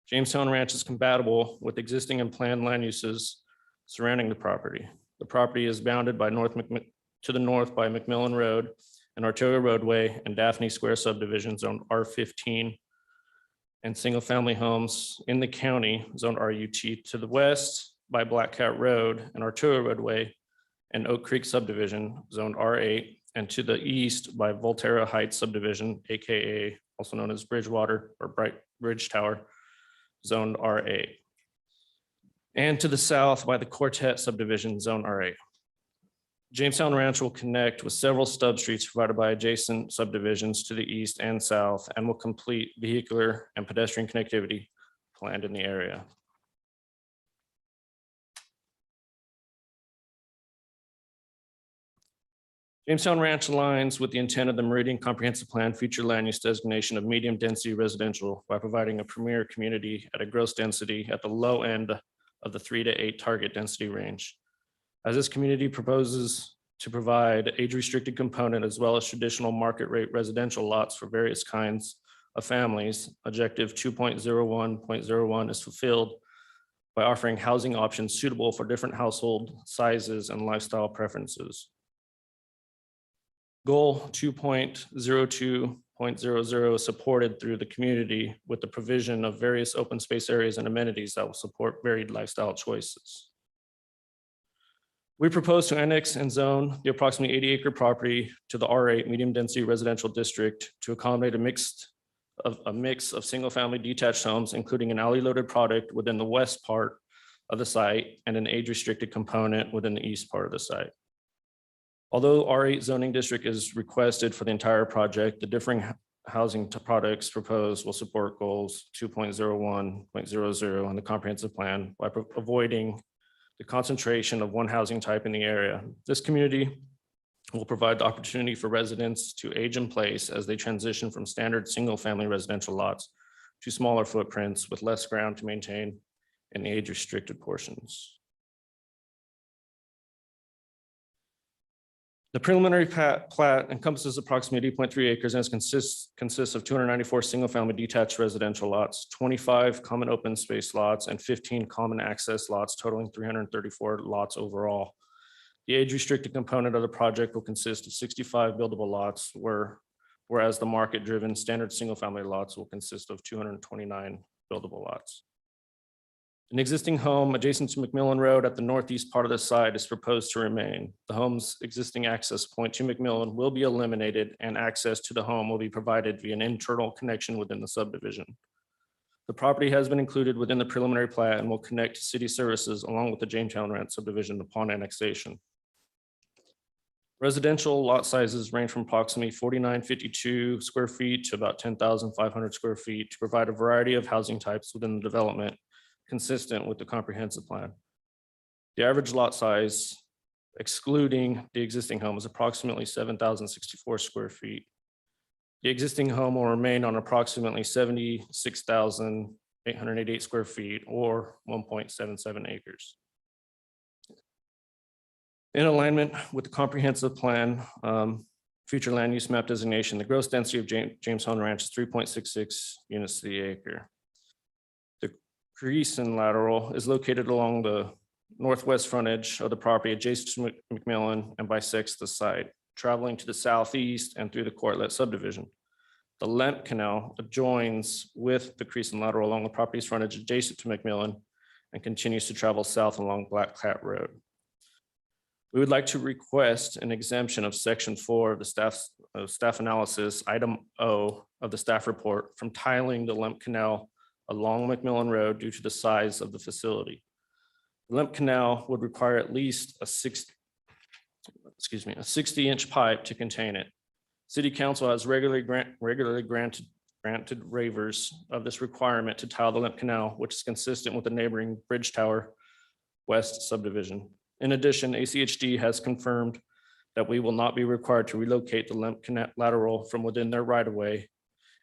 Jamestown Ranch is compatible with existing and planned land uses surrounding the property. The property is bounded by to the north by McMillan Road and Arturo Roadway and Daphne Square subdivision zone R15, and single-family homes in the county zone RUT to the west by Black Cat Road and Arturo Roadway and Oak Creek subdivision zone R8, and to the east by Volterra Heights subdivision, AKA also known as Bridgewater or Bright Bridge Tower, zone R8, and to the south by the Quartet subdivision zone R8. Jamestown Ranch will connect with several stub streets provided by adjacent subdivisions to the east and south, and will complete vehicular and pedestrian connectivity planned in the area. Jamestown Ranch aligns with the intent of the Meridian Comprehensive Plan future land use designation of medium density residential by providing a premier community at a gross density at the low end of the 3 to 8 target density range. As this community proposes to provide age-restricted component as well as traditional market rate residential lots for various kinds of families, objective 2.01.01 is fulfilled by offering housing options suitable for different household sizes and lifestyle preferences. Goal 2.02.00 is supported through the community with the provision of various open space areas and amenities that will support varied lifestyle choices. We propose to annex and zone the approximately 80-acre property to the R8 medium density residential district to accommodate a mix of single-family detached homes, including an alley-loaded product within the west part of the site and an age-restricted component within the east part of the site. Although R8 zoning district is requested for the entire project, the differing housing products proposed will support goals 2.01.00 on the comprehensive plan by avoiding the concentration of one housing type in the area. This community will provide the opportunity for residents to age in place as they transition from standard single-family residential lots to smaller footprints with less ground to maintain in the age-restricted portions. The preliminary plat encompasses approximately 8.3 acres and consists of 294 single-family detached residential lots, 25 common open space lots, and 15 common access lots, totaling 334 lots overall. The age-restricted component of the project will consist of 65 buildable lots, whereas the market-driven standard single-family lots will consist of 229 buildable lots. An existing home adjacent to McMillan Road at the northeast part of the site is proposed to remain. The home's existing access point to McMillan will be eliminated and access to the home will be provided via an internal connection within the subdivision. The property has been included within the preliminary plat and will connect to city services along with the Jamestown Ranch subdivision upon annexation. Residential lot sizes range from approximately 4,952 square feet to about 10,500 square feet to provide a variety of housing types within the development consistent with the comprehensive plan. The average lot size, excluding the existing home, is approximately 7,064 square feet. The existing home will remain on approximately 76,888 square feet or 1.77 acres. In alignment with the comprehensive plan, future land use map designation, the gross density of Jamestown Ranch is 3.66 units to the acre. The Creason lateral is located along the northwest frontage of the property adjacent to McMillan and bisects the site, traveling to the southeast and through the Cortlet subdivision. The Lemp Canal adjoins with the Creason lateral along the property's frontage adjacent to McMillan and continues to travel south along Black Cat Road. We would like to request an exemption of section 4 of the staff analysis, item O of the staff report, from tiling the Lemp Canal along McMillan Road due to the size of the facility. The Lemp Canal would require at least a 60-inch pipe to contain it. City Council has regularly granted waivers of this requirement to tile the Lemp Canal, which is consistent with the neighboring Bridge Tower West subdivision. In addition, ACHD has confirmed that we will not be required to relocate the Lemp Canal lateral from within their right-of-way,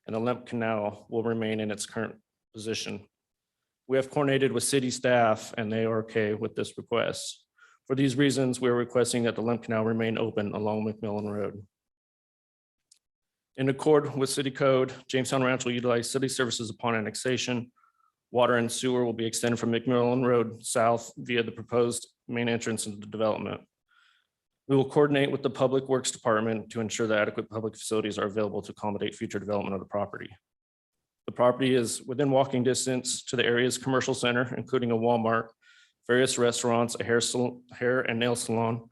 and the Lemp Canal will remain in its current position. We have coordinated with city staff, and they are okay with this request. For these reasons, we are requesting that the Lemp Canal remain open along McMillan Road. In accord with city code, Jamestown Ranch will utilize city services upon annexation. Water and sewer will be extended from McMillan Road south via the proposed main entrance into the development. We will coordinate with the Public Works Department to ensure that adequate public facilities are available to accommodate future development of the property. The property is within walking distance to the area's commercial center, including a Walmart, various restaurants, a hair and nail salon,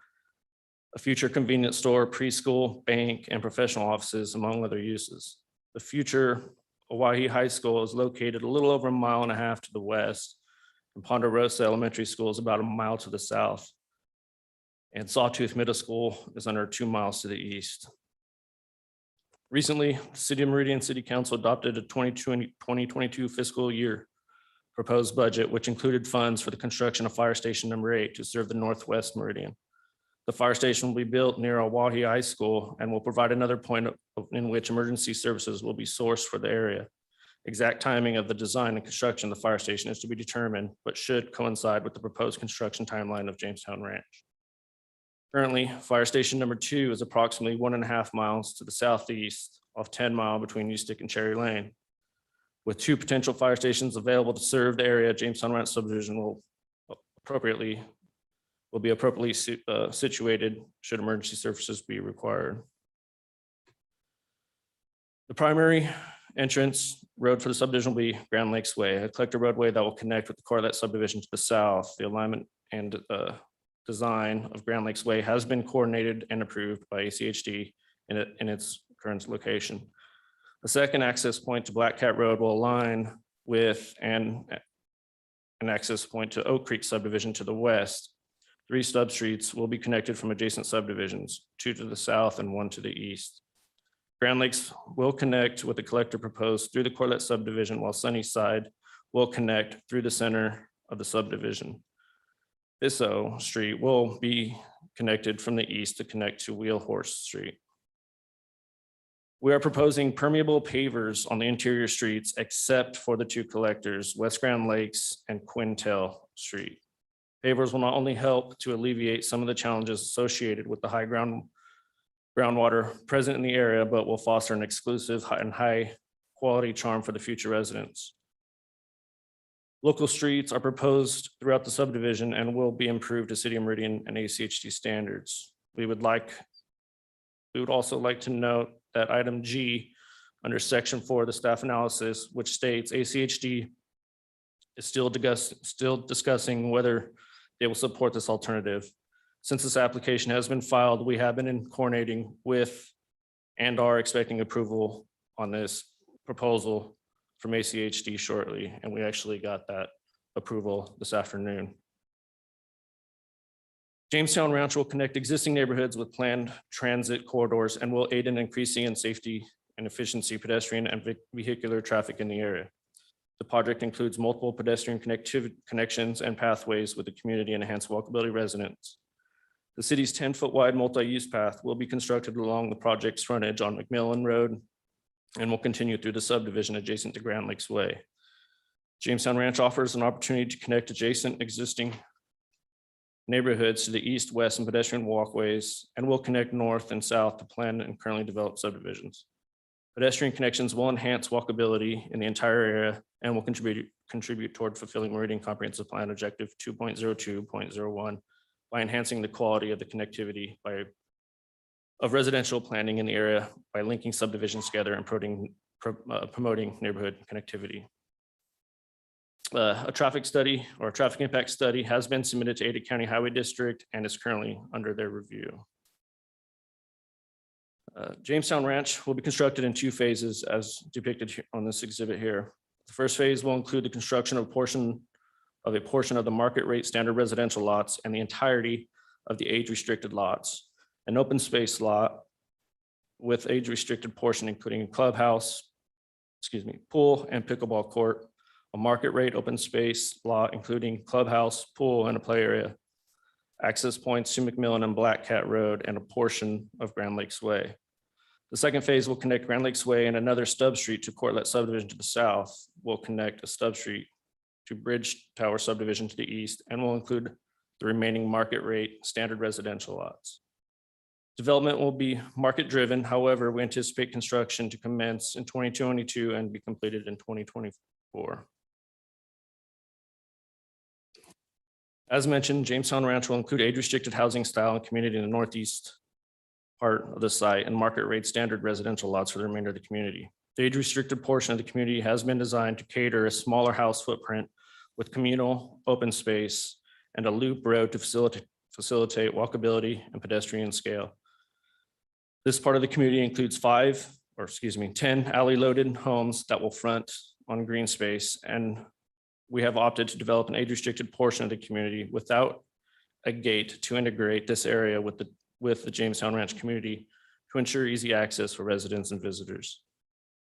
a future convenience store, preschool, bank, and professional offices, among other uses. The future Owyhee High School is located a little over 1.5 miles to the west, and Ponderosa Elementary School is about 1 mile to the south. And Sawtooth Middle School is under 2 miles to the east. Recently, the City of Meridian City Council adopted a 2022 fiscal year proposed budget, which included funds for the construction of Fire Station number 8 to serve the Northwest Meridian. The fire station will be built near Owyhee High School and will provide another point in which emergency services will be sourced for the area. Exact timing of the design and construction of the fire station is to be determined, but should coincide with the proposed construction timeline of Jamestown Ranch. Currently, fire station number 2 is approximately 1.5 miles to the southeast off 10 Mile between Ustick and Cherry Lane. With 2 potential fire stations available to serve the area, Jamestown Ranch subdivision will be appropriately situated should emergency services be required. The primary entrance road for the subdivision will be Grand Lakes Way, a collector roadway that will connect with the Cortlet subdivision to the south. The alignment and design of Grand Lakes Way has been coordinated and approved by ACHD in its current location. The second access point to Black Cat Road will align with an access point to Oak Creek subdivision to the west. 3 substreets will be connected from adjacent subdivisions, 2 to the south and 1 to the east. Grand Lakes will connect with the collector proposed through the Corlett subdivision, while Sunnyside will connect through the center of the subdivision. Bissell Street will be connected from the east to connect to Wheelhorse Street. We are proposing permeable pavers on the interior streets except for the 2 collectors, West Grand Lakes and Quintel Street. Pavers will not only help to alleviate some of the challenges associated with the high groundwater present in the area, but will foster an exclusive and high quality charm for the future residents. Local streets are proposed throughout the subdivision and will be improved to City of Meridian and ACHD standards. We would also like to note that item G under section 4 of the staff analysis, which states ACHD is still discussing whether they will support this alternative. Since this application has been filed, we have been coordinating with and are expecting approval on this proposal from ACHD shortly, and we actually got that approval this afternoon. Jamestown Ranch will connect existing neighborhoods with planned transit corridors and will aid in increasing in safety and efficiency pedestrian and vehicular traffic in the area. The project includes multiple pedestrian connections and pathways with the community and enhanced walkability residents. The city's 10-foot wide multi-use path will be constructed along the project's frontage on McMillan Road and will continue through the subdivision adjacent to Grand Lakes Way. Jamestown Ranch offers an opportunity to connect adjacent existing neighborhoods to the east, west, and pedestrian walkways, and will connect north and south to planned and currently developed subdivisions. Pedestrian connections will enhance walkability in the entire area and will contribute toward fulfilling Meridian Comprehensive Plan Objective 2.02.01 by enhancing the quality of the connectivity of residential planning in the area by linking subdivisions together and promoting neighborhood connectivity. A traffic study or a traffic impact study has been submitted to Ada County Highway District and is currently under their review. Jamestown Ranch will be constructed in 2 phases as depicted on this exhibit here. The first phase will include the construction of a portion of the market rate standard residential lots and the entirety of the age restricted lots. An open space lot with age restricted portion, including a clubhouse, pool and pickleball court, a market rate open space lot, including clubhouse, pool, and a play area, access points to McMillan and Black Cat Road, and a portion of Grand Lakes Way. The second phase will connect Grand Lakes Way and another stub street to Cortlet subdivision to the south. Will connect a stub street to Bridge Tower subdivision to the east and will include the remaining market rate standard residential lots. Development will be market driven. However, we anticipate construction to commence in 2022 and be completed in 2024. As mentioned, Jamestown Ranch will include age-restricted housing style and community in the northeast part of the site and market rate standard residential lots for the remainder of the community. The age-restricted portion of the community has been designed to cater a smaller house footprint with communal open space and a loop road to facilitate walkability and pedestrian scale. This part of the community includes 10 alley-loaded homes that will front on green space, and we have opted to develop an age-restricted portion of the community without a gate to integrate this area with the Jamestown Ranch community to ensure easy access for residents and visitors.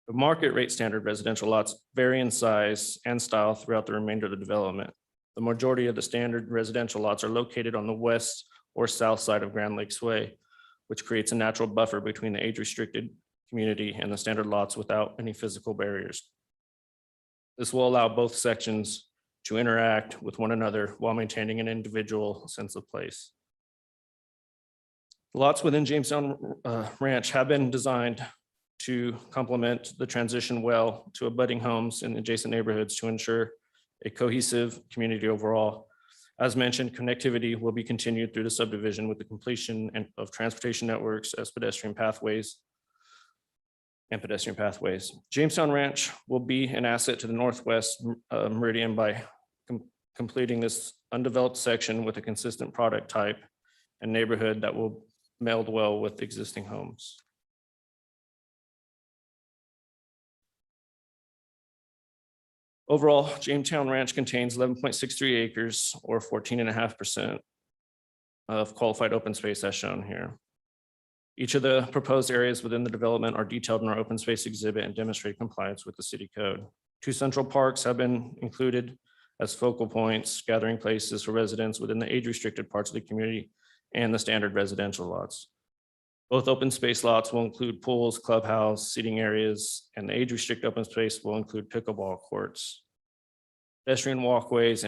The market rate standard residential lots vary in size and style throughout the remainder of the development. The majority of the standard residential lots are located on the west or south side of Grand Lakes Way, which creates a natural buffer between the age-restricted community and the standard lots without any physical barriers. This will allow both sections to interact with one another while maintaining an individual sense of place. Lots within Jamestown Ranch have been designed to complement the transition well to abutting homes in adjacent neighborhoods to ensure a cohesive community overall. As mentioned, connectivity will be continued through the subdivision with the completion of transportation networks as pedestrian pathways. Jamestown Ranch will be an asset to the northwest Meridian by completing this undeveloped section with a consistent product type and neighborhood that will meld well with existing homes. Overall, Jamestown Ranch contains 11.63 acres or 14.5% of qualified open space as shown here. Each of the proposed areas within the development are detailed in our open space exhibit and demonstrate compliance with the city code. 2 central parks have been included as focal points, gathering places for residents within the age-restricted parts of the community and the standard residential lots. Both open space lots will include pools, clubhouse, seating areas, and the age-restricted open space will include pickleball courts. Pedestrian walkways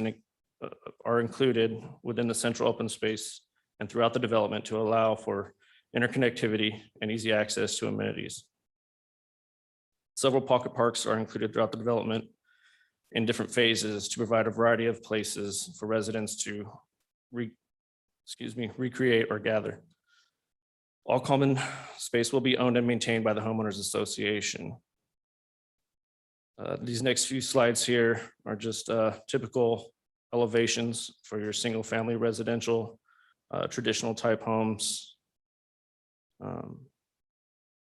are included within the central open space and throughout the development to allow for interconnectivity and easy access to amenities. Several pocket parks are included throughout the development in different phases to provide a variety of places for residents to recreate or gather. All common space will be owned and maintained by the homeowners association. These next few slides here are just typical elevations for your single family residential, traditional type homes.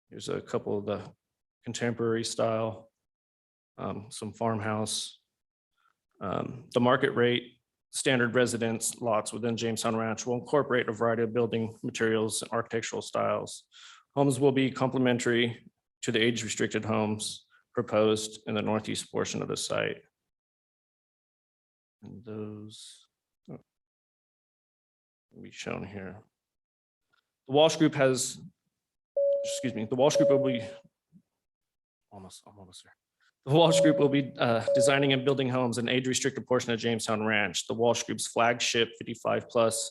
Here's a couple of the contemporary style, some farmhouse. The market rate standard residence lots within Jamestown Ranch will incorporate a variety of building materials and architectural styles. Homes will be complementary to the age-restricted homes proposed in the northeast portion of the site. And those will be shown here. The Walsh Group has, the Walsh Group will be I'm almost there. The Walsh Group will be designing and building homes in age-restricted portion of Jamestown Ranch. The Walsh Group's flagship 55+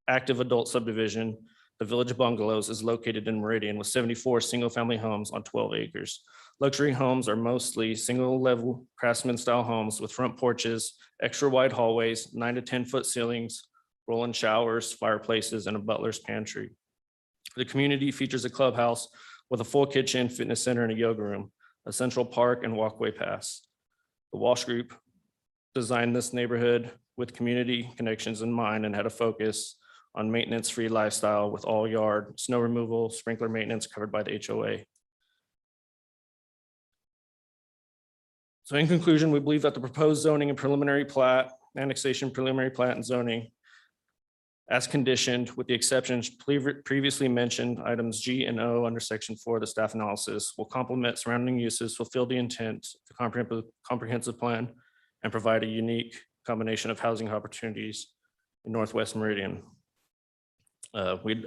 active adult subdivision, the Village Bungalows, is located in Meridian with 74 single-family homes on 12 acres. Luxury homes are mostly single-level craftsman-style homes with front porches, extra wide hallways, 9 to 10-foot ceilings, roll-in showers, fireplaces, and a butler's pantry. The community features a clubhouse with a full kitchen, fitness center, and a yoga room, a central park and walkway paths. The Walsh Group designed this neighborhood with community connections in mind and had a focus on maintenance-free lifestyle with all yard, snow removal, sprinkler maintenance covered by the HOA. So in conclusion, we believe that the proposed zoning and preliminary plat, annexation, preliminary plat, and zoning as conditioned, with the exceptions previously mentioned, items G and O under section 4 of the staff analysis, will complement surrounding uses, fulfill the intent of the comprehensive plan, and provide a unique combination of housing opportunities in Northwest Meridian. We'd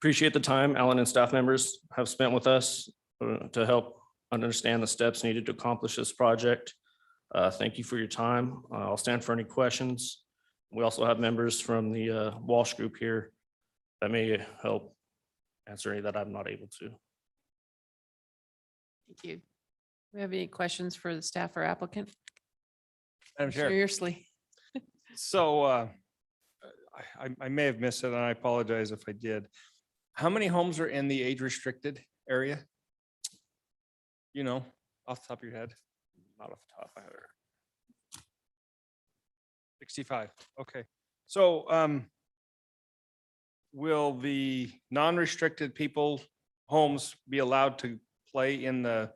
appreciate the time Alan and staff members have spent with us to help understand the steps needed to accomplish this project. Thank you for your time. I'll stand for any questions. We also have members from the Walsh Group here that may help answer any that I'm not able to. Thank you. Do we have any questions for the staff or applicant? Madam Chair. Seriously. So I may have missed it and I apologize if I did. How many homes are in the age restricted area? You know, off the top of your head? Not off the top of my head. 65, okay. So will the non-restricted people homes be allowed to play in the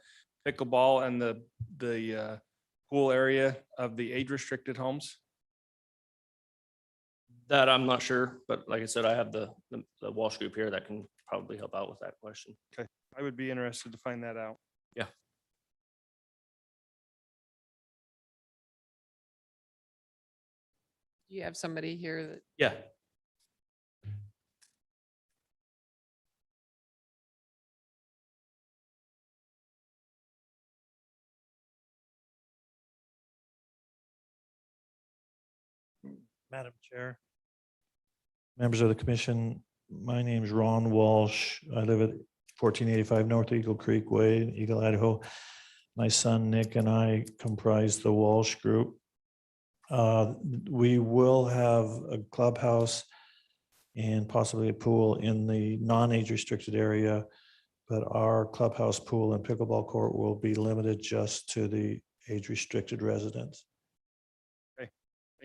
pickleball and the pool area of the age-restricted homes? That I'm not sure, but like I said, I have the Walsh Group here that can probably help out with that question. Okay, I would be interested to find that out. Yeah. Do you have somebody here that? Yeah. Madam Chair, members of the commission, my name is Ron Walsh. I live at 1485 North Eagle Creek Way, Eagle, Idaho. My son Nick and I comprise the Walsh Group. We will have a clubhouse and possibly a pool in the non-age restricted area, but our clubhouse, pool, and pickleball court will be limited just to the age restricted residents.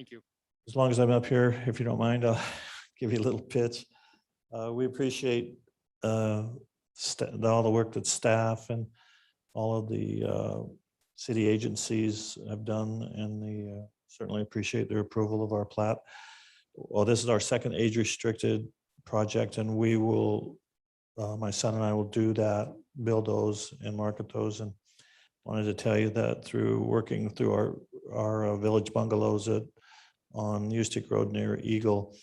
Thank you. As long as I'm up here, if you don't mind, I'll give you a little pitch. We appreciate all the work that staff and all of the city agencies have done, and certainly appreciate their approval of our plat. Well, this is our second age-restricted project, and we will, my son and I will do that, build those and market those. And wanted to tell you that through working through our village bungalows on Ustick Road near Eagle,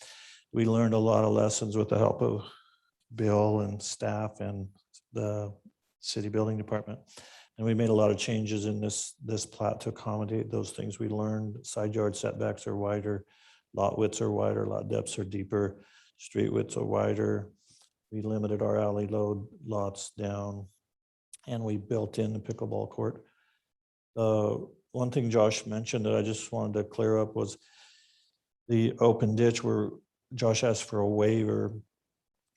we learned a lot of lessons with the help of Bill and staff and the city building department. And we made a lot of changes in this plat to accommodate those things we learned. Side yard setbacks are wider, lot widths are wider, lot depths are deeper, street widths are wider. We limited our alley load lots down, and we built in the pickleball court. One thing Josh mentioned that I just wanted to clear up was the open ditch where Josh asked for a waiver,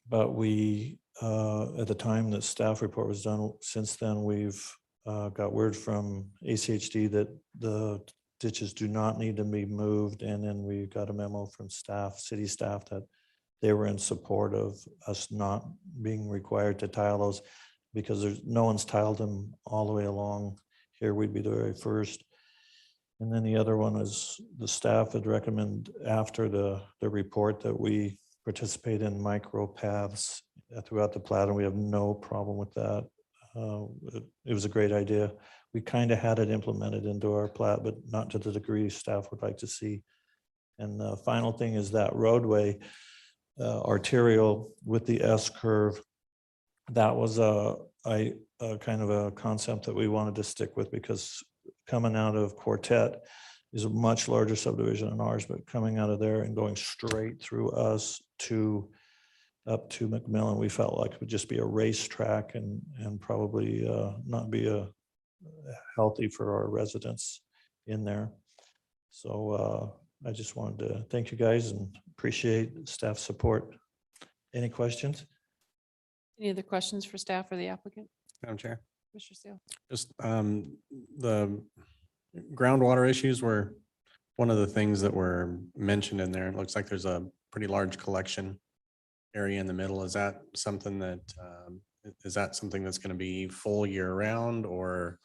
but we, at the time that staff report was done, since then we've got word from ACHD that the ditches do not need to be moved. And then we got a memo from staff, city staff, that they were in support of us not being required to tile those, because no one's tiled them all the way along here. We'd be the very first. And then the other one is the staff had recommended after the report that we participate in micro paths throughout the plat, and we have no problem with that. It was a great idea. We kind of had it implemented into our plat, but not to the degree staff would like to see. And the final thing is that roadway arterial with the S curve. That was a kind of a concept that we wanted to stick with, because coming out of Quartet is a much larger subdivision than ours, but coming out of there and going straight through us up to McMillan, we felt like it would just be a racetrack and probably not be healthy for our residents in there. So I just wanted to thank you guys and appreciate staff support. Any questions? Any other questions for staff or the applicant? Madam Chair, Mr. Steele? just the groundwater issues were one of the things that were mentioned in there. It looks like there's a pretty large collection area in the middle. Is that something that's going to be full year round? Or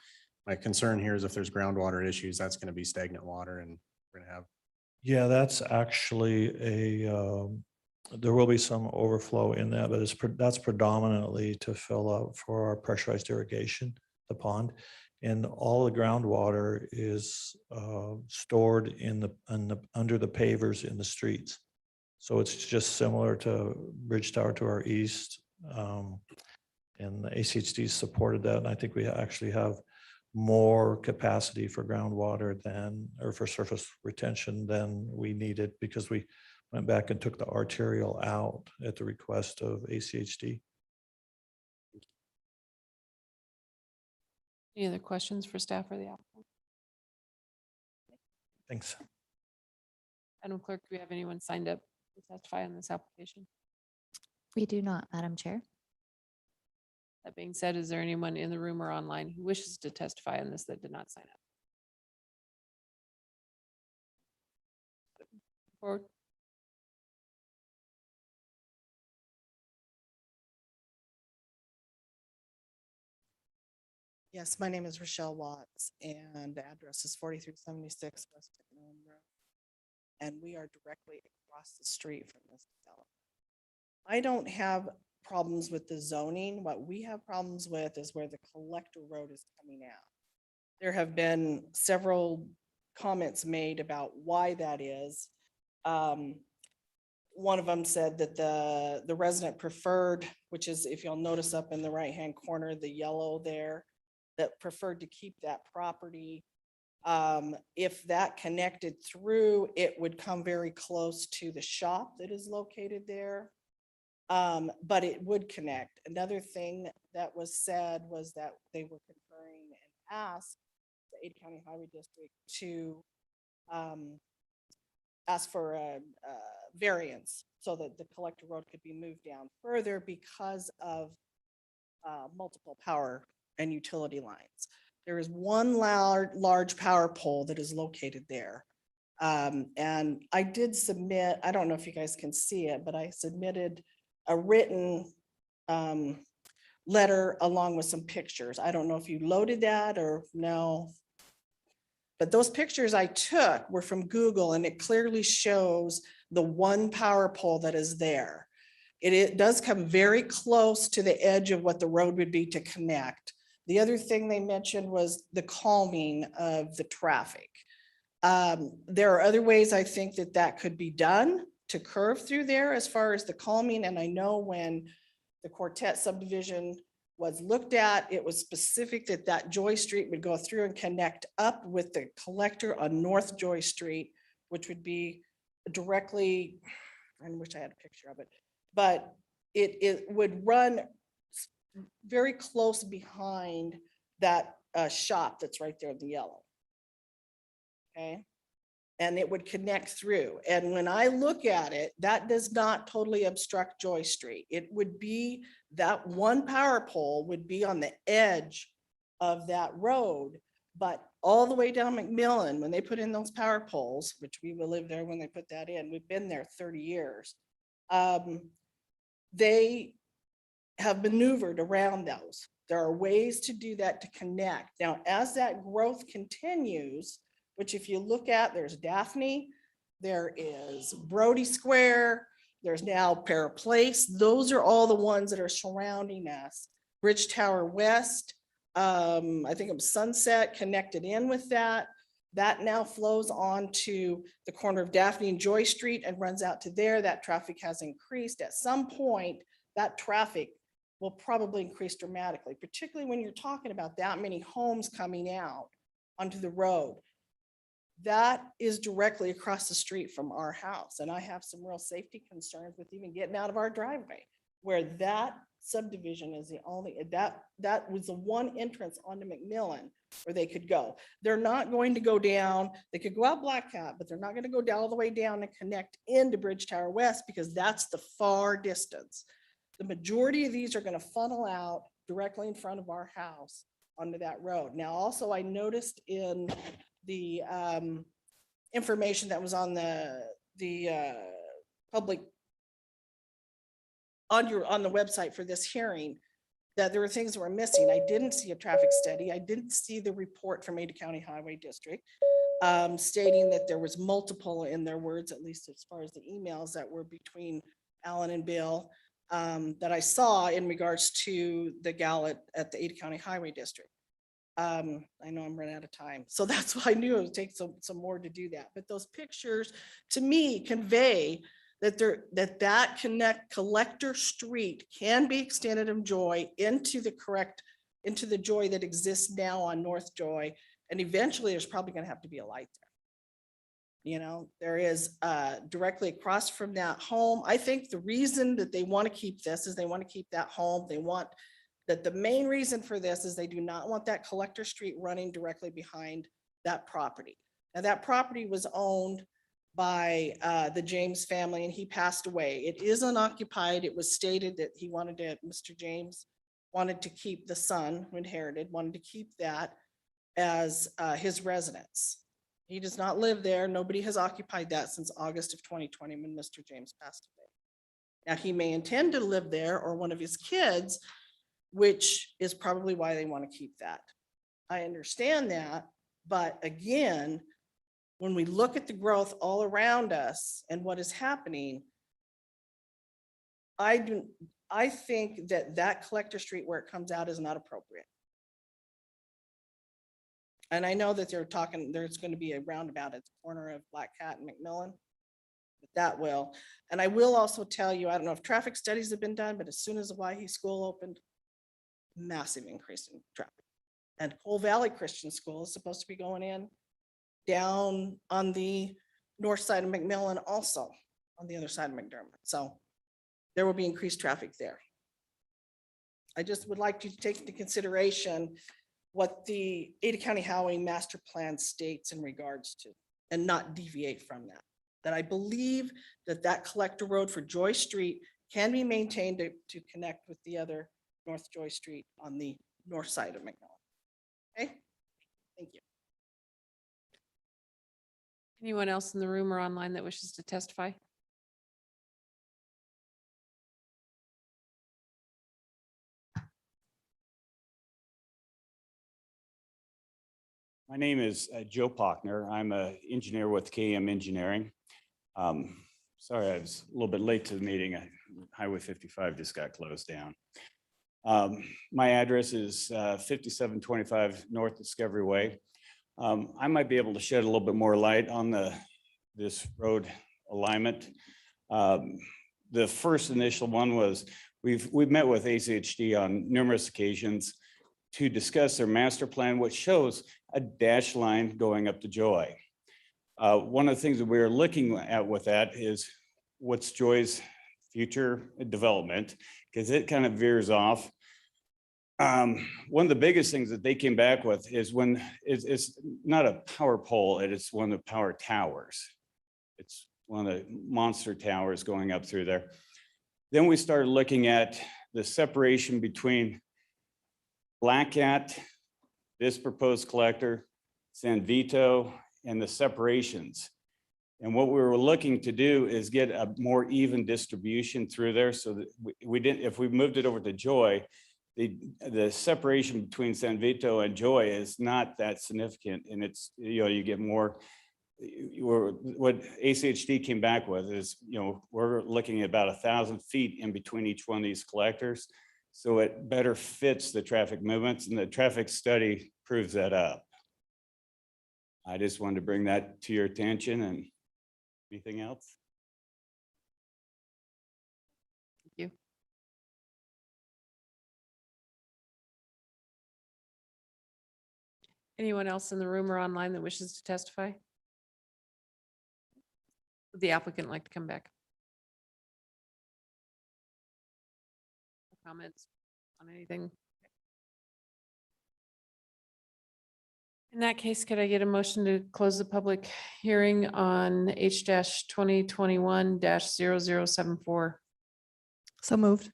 my concern here is if there's groundwater issues, that's going to be stagnant water, and we're going to have. Yeah, that's actually there will be some overflow in that, but that's predominantly to fill up for our pressurized irrigation, the pond. And all the groundwater is stored under the pavers in the streets. So it's just similar to Bridge Tower to our east. And the ACHD supported that. And I think we actually have more capacity for groundwater or for surface retention than we needed, because we went back and took the arterial out at the request of ACHD. Any other questions for staff or the applicant? Thanks. Madam Clerk, do we have anyone signed up to testify on this application? We do not, Madam Chair. That being said, is there anyone in the room or online who wishes to testify on this that did not sign up? Forward. Yes, my name is Rochelle Watts, and the address is 4376 West McMillan Road. And we are directly across the street from this development. I don't have problems with the zoning. What we have problems with is where the collector road is coming out. There have been several comments made about why that is. One of them said that the resident preferred, which is, if you'll notice up in the right-hand corner, the yellow there, that preferred to keep that property. If that connected through, it would come very close to the shop that is located there. But it would connect. Another thing that was said was that they were conferring and asked the Ada County Highway District to ask for a variance so that the collector road could be moved down further because of multiple power and utility lines. There is one large power pole that is located there. And I did submit, I don't know if you guys can see it, but I submitted a written letter along with some pictures. I don't know if you loaded that or no. But those pictures I took were from Google, and it clearly shows the one power pole that is there. It does come very close to the edge of what the road would be to connect. The other thing they mentioned was the calming of the traffic. There are other ways I think that that could be done to curve through there as far as the calming. And I know when the Quartet subdivision was looked at, it was specific that that Joy Street would go through and connect up with the collector on North Joy Street, which would be directly, I wish I had a picture of it, but it would run very close behind that shop that's right there in the yellow. Okay. And it would connect through. And when I look at it, that does not totally obstruct Joy Street. It would be that one power pole would be on the edge of that road, but all the way down McMillan, when they put in those power poles, which we will live there when they put that in, we've been there 30 years. They have maneuvered around those. There are ways to do that to connect. Now, as that growth continues, which if you look at, there's Daphne, there is Brody Square, there's now Para Place. Those are all the ones that are surrounding us. Bridge Tower West, I think it was Sunset connected in with that. That now flows on to the corner of Daphne and Joy Street and runs out to there. That traffic has increased. At some point, that traffic will probably increase dramatically, particularly when you're talking about that many homes coming out onto the road. That is directly across the street from our house. And I have some real safety concerns with even getting out of our driveway, where that subdivision is the only, that was the one entrance onto McMillan where they could go. They're not going to go down, they could go out Black Cat, but they're not going to go down all the way down and connect into Bridge Tower West because that's the far distance. The majority of these are going to funnel out directly in front of our house onto that road. Now, also, I noticed in the information that was on the public on the website for this hearing, that there were things that were missing. I didn't see a traffic study. I didn't see the report from Ada County Highway District stating that there was multiple, in their words, at least as far as the emails that were between Alan and Bill, that I saw in regards to the gal at the Ada County Highway District. I know I'm running out of time, so that's why I knew it would take some more to do that. But those pictures to me convey that that collector street can be extended of Joy into the Joy that exists now on North Joy. And eventually there's probably going to have to be a light there. You know, there is directly across from that home. I think the reason that they want to keep this is they want to keep that home. They want that the main reason for this is they do not want that collector street running directly behind that property. Now that property was owned by the James family and he passed away. It is unoccupied. It was stated that he wanted to, Mr. James wanted to keep the son who inherited, wanted to keep that as his residence. He does not live there. Nobody has occupied that since August of 2020 when Mr. James passed away. Now he may intend to live there or one of his kids, which is probably why they want to keep that. I understand that, but again, when we look at the growth all around us and what is happening, I think that collector street where it comes out is not appropriate. And I know that they're talking, there's going to be a roundabout at the corner of Black Cat and McMillan, but that will. And I will also tell you, I don't know if traffic studies have been done, but as soon as the Waihe School opened, massive increase in traffic. And Coal Valley Christian School is supposed to be going in down on the north side of McMillan, also on the other side of McDermott. So there will be increased traffic there. I just would like you to take into consideration what the Ada County Highway Master Plan states in regards to, and not deviate from that. That I believe that that collector road for Joy Street can be maintained to connect with the other North Joy Street on the north side of McMillan. Okay, thank you. Anyone else in the room or online that wishes to testify? My name is Joe Pockner. I'm an engineer with KM Engineering. Sorry, I was a little bit late to the meeting. Highway 55 just got closed down. My address is 5725 North Discovery Way. I might be able to shed a little bit more light on this road alignment. The first initial one was we've met with ACHD on numerous occasions to discuss their master plan, which shows a dash line going up to Joy. One of the things that we're looking at with that is what's Joy's future development, because it kind of veers off. One of the biggest things that they came back with is when it's not a power pole, it's one of the power towers. It's one of the monster towers going up through there. Then we started looking at the separation between Black Cat, this proposed collector, San Vito, and the separations. And what we were looking to do is get a more even distribution through there so that we didn't, if we moved it over to Joy, the separation between San Vito and Joy is not that significant. And it's, you get more, what ACHD came back with is, we're looking at about 1,000 feet in between each one of these collectors. So it better fits the traffic movements, and the traffic study proves that up. I just wanted to bring that to your attention. And anything else? Thank you. Anyone else in the room or online that wishes to testify? Would the applicant like to come back? Comments on anything? In that case, could I get a motion to close the public hearing on H-2021-0074? So moved.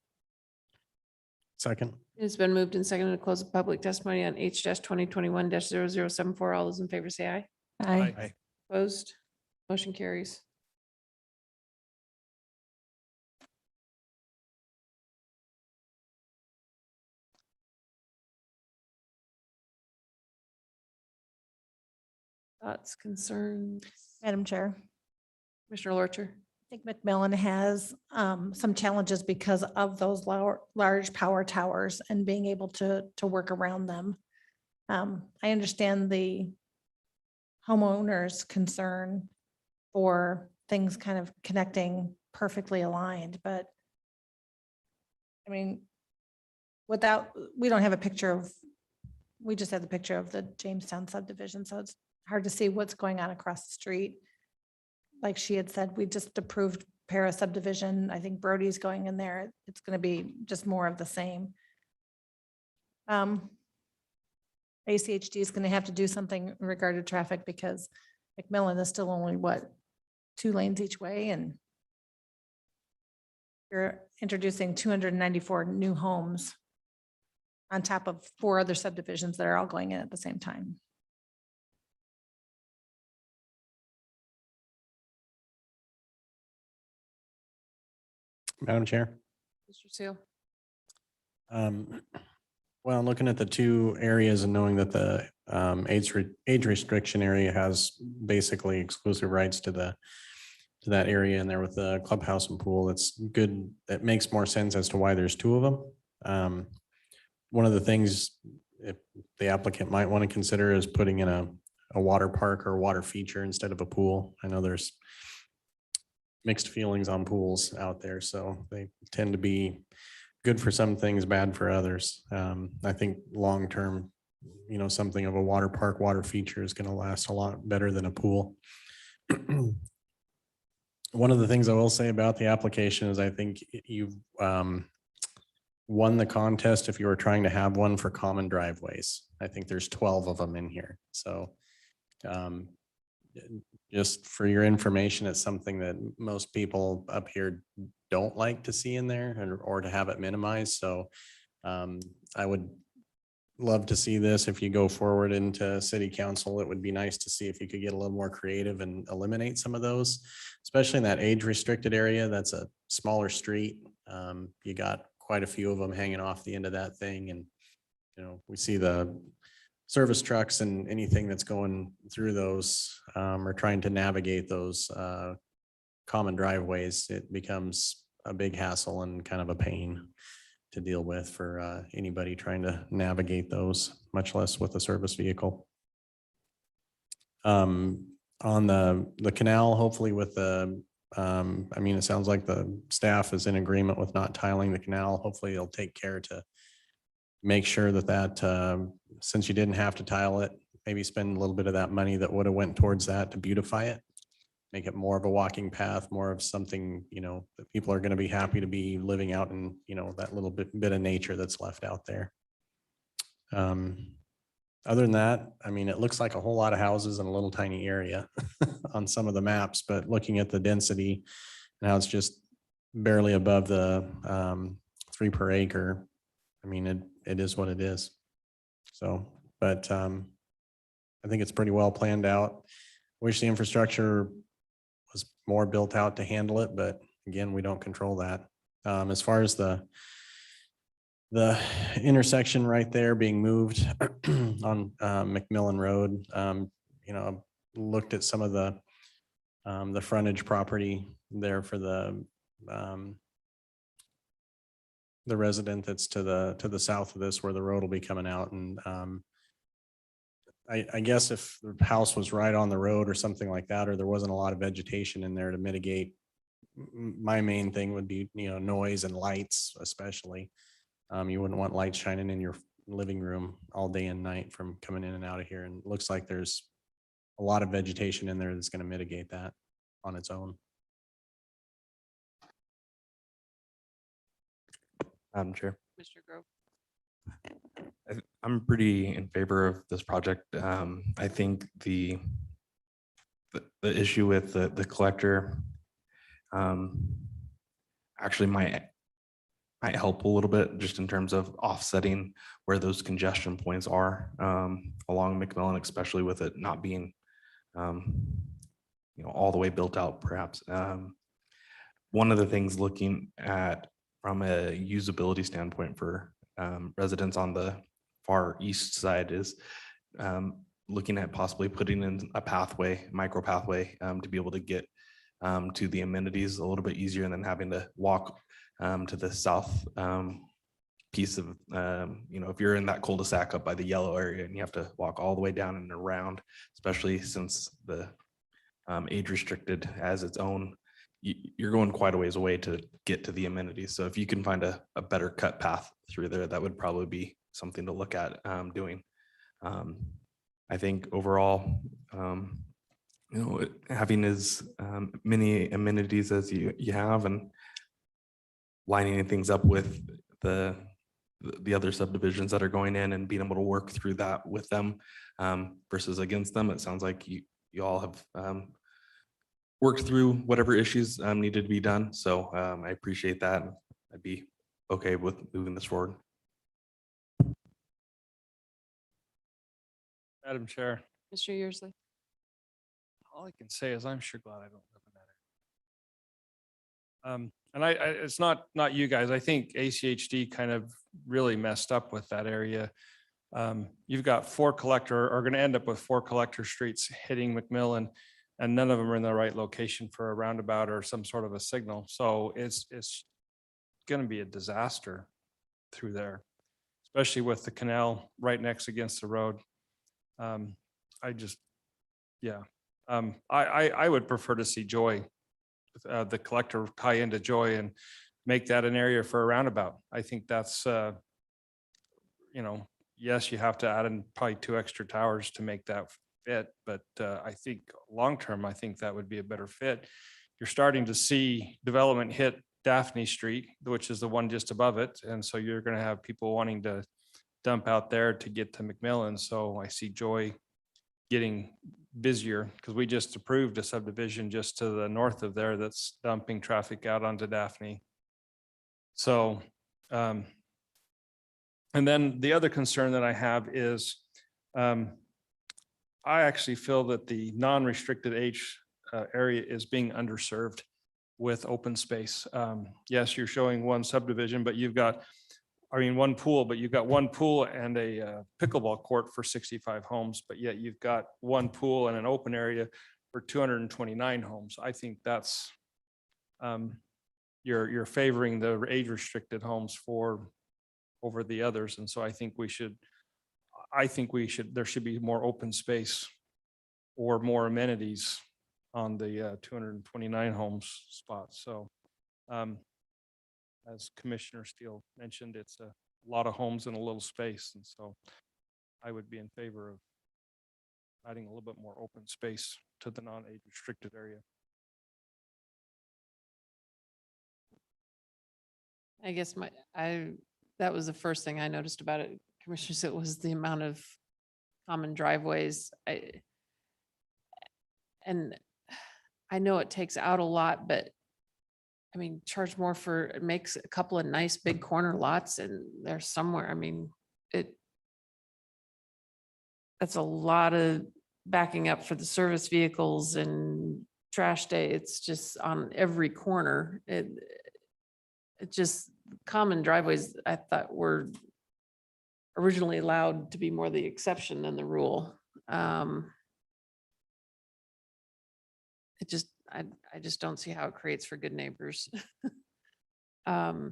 Second. It's been moved and seconded to close the public testimony on H-2021-0074. All those in favor say aye. Aye. Opposed? Motion carries. Thoughts, concerns? Madam Chair, Commissioner Lorcher? I think McMillan has some challenges because of those large power towers and being able to work around them. I understand the homeowner's concern for things kind of connecting perfectly aligned, but I mean, we don't have a picture of, we just have the picture of the Jamestown subdivision, so it's hard to see what's going on across the street. Like she had said, we just approved Para subdivision. I think Brody's going in there. It's going to be just more of the same. ACHD is going to have to do something in regard to traffic because McMillan is still only 2 lanes each way, and you're introducing 294 new homes on top of 4 other subdivisions that are all going in at the same time. Madam Chair. Mr. Seal? Well, looking at the 2 areas and knowing that the age restriction area has basically exclusive rights to that area in there with the clubhouse and pool, it's good. It makes more sense as to why there's 2 of them. One of the things if the applicant might want to consider is putting in a water park or water feature instead of a pool. I know there's mixed feelings on pools out there, so they tend to be good for some things, bad for others. I think long-term, something of a water park, water feature is going to last a lot better than a pool. One of the things I will say about the application is I think you've won the contest if you were trying to have one for common driveways. I think there's 12 of them in here. So just for your information, it's something that most people up here don't like to see in there or to have it minimized. So I would love to see this. If you go forward into city council, it would be nice to see if you could get a little more creative and eliminate some of those, especially in that age restricted area. That's a smaller street. You got quite a few of them hanging off the end of that thing. And, you know, we see the service trucks and anything that's going through those, or trying to navigate those, common driveways. It becomes a big hassle and kind of a pain to deal with for anybody trying to navigate those, much less with a service vehicle. On the canal, hopefully with the, I mean, it sounds like the staff is in agreement with not tiling the canal. Hopefully they'll take care to make sure that since you didn't have to tile it, maybe spend a little bit of that money that would have went towards that to beautify it. Make it more of a walking path, more of something, you know, that people are going to be happy to be living out in, you know, that little bit of nature that's left out there. Other than that, I mean, it looks like a whole lot of houses in a little tiny area on some of the maps, but looking at the density, now it's just barely above the 3 per acre. I mean, it is what it is. So, but I think it's pretty well planned out. Wish the infrastructure was more built out to handle it, but again, we don't control that. As far as the intersection right there being moved on McMillan Road, you know, looked at some of the frontage property there for the resident that's to the south of this, where the road will be coming out. And I guess if the house was right on the road or something like that, or there wasn't a lot of vegetation in there to mitigate, my main thing would be, you know, noise and lights, especially. You wouldn't want lights shining in your living room all day and night from coming in and out of here. And it looks like there's a lot of vegetation in there that's going to mitigate that on its own. Madam Chair. Mr. Grove. I'm pretty in favor of this project. I think the issue with the collector actually might help a little bit, just in terms of offsetting where those congestion points are along McMillan, especially with it not being you know, all the way built out, perhaps. One of the things looking at from a usability standpoint for residents on the far east side is looking at possibly putting in a pathway, micro pathway, to be able to get to the amenities a little bit easier than having to walk to the south piece of, you know, if you're in that cul-de-sac up by the yellow area and you have to walk all the way down and around, especially since the age restricted has its own, you're going quite a ways away to get to the amenities. So if you can find a better cut path through there, that would probably be something to look at doing. I think overall, you know, having as many amenities as you have and lining things up with the other subdivisions that are going in and being able to work through that with them versus against them. It sounds like you all have worked through whatever issues needed to be done. So I appreciate that. I'd be okay with moving this forward. Madam Chair, Mr. Yearsley. all I can say is I'm sure glad I don't live in that area. And it's not you guys. I think ACHD kind of really messed up with that area. You've got are going to end up with 4 collector streets hitting McMillan, and none of them are in the right location for a roundabout or some sort of a signal. So it's going to be a disaster through there, especially with the canal right next against the road. I would prefer to see Joy, the collector, tie into Joy and make that an area for a roundabout. I think that's, you know, yes, you have to add in probably 2 extra towers to make that fit, but I think long-term, I think that would be a better fit. You're starting to see development hit Daphne Street, which is the one just above it. And so you're going to have people wanting to dump out there to get to McMillan. So I see Joy getting busier because we just approved a subdivision just to the north of there that's dumping traffic out onto Daphne. So And then the other concern that I have is I actually feel that the non-restricted H area is being underserved with open space. Yes, you're showing one subdivision, but you've got, I mean, one pool, but you've got one pool and a pickleball court for 65 homes, but yet you've got one pool and an open area for 229 homes. I think that's, you're favoring the age restricted homes over the others. And so I think there should be more open space or more amenities on the 229 homes spots. So as Commissioner Steele mentioned, it's a lot of homes in a little space. And so I would be in favor of adding a little bit more open space to the non-age restricted area. I guess that was the first thing I noticed about it, Commissioners, it was the amount of common driveways. And I know it takes out a lot, but I mean, charge more for, it makes a couple of nice big corner lots and they're somewhere, I mean, that's a lot of backing up for the service vehicles and trash day. It's just on every corner. It just, common driveways, I thought were originally allowed to be more the exception than the rule. I just don't see how it creates for good neighbors. So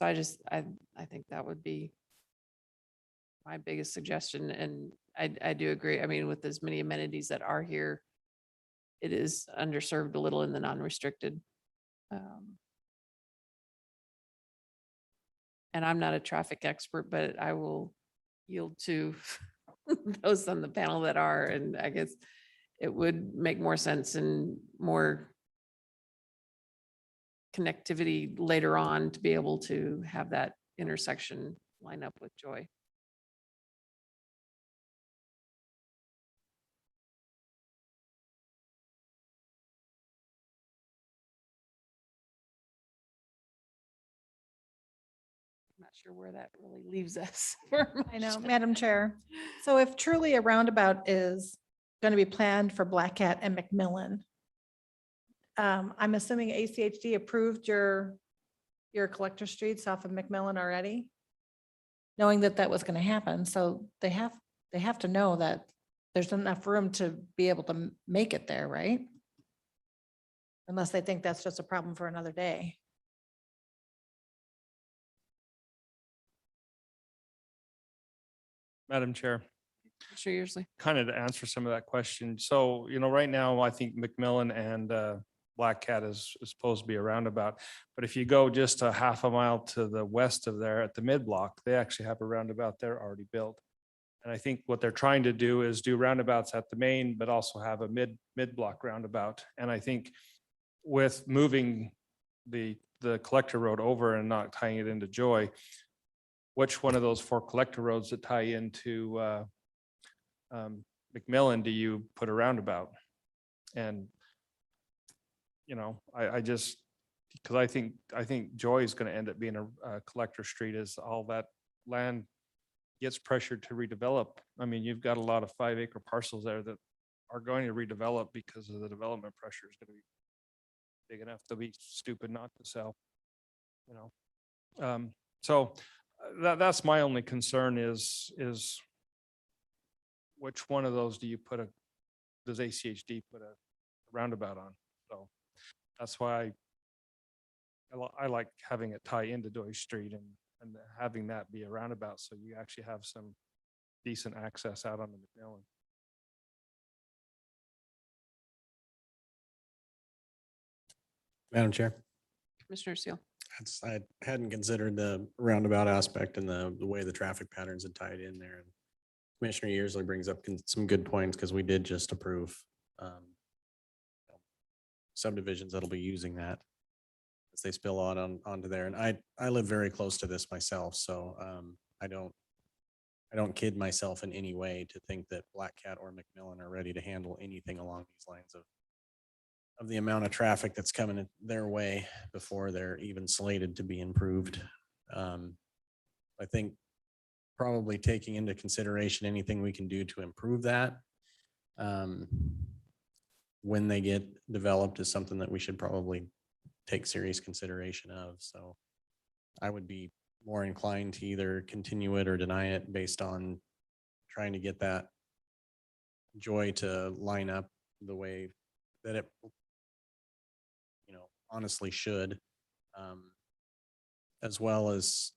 I think that would be my biggest suggestion. And I do agree. I mean, with as many amenities that are here, it is underserved a little in the non-restricted. And I'm not a traffic expert, but I will yield to those on the panel that are, and I guess it would make more sense and more connectivity later on to be able to have that intersection line up with Joy. I'm not sure where that really leaves us. I know, Madam Chair. So if truly a roundabout is going to be planned for Black Cat and McMillan, I'm assuming ACHD approved your collector streets off of McMillan already, knowing that that was going to happen. So they have to know that there's enough room to be able to make it there, right? Unless they think that's just a problem for another day. Madam Chair, Sure, usually. kind of to answer some of that question. So, right now, I think McMillan and Black Cat is supposed to be a roundabout. But if you go just a half a mile to the west of there at the mid block, they actually have a roundabout there already built. And I think what they're trying to do is do roundabouts at the main, but also have a mid block roundabout. And I think with moving the collector road over and not tying it into Joy, which one of those 4 collector roads that tie into McMillan do you put a roundabout? And I just, because I think Joy is going to end up being a collector street as all that land gets pressured to redevelop. I mean, you've got a lot of 5-acre parcels there that are going to redevelop because of the development pressure is going to be big enough to be stupid not to sell. So that's my only concern is which one of those does ACHD put a roundabout on? So that's why I like having it tie into Doy Street and having that be a roundabout. So you actually have some decent access out on the McMillan. Madam Chair. Commissioner Seal. I hadn't considered the roundabout aspect and the way the traffic patterns had tied in there. And Commissioner Yearsley brings up some good points because we did just approve subdivisions that'll be using that as they spill out onto there. And I live very close to this myself, so I don't kid myself in any way to think that Black Cat or McMillan are ready to handle anything along these lines of the amount of traffic that's coming their way before they're even slated to be improved. I think probably taking into consideration anything we can do to improve that. When they get developed is something that we should probably take serious consideration of. So I would be more inclined to either continue it or deny it based on trying to get that joy to line up the way that it, honestly should, as well as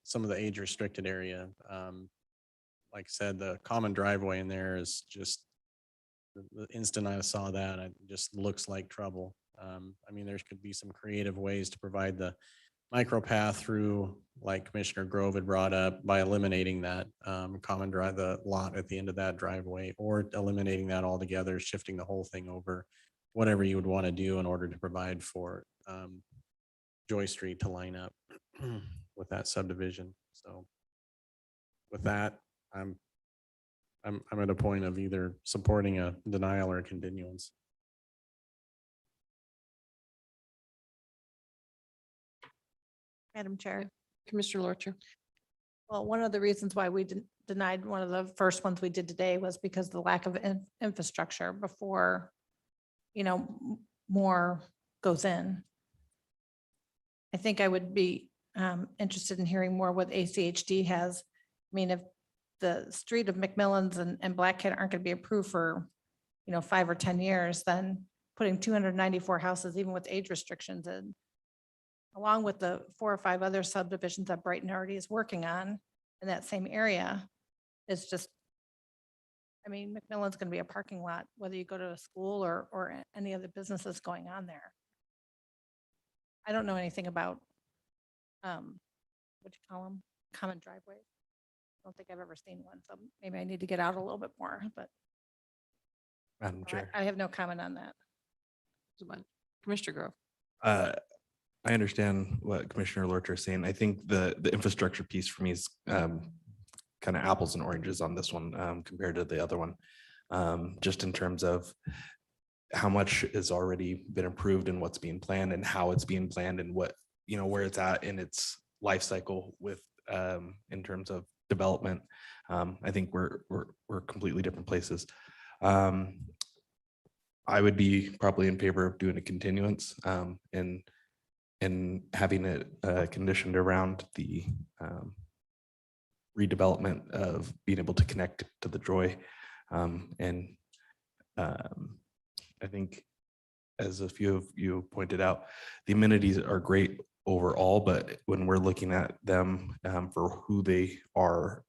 some of the age restricted area. Like I said, the common driveway in there is just, the instant I saw that, it just looks like trouble. I mean, there could be some creative ways to provide the micro path through, like Commissioner Grove had brought up, by eliminating that common drive, the lot at the end of that driveway, or eliminating that altogether, shifting the whole thing over, whatever you would want to do in order to provide for Joy Street to line up with that subdivision. So with that, I'm at a point of either supporting a denial or a continuance. Madam Chair. Commissioner Lorcher. Well, one of the reasons why we denied one of the first ones we did today was because of the lack of infrastructure before, more goes in. I think I would be interested in hearing more what ACHD has. I mean, if the street of McMillan's and Black Cat aren't going to be approved for, 5 or 10 years, then putting 294 houses, even with age restrictions, in, along with the 4 or 5 other subdivisions that Brighton already is working on in that same area, is just, McMillan's going to be a parking lot, whether you go to a school or any other businesses going on there. I don't know anything about, what you call them, common driveways. I don't think I've ever seen one, so maybe I need to get out a little bit more, but Madam Chair. I have no comment on that. Commissioner Grove. I understand what Commissioner Lorcher is saying. I think the infrastructure piece for me is kind of apples and oranges on this one compared to the other one. Just in terms of how much has already been approved and what's being planned and how it's being planned and what, where it's at in its life cycle with in terms of development. I think we're completely different places. I would be probably in favor of doing a continuance and having it conditioned around the redevelopment of being able to connect to the Joy. I think, as a few of you pointed out, the amenities are great overall, but when we're looking at them for who they are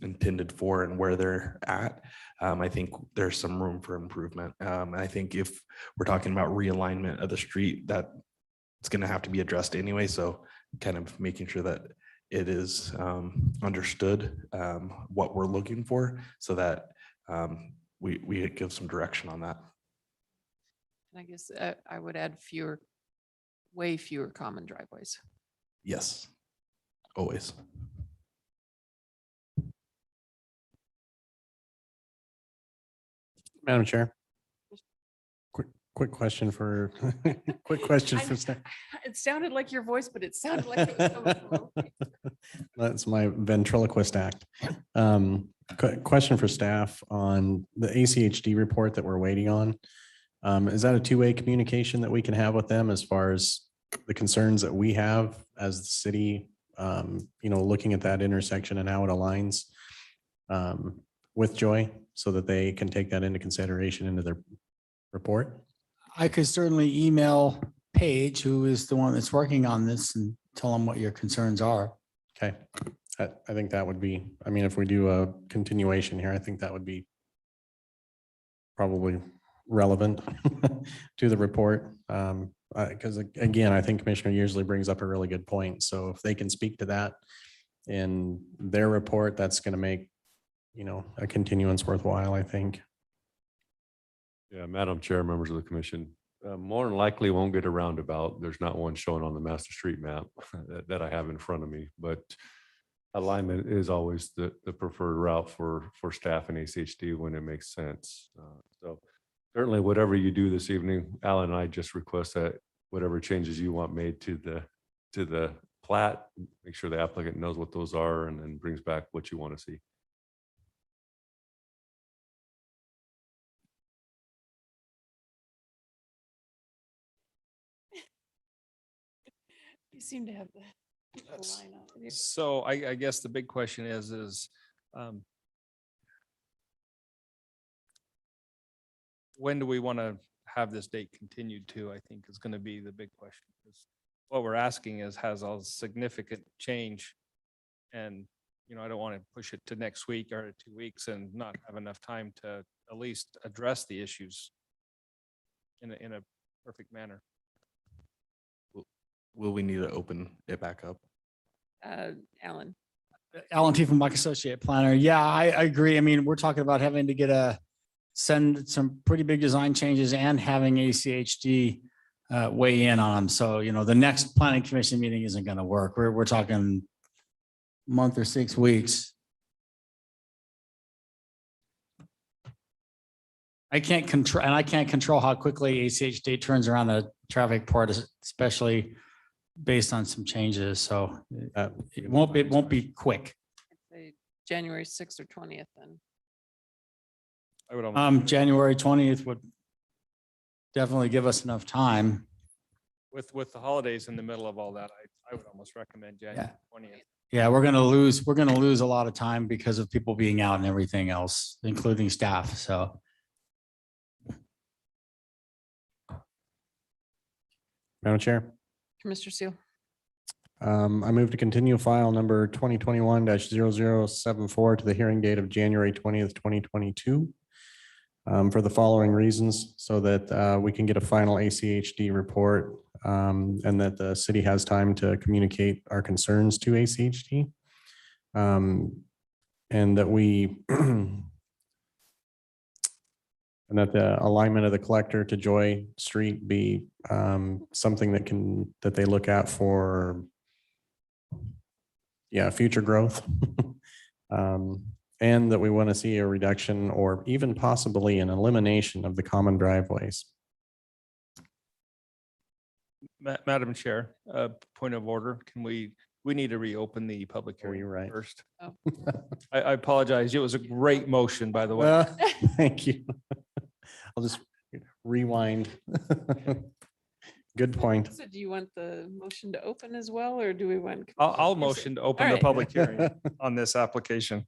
intended for and where they're at, I think there's some room for improvement. I think if we're talking about realignment of the street, that it's going to have to be addressed anyway. So kind of making sure that it is understood what we're looking for, so that we give some direction on that. I guess I would add way fewer common driveways. Yes, always. Madam Chair. Quick question for staff. It sounded like your voice, but it sounded like it was coming from. That's my ventriloquist act. Question for staff on the ACHD report that we're waiting on. Is that a two-way communication that we can have with them as far as the concerns that we have as the city, looking at that intersection and how it aligns with Joy, so that they can take that into consideration into their report? I could certainly email Paige, who is the one that's working on this, and tell them what your concerns are. Okay. I think that would be, if we do a continuation here, I think that would be probably relevant to the report. Because again, I think Commissioner usually brings up a really good point. So if they can speak to that in their report, that's going to make, a continuance worthwhile, I think. Yeah, Madam Chair, members of the commission, more than likely won't get a roundabout. There's not one shown on the master street map that I have in front of me, but alignment is always the preferred route for staff and ACHD when it makes sense. So certainly whatever you do this evening, Alan and I just request that whatever changes you want made to the plat, make sure the applicant knows what those are and then brings back what you want to see. You seem to have the line up. So I guess the big question is, when do we want to have this date continued to, I think is going to be the big question. 'Cause what we're asking is, has a significant change. And, I don't want to push it to next week or 2 weeks and not have enough time to at least address the issues in a perfect manner. Will we need to open it back up? Alan. Alan T. from Mike Associate Planner. Yeah, I agree. I mean, we're talking about having to send some pretty big design changes and having ACHD weigh in on them. So, the next planning commission meeting isn't going to work. We're talking month or 6 weeks. I can't control how quickly ACHD turns around a traffic report, especially based on some changes. So it won't be quick. Say January 6th or 20th then. I would January 20th would definitely give us enough time. with the holidays in the middle of all that, I would almost recommend January 20th. Yeah, we're gonna lose a lot of time because of people being out and everything else, including staff. So Madam Chair, Commissioner Seal. I move to continue file number 2021-0074 to the hearing date of January 20th, 2022. For the following reasons, so that we can get a final ACHD report and that the city has time to communicate our concerns to ACHD. And that we and that the alignment of the collector to Joy Street be something that they look at for future growth. And that we want to see a reduction or even possibly an elimination of the common driveways. Madam Chair, point of order, we need to reopen the public hearing you're right. first. Oh. I apologize. It was a great motion, by the way. Thank you. I'll just rewind. Good point. So do you want the motion to open as well, or do we want? I'll motion to open All the right. public hearing on this application.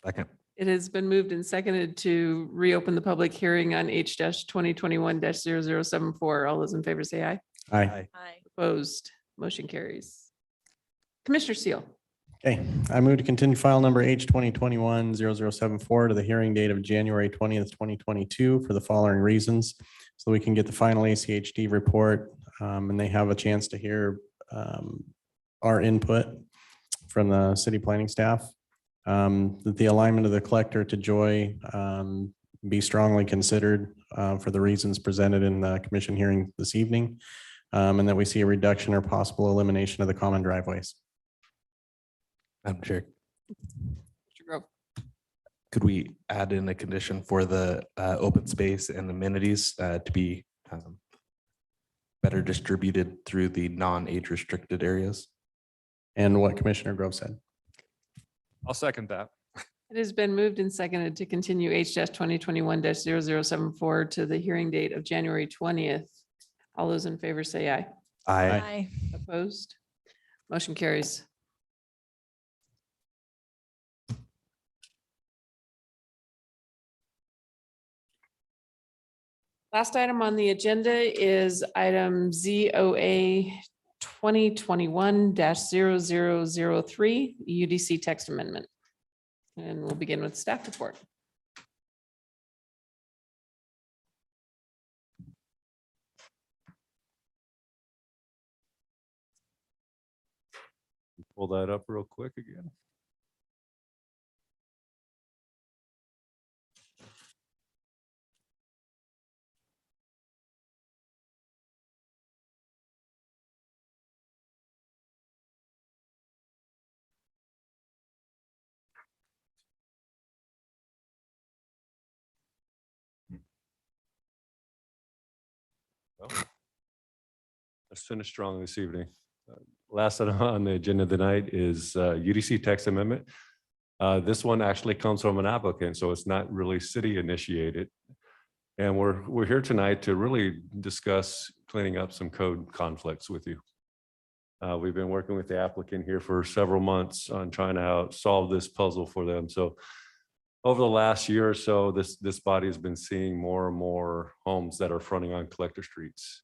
Second. It has been moved and seconded to reopen the public hearing on H-2021-0074. All those in favor say aye. Aye. Aye. Opposed, motion carries. Commissioner Seal. Okay, I move to continue file number H-2021-0074 to the hearing date of January 20th, 2022 for the following reasons. So we can get the final ACHD report and they have a chance to hear our input from the city planning staff. That the alignment of the collector to Joy be strongly considered for the reasons presented in the commission hearing this evening. And that we see a reduction or possible elimination of the common driveways. Madam Chair, Mr. Grove. could we add in a condition for the open space and amenities to be better distributed through the non-age restricted areas? And what Commissioner Grove said. I'll second that. It has been moved and seconded to continue H-2021-0074 to the hearing date of January 20th. All those in favor say aye. Aye. Opposed? Motion carries. Last item on the agenda is item ZOA 2021-0003, UDC text amendment. And we'll begin with staff report. Pull that up real quick again. Let's finish strong this evening. Last item on the agenda tonight is UDC text amendment. This one actually comes from an applicant, so it's not really city initiated. And we're here tonight to really discuss cleaning up some code conflicts with you. We've been working with the applicant here for several months on trying to solve this puzzle for them. So over the last year or so, this body has been seeing more and more homes that are fronting on collector streets.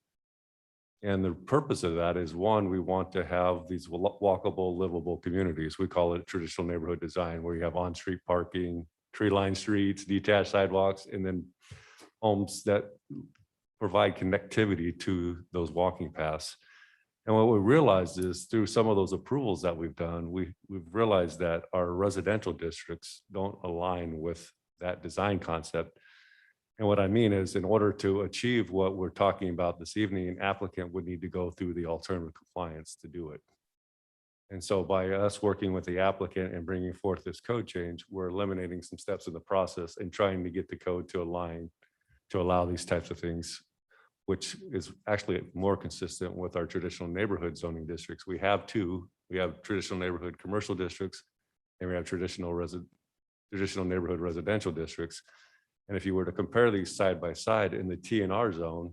And the purpose of that is, one, we want to have these walkable, livable communities. We call it traditional neighborhood design, where you have on-street parking, tree-lined streets, detached sidewalks, and then homes that provide connectivity to those walking paths. And what we realized is, through some of those approvals that we've done, we've realized that our residential districts don't align with that design concept. And what I mean is, in order to achieve what we're talking about this evening, an applicant would need to go through the alternative compliance to do it. And so by us working with the applicant and bringing forth this code change, we're eliminating some steps in the process and trying to get the code to align to allow these types of things, which is actually more consistent with our traditional neighborhood zoning districts. We have two. We have traditional neighborhood commercial districts, and we have traditional neighborhood residential districts. And if you were to compare these side by side in the TNR zone,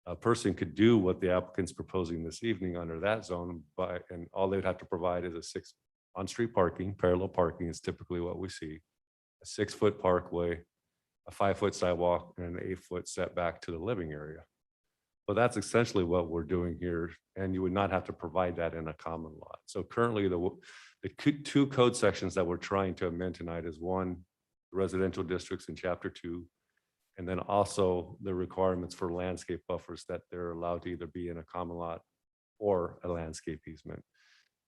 a person could do what the applicant's proposing this evening under that zone, and all they'd have to provide is a 6 on-street parking. Parallel parking is typically what we see. A 6-foot parkway, a 5-foot sidewalk, and an 8-foot setback to the living area. Well, that's essentially what we're doing here, and you would not have to provide that in a common lot. So currently, the two code sections that we're trying to amend tonight is, one, residential districts in Chapter 2, and then also the requirements for landscape buffers, that they're allowed to either be in a common lot or a landscape easement,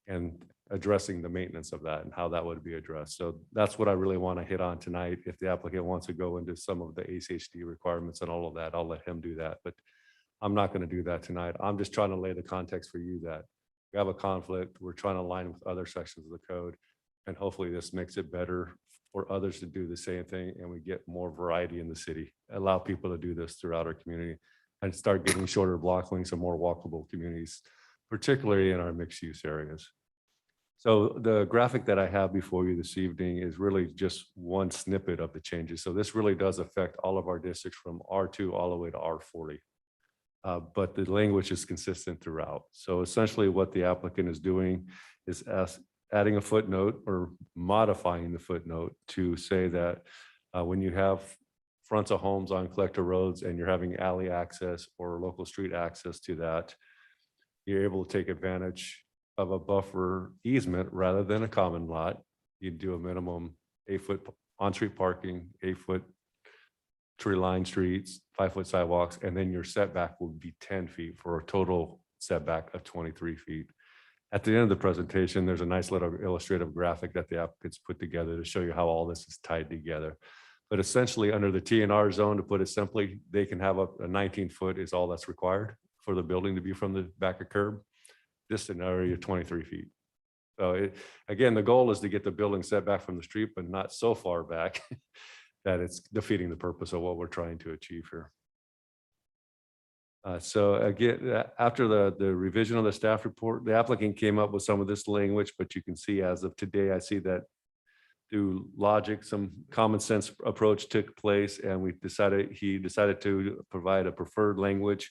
and addressing the maintenance of that and how that would be addressed. So that's what I really want to hit on tonight. If the applicant wants to go into some of the ACHD requirements and all of that, I'll let him do that, but I'm not going to do that tonight. I'm just trying to lay the context for you that we have a conflict. We're trying to align with other sections of the code, and hopefully this makes it better for others to do the same thing, and we get more variety in the city, allow people to do this throughout our community, and start getting shorter block lengths and more walkable communities, particularly in our mixed use areas. So the graphic that I have before you this evening is really just one snippet of the changes. So this really does affect all of our districts from R2 all the way to R40. But the language is consistent throughout. So essentially what the applicant is doing is adding a footnote or modifying the footnote to say that when you have fronts of homes on collector roads and you're having alley access or local street access to that, you're able to take advantage of a buffer easement rather than a common lot. You do a minimum 8-foot on-street parking, 8-foot tree-lined streets, 5-foot sidewalks, and then your setback will be 10 feet for a total setback of 23 feet. At the end of the presentation, there's a nice little illustrative graphic that the applicants put together to show you how all this is tied together. But essentially, under the TNR zone, to put it simply, they can have a 19-foot is all that's required for the building to be from the back of curb. This scenario, 23 feet. So again, the goal is to get the building set back from the street, but not so far back that it's defeating the purpose of what we're trying to achieve here. So again, after the revision of the staff report, the applicant came up with some of this language, but you can see as of today, I see that through logic, some common sense approach took place, and he decided to provide a preferred language.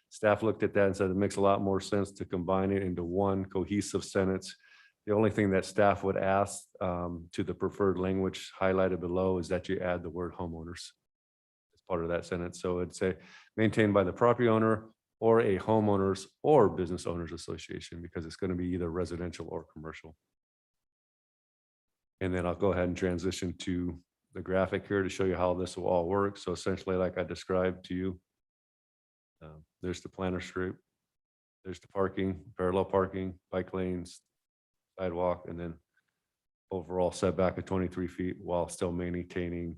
Staff looked at that and said it makes a lot more sense to combine it into one cohesive sentence. The only thing that staff would ask to the preferred language highlighted below is that you add the word homeowners as part of that sentence. So it'd say maintained by the property owner or a homeowners or business owners association, because it's going to be either residential or commercial. And then I'll go ahead and transition to the graphic here to show you how this will all work. So essentially, like I described to you, there's the planter strip, there's the parking, parallel parking, bike lanes, sidewalk, and then overall setback of 23 feet while still maintaining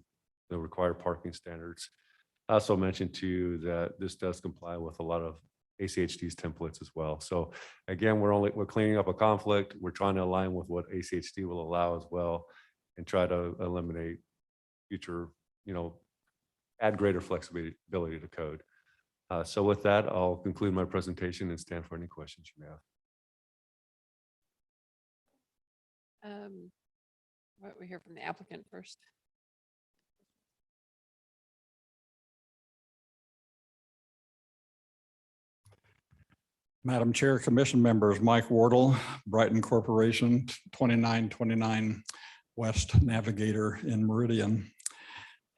the required parking standards. I also mentioned to you that this does comply with a lot of ACHD's templates as well. So again, we're cleaning up a conflict. We're trying to align with what ACHD will allow as well, and try to eliminate future, add greater flexibility to code. So with that, I'll conclude my presentation and stand for any questions you may have. What we hear from the applicant first. Madam Chair, Commission members, Mike Wardle, Brighton Corporation, 2929 West Navigator in Meridian.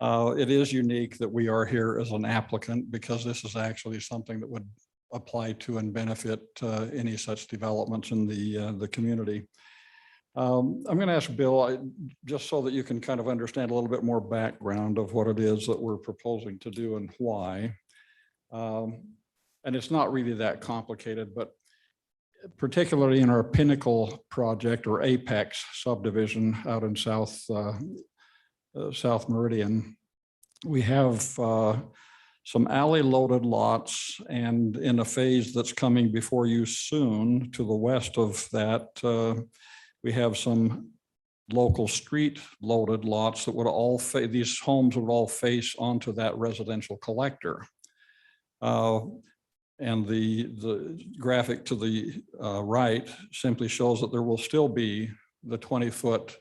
It is unique that we are here as an applicant because this is actually something that would apply to and benefit any such developments in the community. I'm going to ask Bill, just so that you can kind of understand a little bit more background of what it is that we're proposing to do and why. And it's not really that complicated, but particularly in our Pinnacle project or Apex subdivision out in South Meridian, we have some alley loaded lots, and in a phase that's coming before you soon to the west of that, we have some local street loaded lots that would all these homes would all face onto that residential collector. And the graphic to the right simply shows that there will still be the 20-foot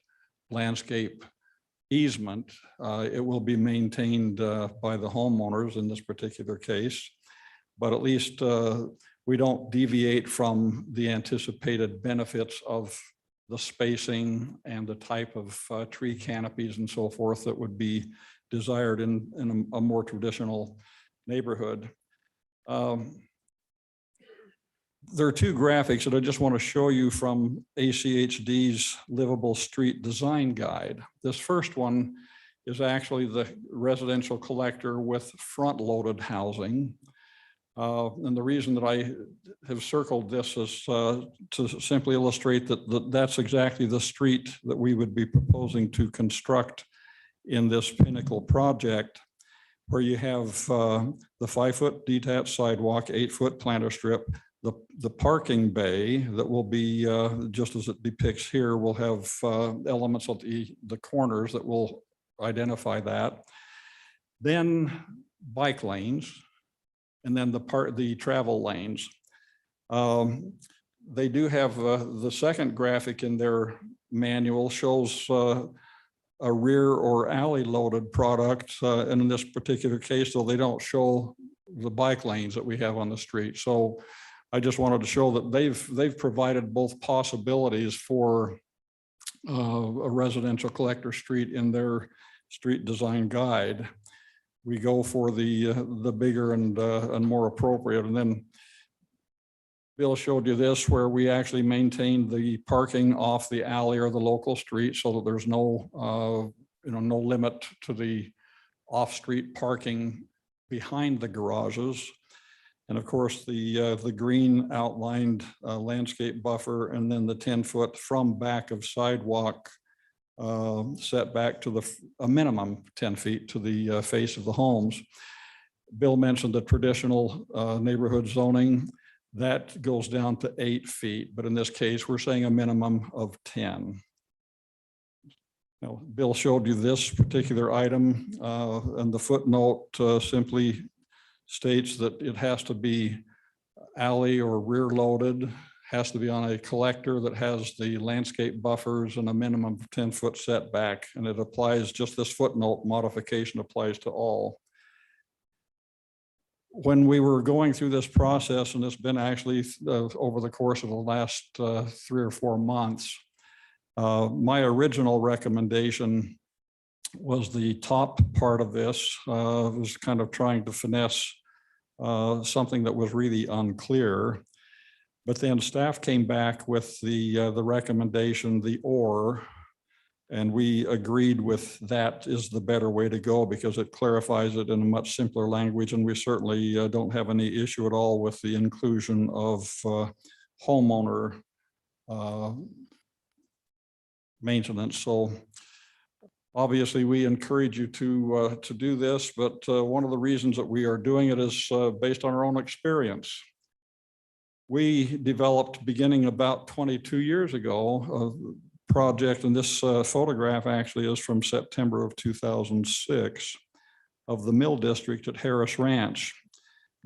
landscape easement. It will be maintained by the homeowners in this particular case, but at least we don't deviate from the anticipated benefits of the spacing and the type of tree canopies and so forth that would be desired in a more traditional neighborhood. There are two graphics that I just want to show you from ACHD's Livable Street Design Guide. This first one is actually the residential collector with front-loaded housing. And the reason that I have circled this is to simply illustrate that that's exactly the street that we would be proposing to construct in this Pinnacle project, where you have the 5-foot detached sidewalk, 8-foot planter strip. The parking bay that will be, just as it depicts here, will have elements of the corners that will identify that. Then bike lanes, and then the travel lanes. They do have the second graphic in their manual shows a rear or alley loaded product. And in this particular case, though, they don't show the bike lanes that we have on the street. So I just wanted to show that they've provided both possibilities for a residential collector street in their street design guide. We go for the bigger and more appropriate. And then Bill showed you this, where we actually maintain the parking off the alley or the local street, so that there's no no limit to the off-street parking behind the garages. And of course, the green outlined landscape buffer, and then the 10-foot from back of sidewalk setback to a minimum 10 feet to the face of the homes. Bill mentioned the traditional neighborhood zoning. That goes down to 8 feet, but in this case, we're saying a minimum of 10. Now, Bill showed you this particular item, and the footnote simply states that it has to be alley or rear loaded, has to be on a collector that has the landscape buffers and a minimum of 10-foot setback. And it applies, just this footnote modification applies to all. When we were going through this process, and it's been actually over the course of the last 3 or 4 months, my original recommendation was the top part of this, was kind of trying to finesse something that was really unclear. But then staff came back with the recommendation, the or, and we agreed with that is the better way to go because it clarifies it in a much simpler language. And we certainly don't have any issue at all with the inclusion of homeowner maintenance. So obviously we encourage you to do this, but one of the reasons that we are doing it is based on our own experience. We developed, beginning about 22 years ago, a project, and this photograph actually is from September of 2006, of the Mill District at Harris Ranch.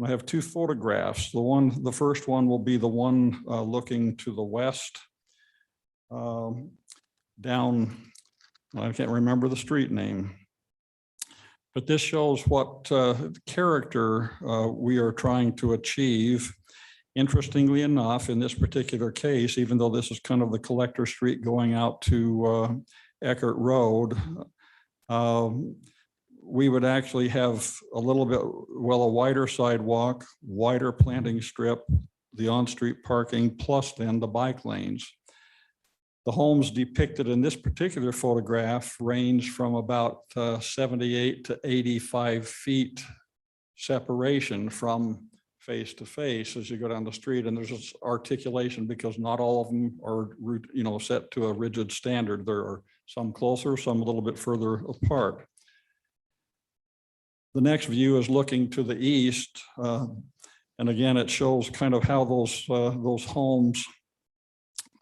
I have two photographs. The first one will be the one looking to the west. Down, I can't remember the street name. But this shows what character we are trying to achieve. Interestingly enough, in this particular case, even though this is kind of the collector street going out to Eckert Road, we would actually have a little bit, well, a wider sidewalk, wider planting strip, the on-street parking, plus then the bike lanes. The homes depicted in this particular photograph range from about 78 to 85 feet separation from face to face as you go down the street. And there's this articulation because not all of them are, set to a rigid standard. There are some closer, some a little bit further apart. The next view is looking to the east. And again, it shows kind of how those homes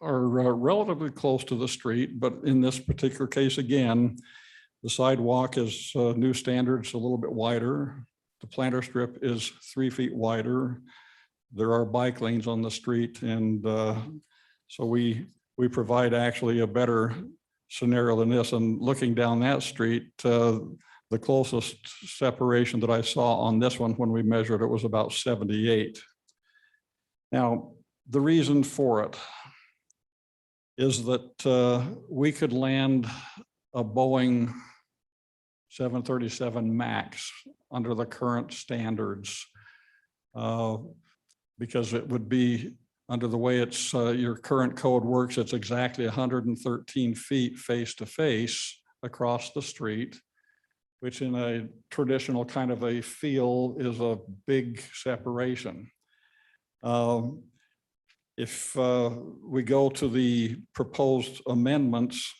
are relatively close to the street, but in this particular case, again, the sidewalk is new standards, a little bit wider. The planter strip is 3 feet wider. There are bike lanes on the street, and so we provide actually a better scenario than this. And looking down that street, the closest separation that I saw on this one when we measured it was about 78. Now, the reason for it is that we could land a Boeing 737 MAX under the current standards because it would be under the way it's your current code works, it's exactly 113 feet face to face across the street, which in a traditional kind of a feel is a big separation. If we go to the proposed amendments,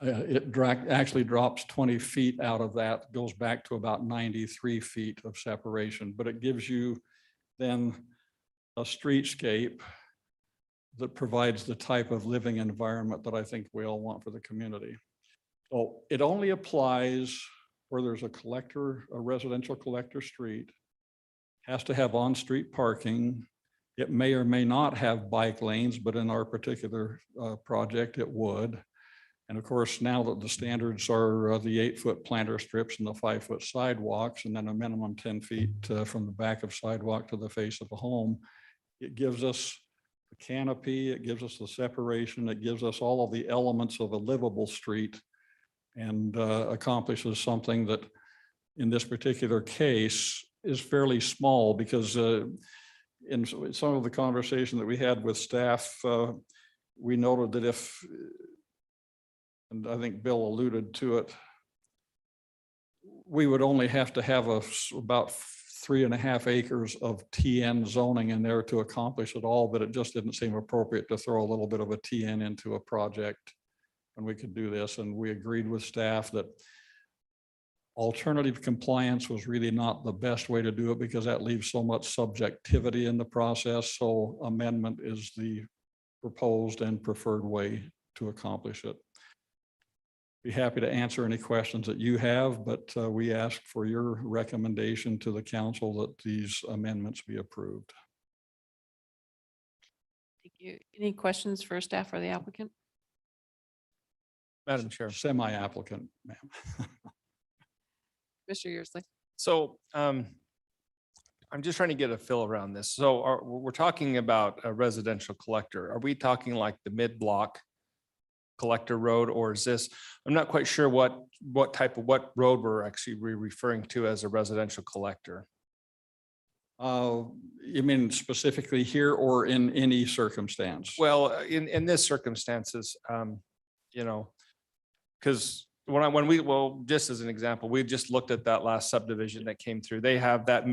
it actually drops 20 feet out of that, goes back to about 93 feet of separation, but it gives you then a streetscape that provides the type of living environment that I think we all want for the community. So it only applies where there's a residential collector street, has to have on-street parking. It may or may not have bike lanes, but in our particular project, it would. And of course, now that the standards are the 8-foot planter strips and the 5-foot sidewalks, and then a minimum 10 feet from the back of sidewalk to the face of the home, it gives us the canopy, it gives us the separation, it gives us all of the elements of a livable street, and accomplishes something that in this particular case is fairly small because in some of the conversation that we had with staff, we noted that if, and I think Bill alluded to it, we would only have to have about 3.5 acres of TN zoning in there to accomplish it all, but it just didn't seem appropriate to throw a little bit of a TN into a project when we could do this. And we agreed with staff that alternative compliance was really not the best way to do it because that leaves so much subjectivity in the process. So amendment is the proposed and preferred way to accomplish it. Be happy to answer any questions that you have, but we ask for your recommendation to the council that these amendments be approved. Thank you. Any questions for staff or the applicant? Madam Chair. Semi-applicant, ma'am. Mr. Yearsley. So I'm just trying to get a feel around this. So we're talking about a residential collector. Are we talking like the mid-block collector road, or is this, I'm not quite sure what road we're actually referring to as a residential collector. You mean specifically here or in any circumstance? Well, in this circumstances, because just as an example, we just looked at that last subdivision that came through. They have that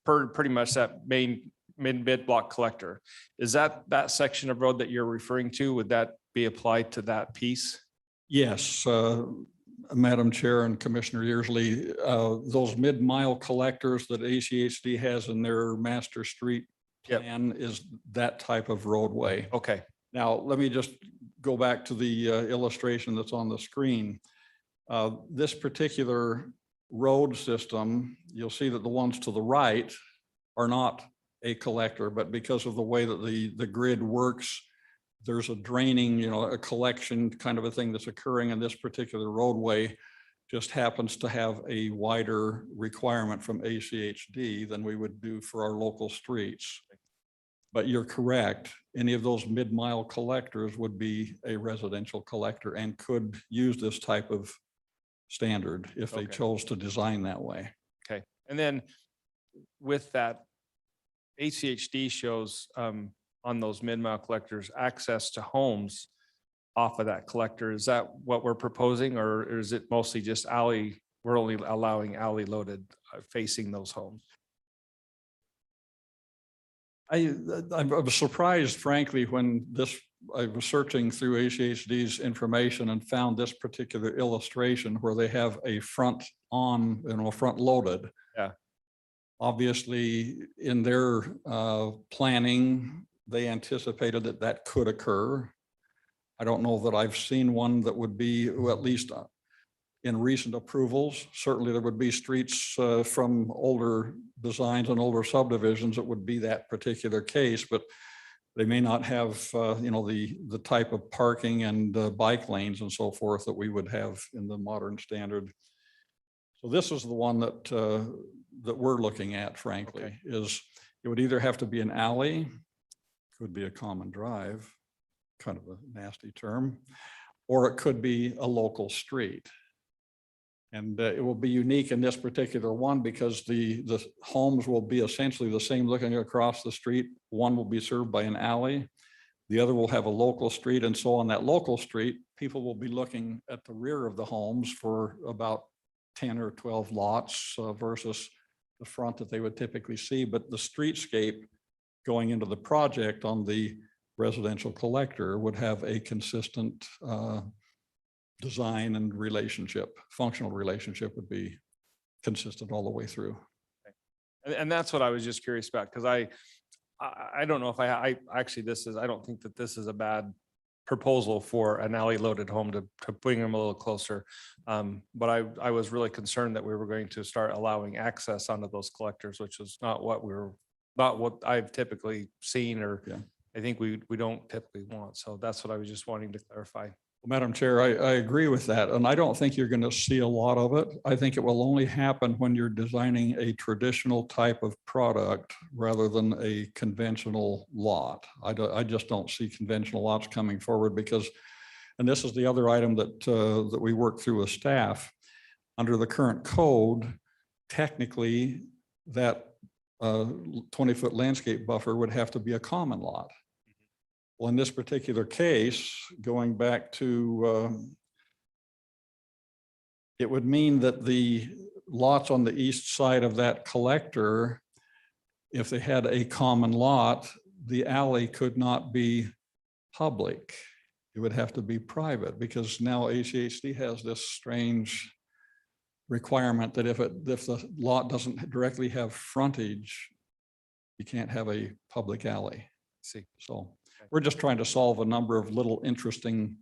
pretty much that main mid-block collector. Is that section of road that you're referring to? Would that be applied to that piece? Yes, Madam Chair and Commissioner Yearsley, those mid-mile collectors that ACHD has in their master street plan is that type of roadway. Okay. Now, let me just go back to the illustration that's on the screen. This particular road system, you'll see that the ones to the right are not a collector, but because of the way that the grid works, there's a draining, a collection kind of a thing that's occurring in this particular roadway. Just happens to have a wider requirement from ACHD than we would do for our local streets. But you're correct. Any of those mid-mile collectors would be a residential collector and could use this type of standard if they Okay. chose to design that way. Okay, and then with that, ACHD shows on those mid-mile collectors access to homes off of that collector. Is that what we're proposing, or is it mostly just alley? We're only allowing alley loaded facing those homes? I was surprised, frankly, when I was searching through ACHD's information and found this particular illustration where they have a front on, front loaded. Yeah. Obviously, in their planning, they anticipated that that could occur. I don't know that I've seen one that would be, at least in recent approvals. Certainly there would be streets from older designs and older subdivisions that would be that particular case, but they may not have, the type of parking and bike lanes and so forth that we would have in the modern standard. So this is the one that we're looking at, frankly, is it would either have to be an alley, could be a common drive, kind of a nasty term, or it could be a local street. And it will be unique in this particular one because the homes will be essentially the same looking across the street. One will be served by an alley. The other will have a local street. And so on that local street, people will be looking at the rear of the homes for about 10 or 12 lots versus the front that they would typically see. But the streetscape going into the project on the residential collector would have a consistent design and relationship. Functional relationship would be consistent all the way through. And that's what I was just curious about, because I don't know if I actually, I don't think that this is a bad proposal for an alley loaded home to bring them a little closer. But I was really concerned that we were going to start allowing access onto those collectors, which is not what I've typically seen, or I think we don't typically want. So that's what I was just wanting to clarify. Madam Chair, I agree with that. And I don't think you're going to see a lot of it. I think it will only happen when you're designing a traditional type of product rather than a conventional lot. I just don't see conventional lots coming forward because, and this is the other item that we work through with staff, under the current code, technically that 20-foot landscape buffer would have to be a common lot. Well, in this particular case, going back to, it would mean that the lots on the east side of that collector, if they had a common lot, the alley could not be public. It would have to be private because now ACHD has this strange requirement that if the lot doesn't directly have frontage, you can't have a public alley. See, so we're just trying to solve a number of little interesting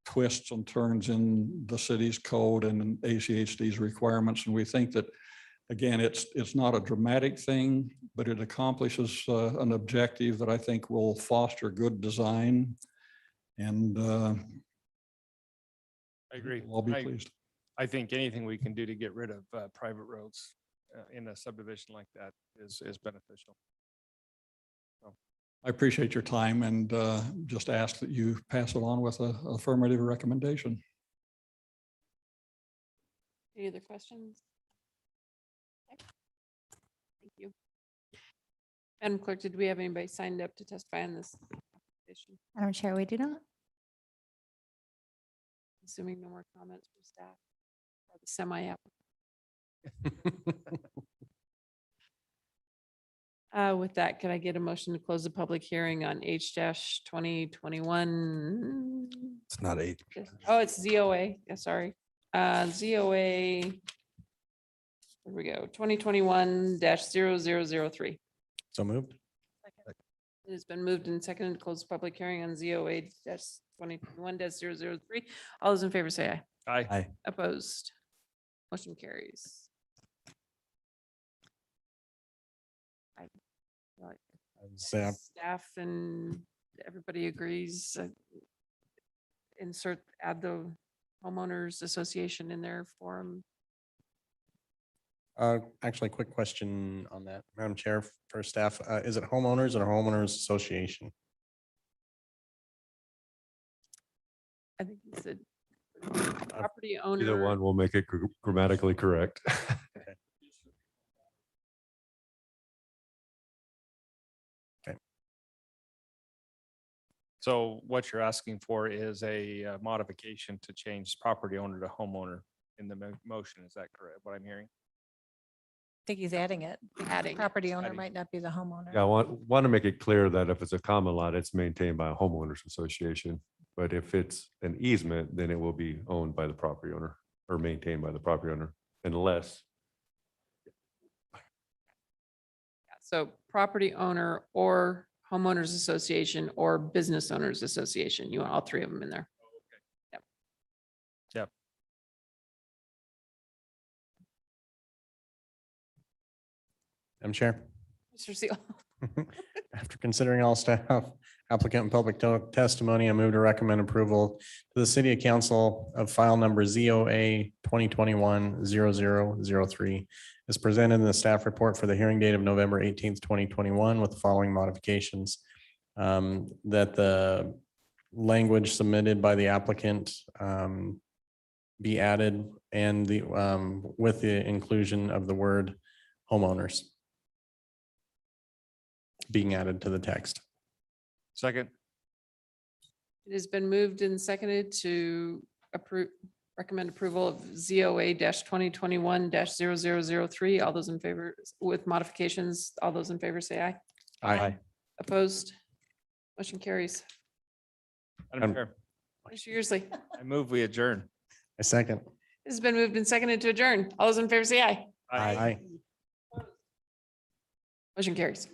twists and turns in the city's code and in ACHD's requirements. And we think that, again, it's not a dramatic thing, but it accomplishes an objective that I think will foster good design. And I agree. I'll be pleased. I think anything we can do to get rid of private roads in a subdivision like that is beneficial. I appreciate your time and just ask that you pass it on with an affirmative recommendation. Any other questions? Okay. Thank you. Madam Clerk, did we have anybody signed up to testify on this application? Madam Chair, we do not. Assuming no more comments from staff or the semi-applicant. With that, could I get a motion to close the public hearing on H-2021? It's not H. Oh, it's ZOA. Yeah, sorry. ZOA. Here we go. 2021-0003. So moved. It has been moved and seconded to close the public hearing on ZOA-2021-003. All those in favor say aye. Aye. Opposed? Motion carries. So, Staff and everybody agrees, add the homeowners association in there for them. Actually, quick question on that, Madam Chair, for staff. Is it homeowners or homeowners association? I think he said property owner. Either one will make it grammatically correct. So what you're asking for is a modification to change property owner to homeowner in the motion. Is that correct? What I'm hearing? I think he's adding it. Adding it. Property owner Adding. might not be the homeowner. Yeah, I want to make it clear that if it's a common lot, it's maintained by a homeowners association. But if it's an easement, then it will be owned by the property owner or maintained by the property owner unless. So property owner or homeowners association or business owners association. You want all three of them in there. Yep. Madam Chair. Mr. Seal. After considering all staff, applicant and public testimony, I move to recommend approval to the city council of file number ZOA 2021-0003 as presented in the staff report for the hearing date of November 18th, 2021 with the following modifications. That the language submitted by the applicant be added and the with the inclusion of the word homeowners being added to the text. Second. It has been moved and seconded to recommend approval of ZOA 2021-0003. All those in favor with modifications, all those in favor say aye. Aye. Opposed? Motion carries. Madam Chair, Mr. Yearsley. I move we adjourn. A second. It has been moved and seconded to adjourn. All those in favor say aye. Aye. Motion carries.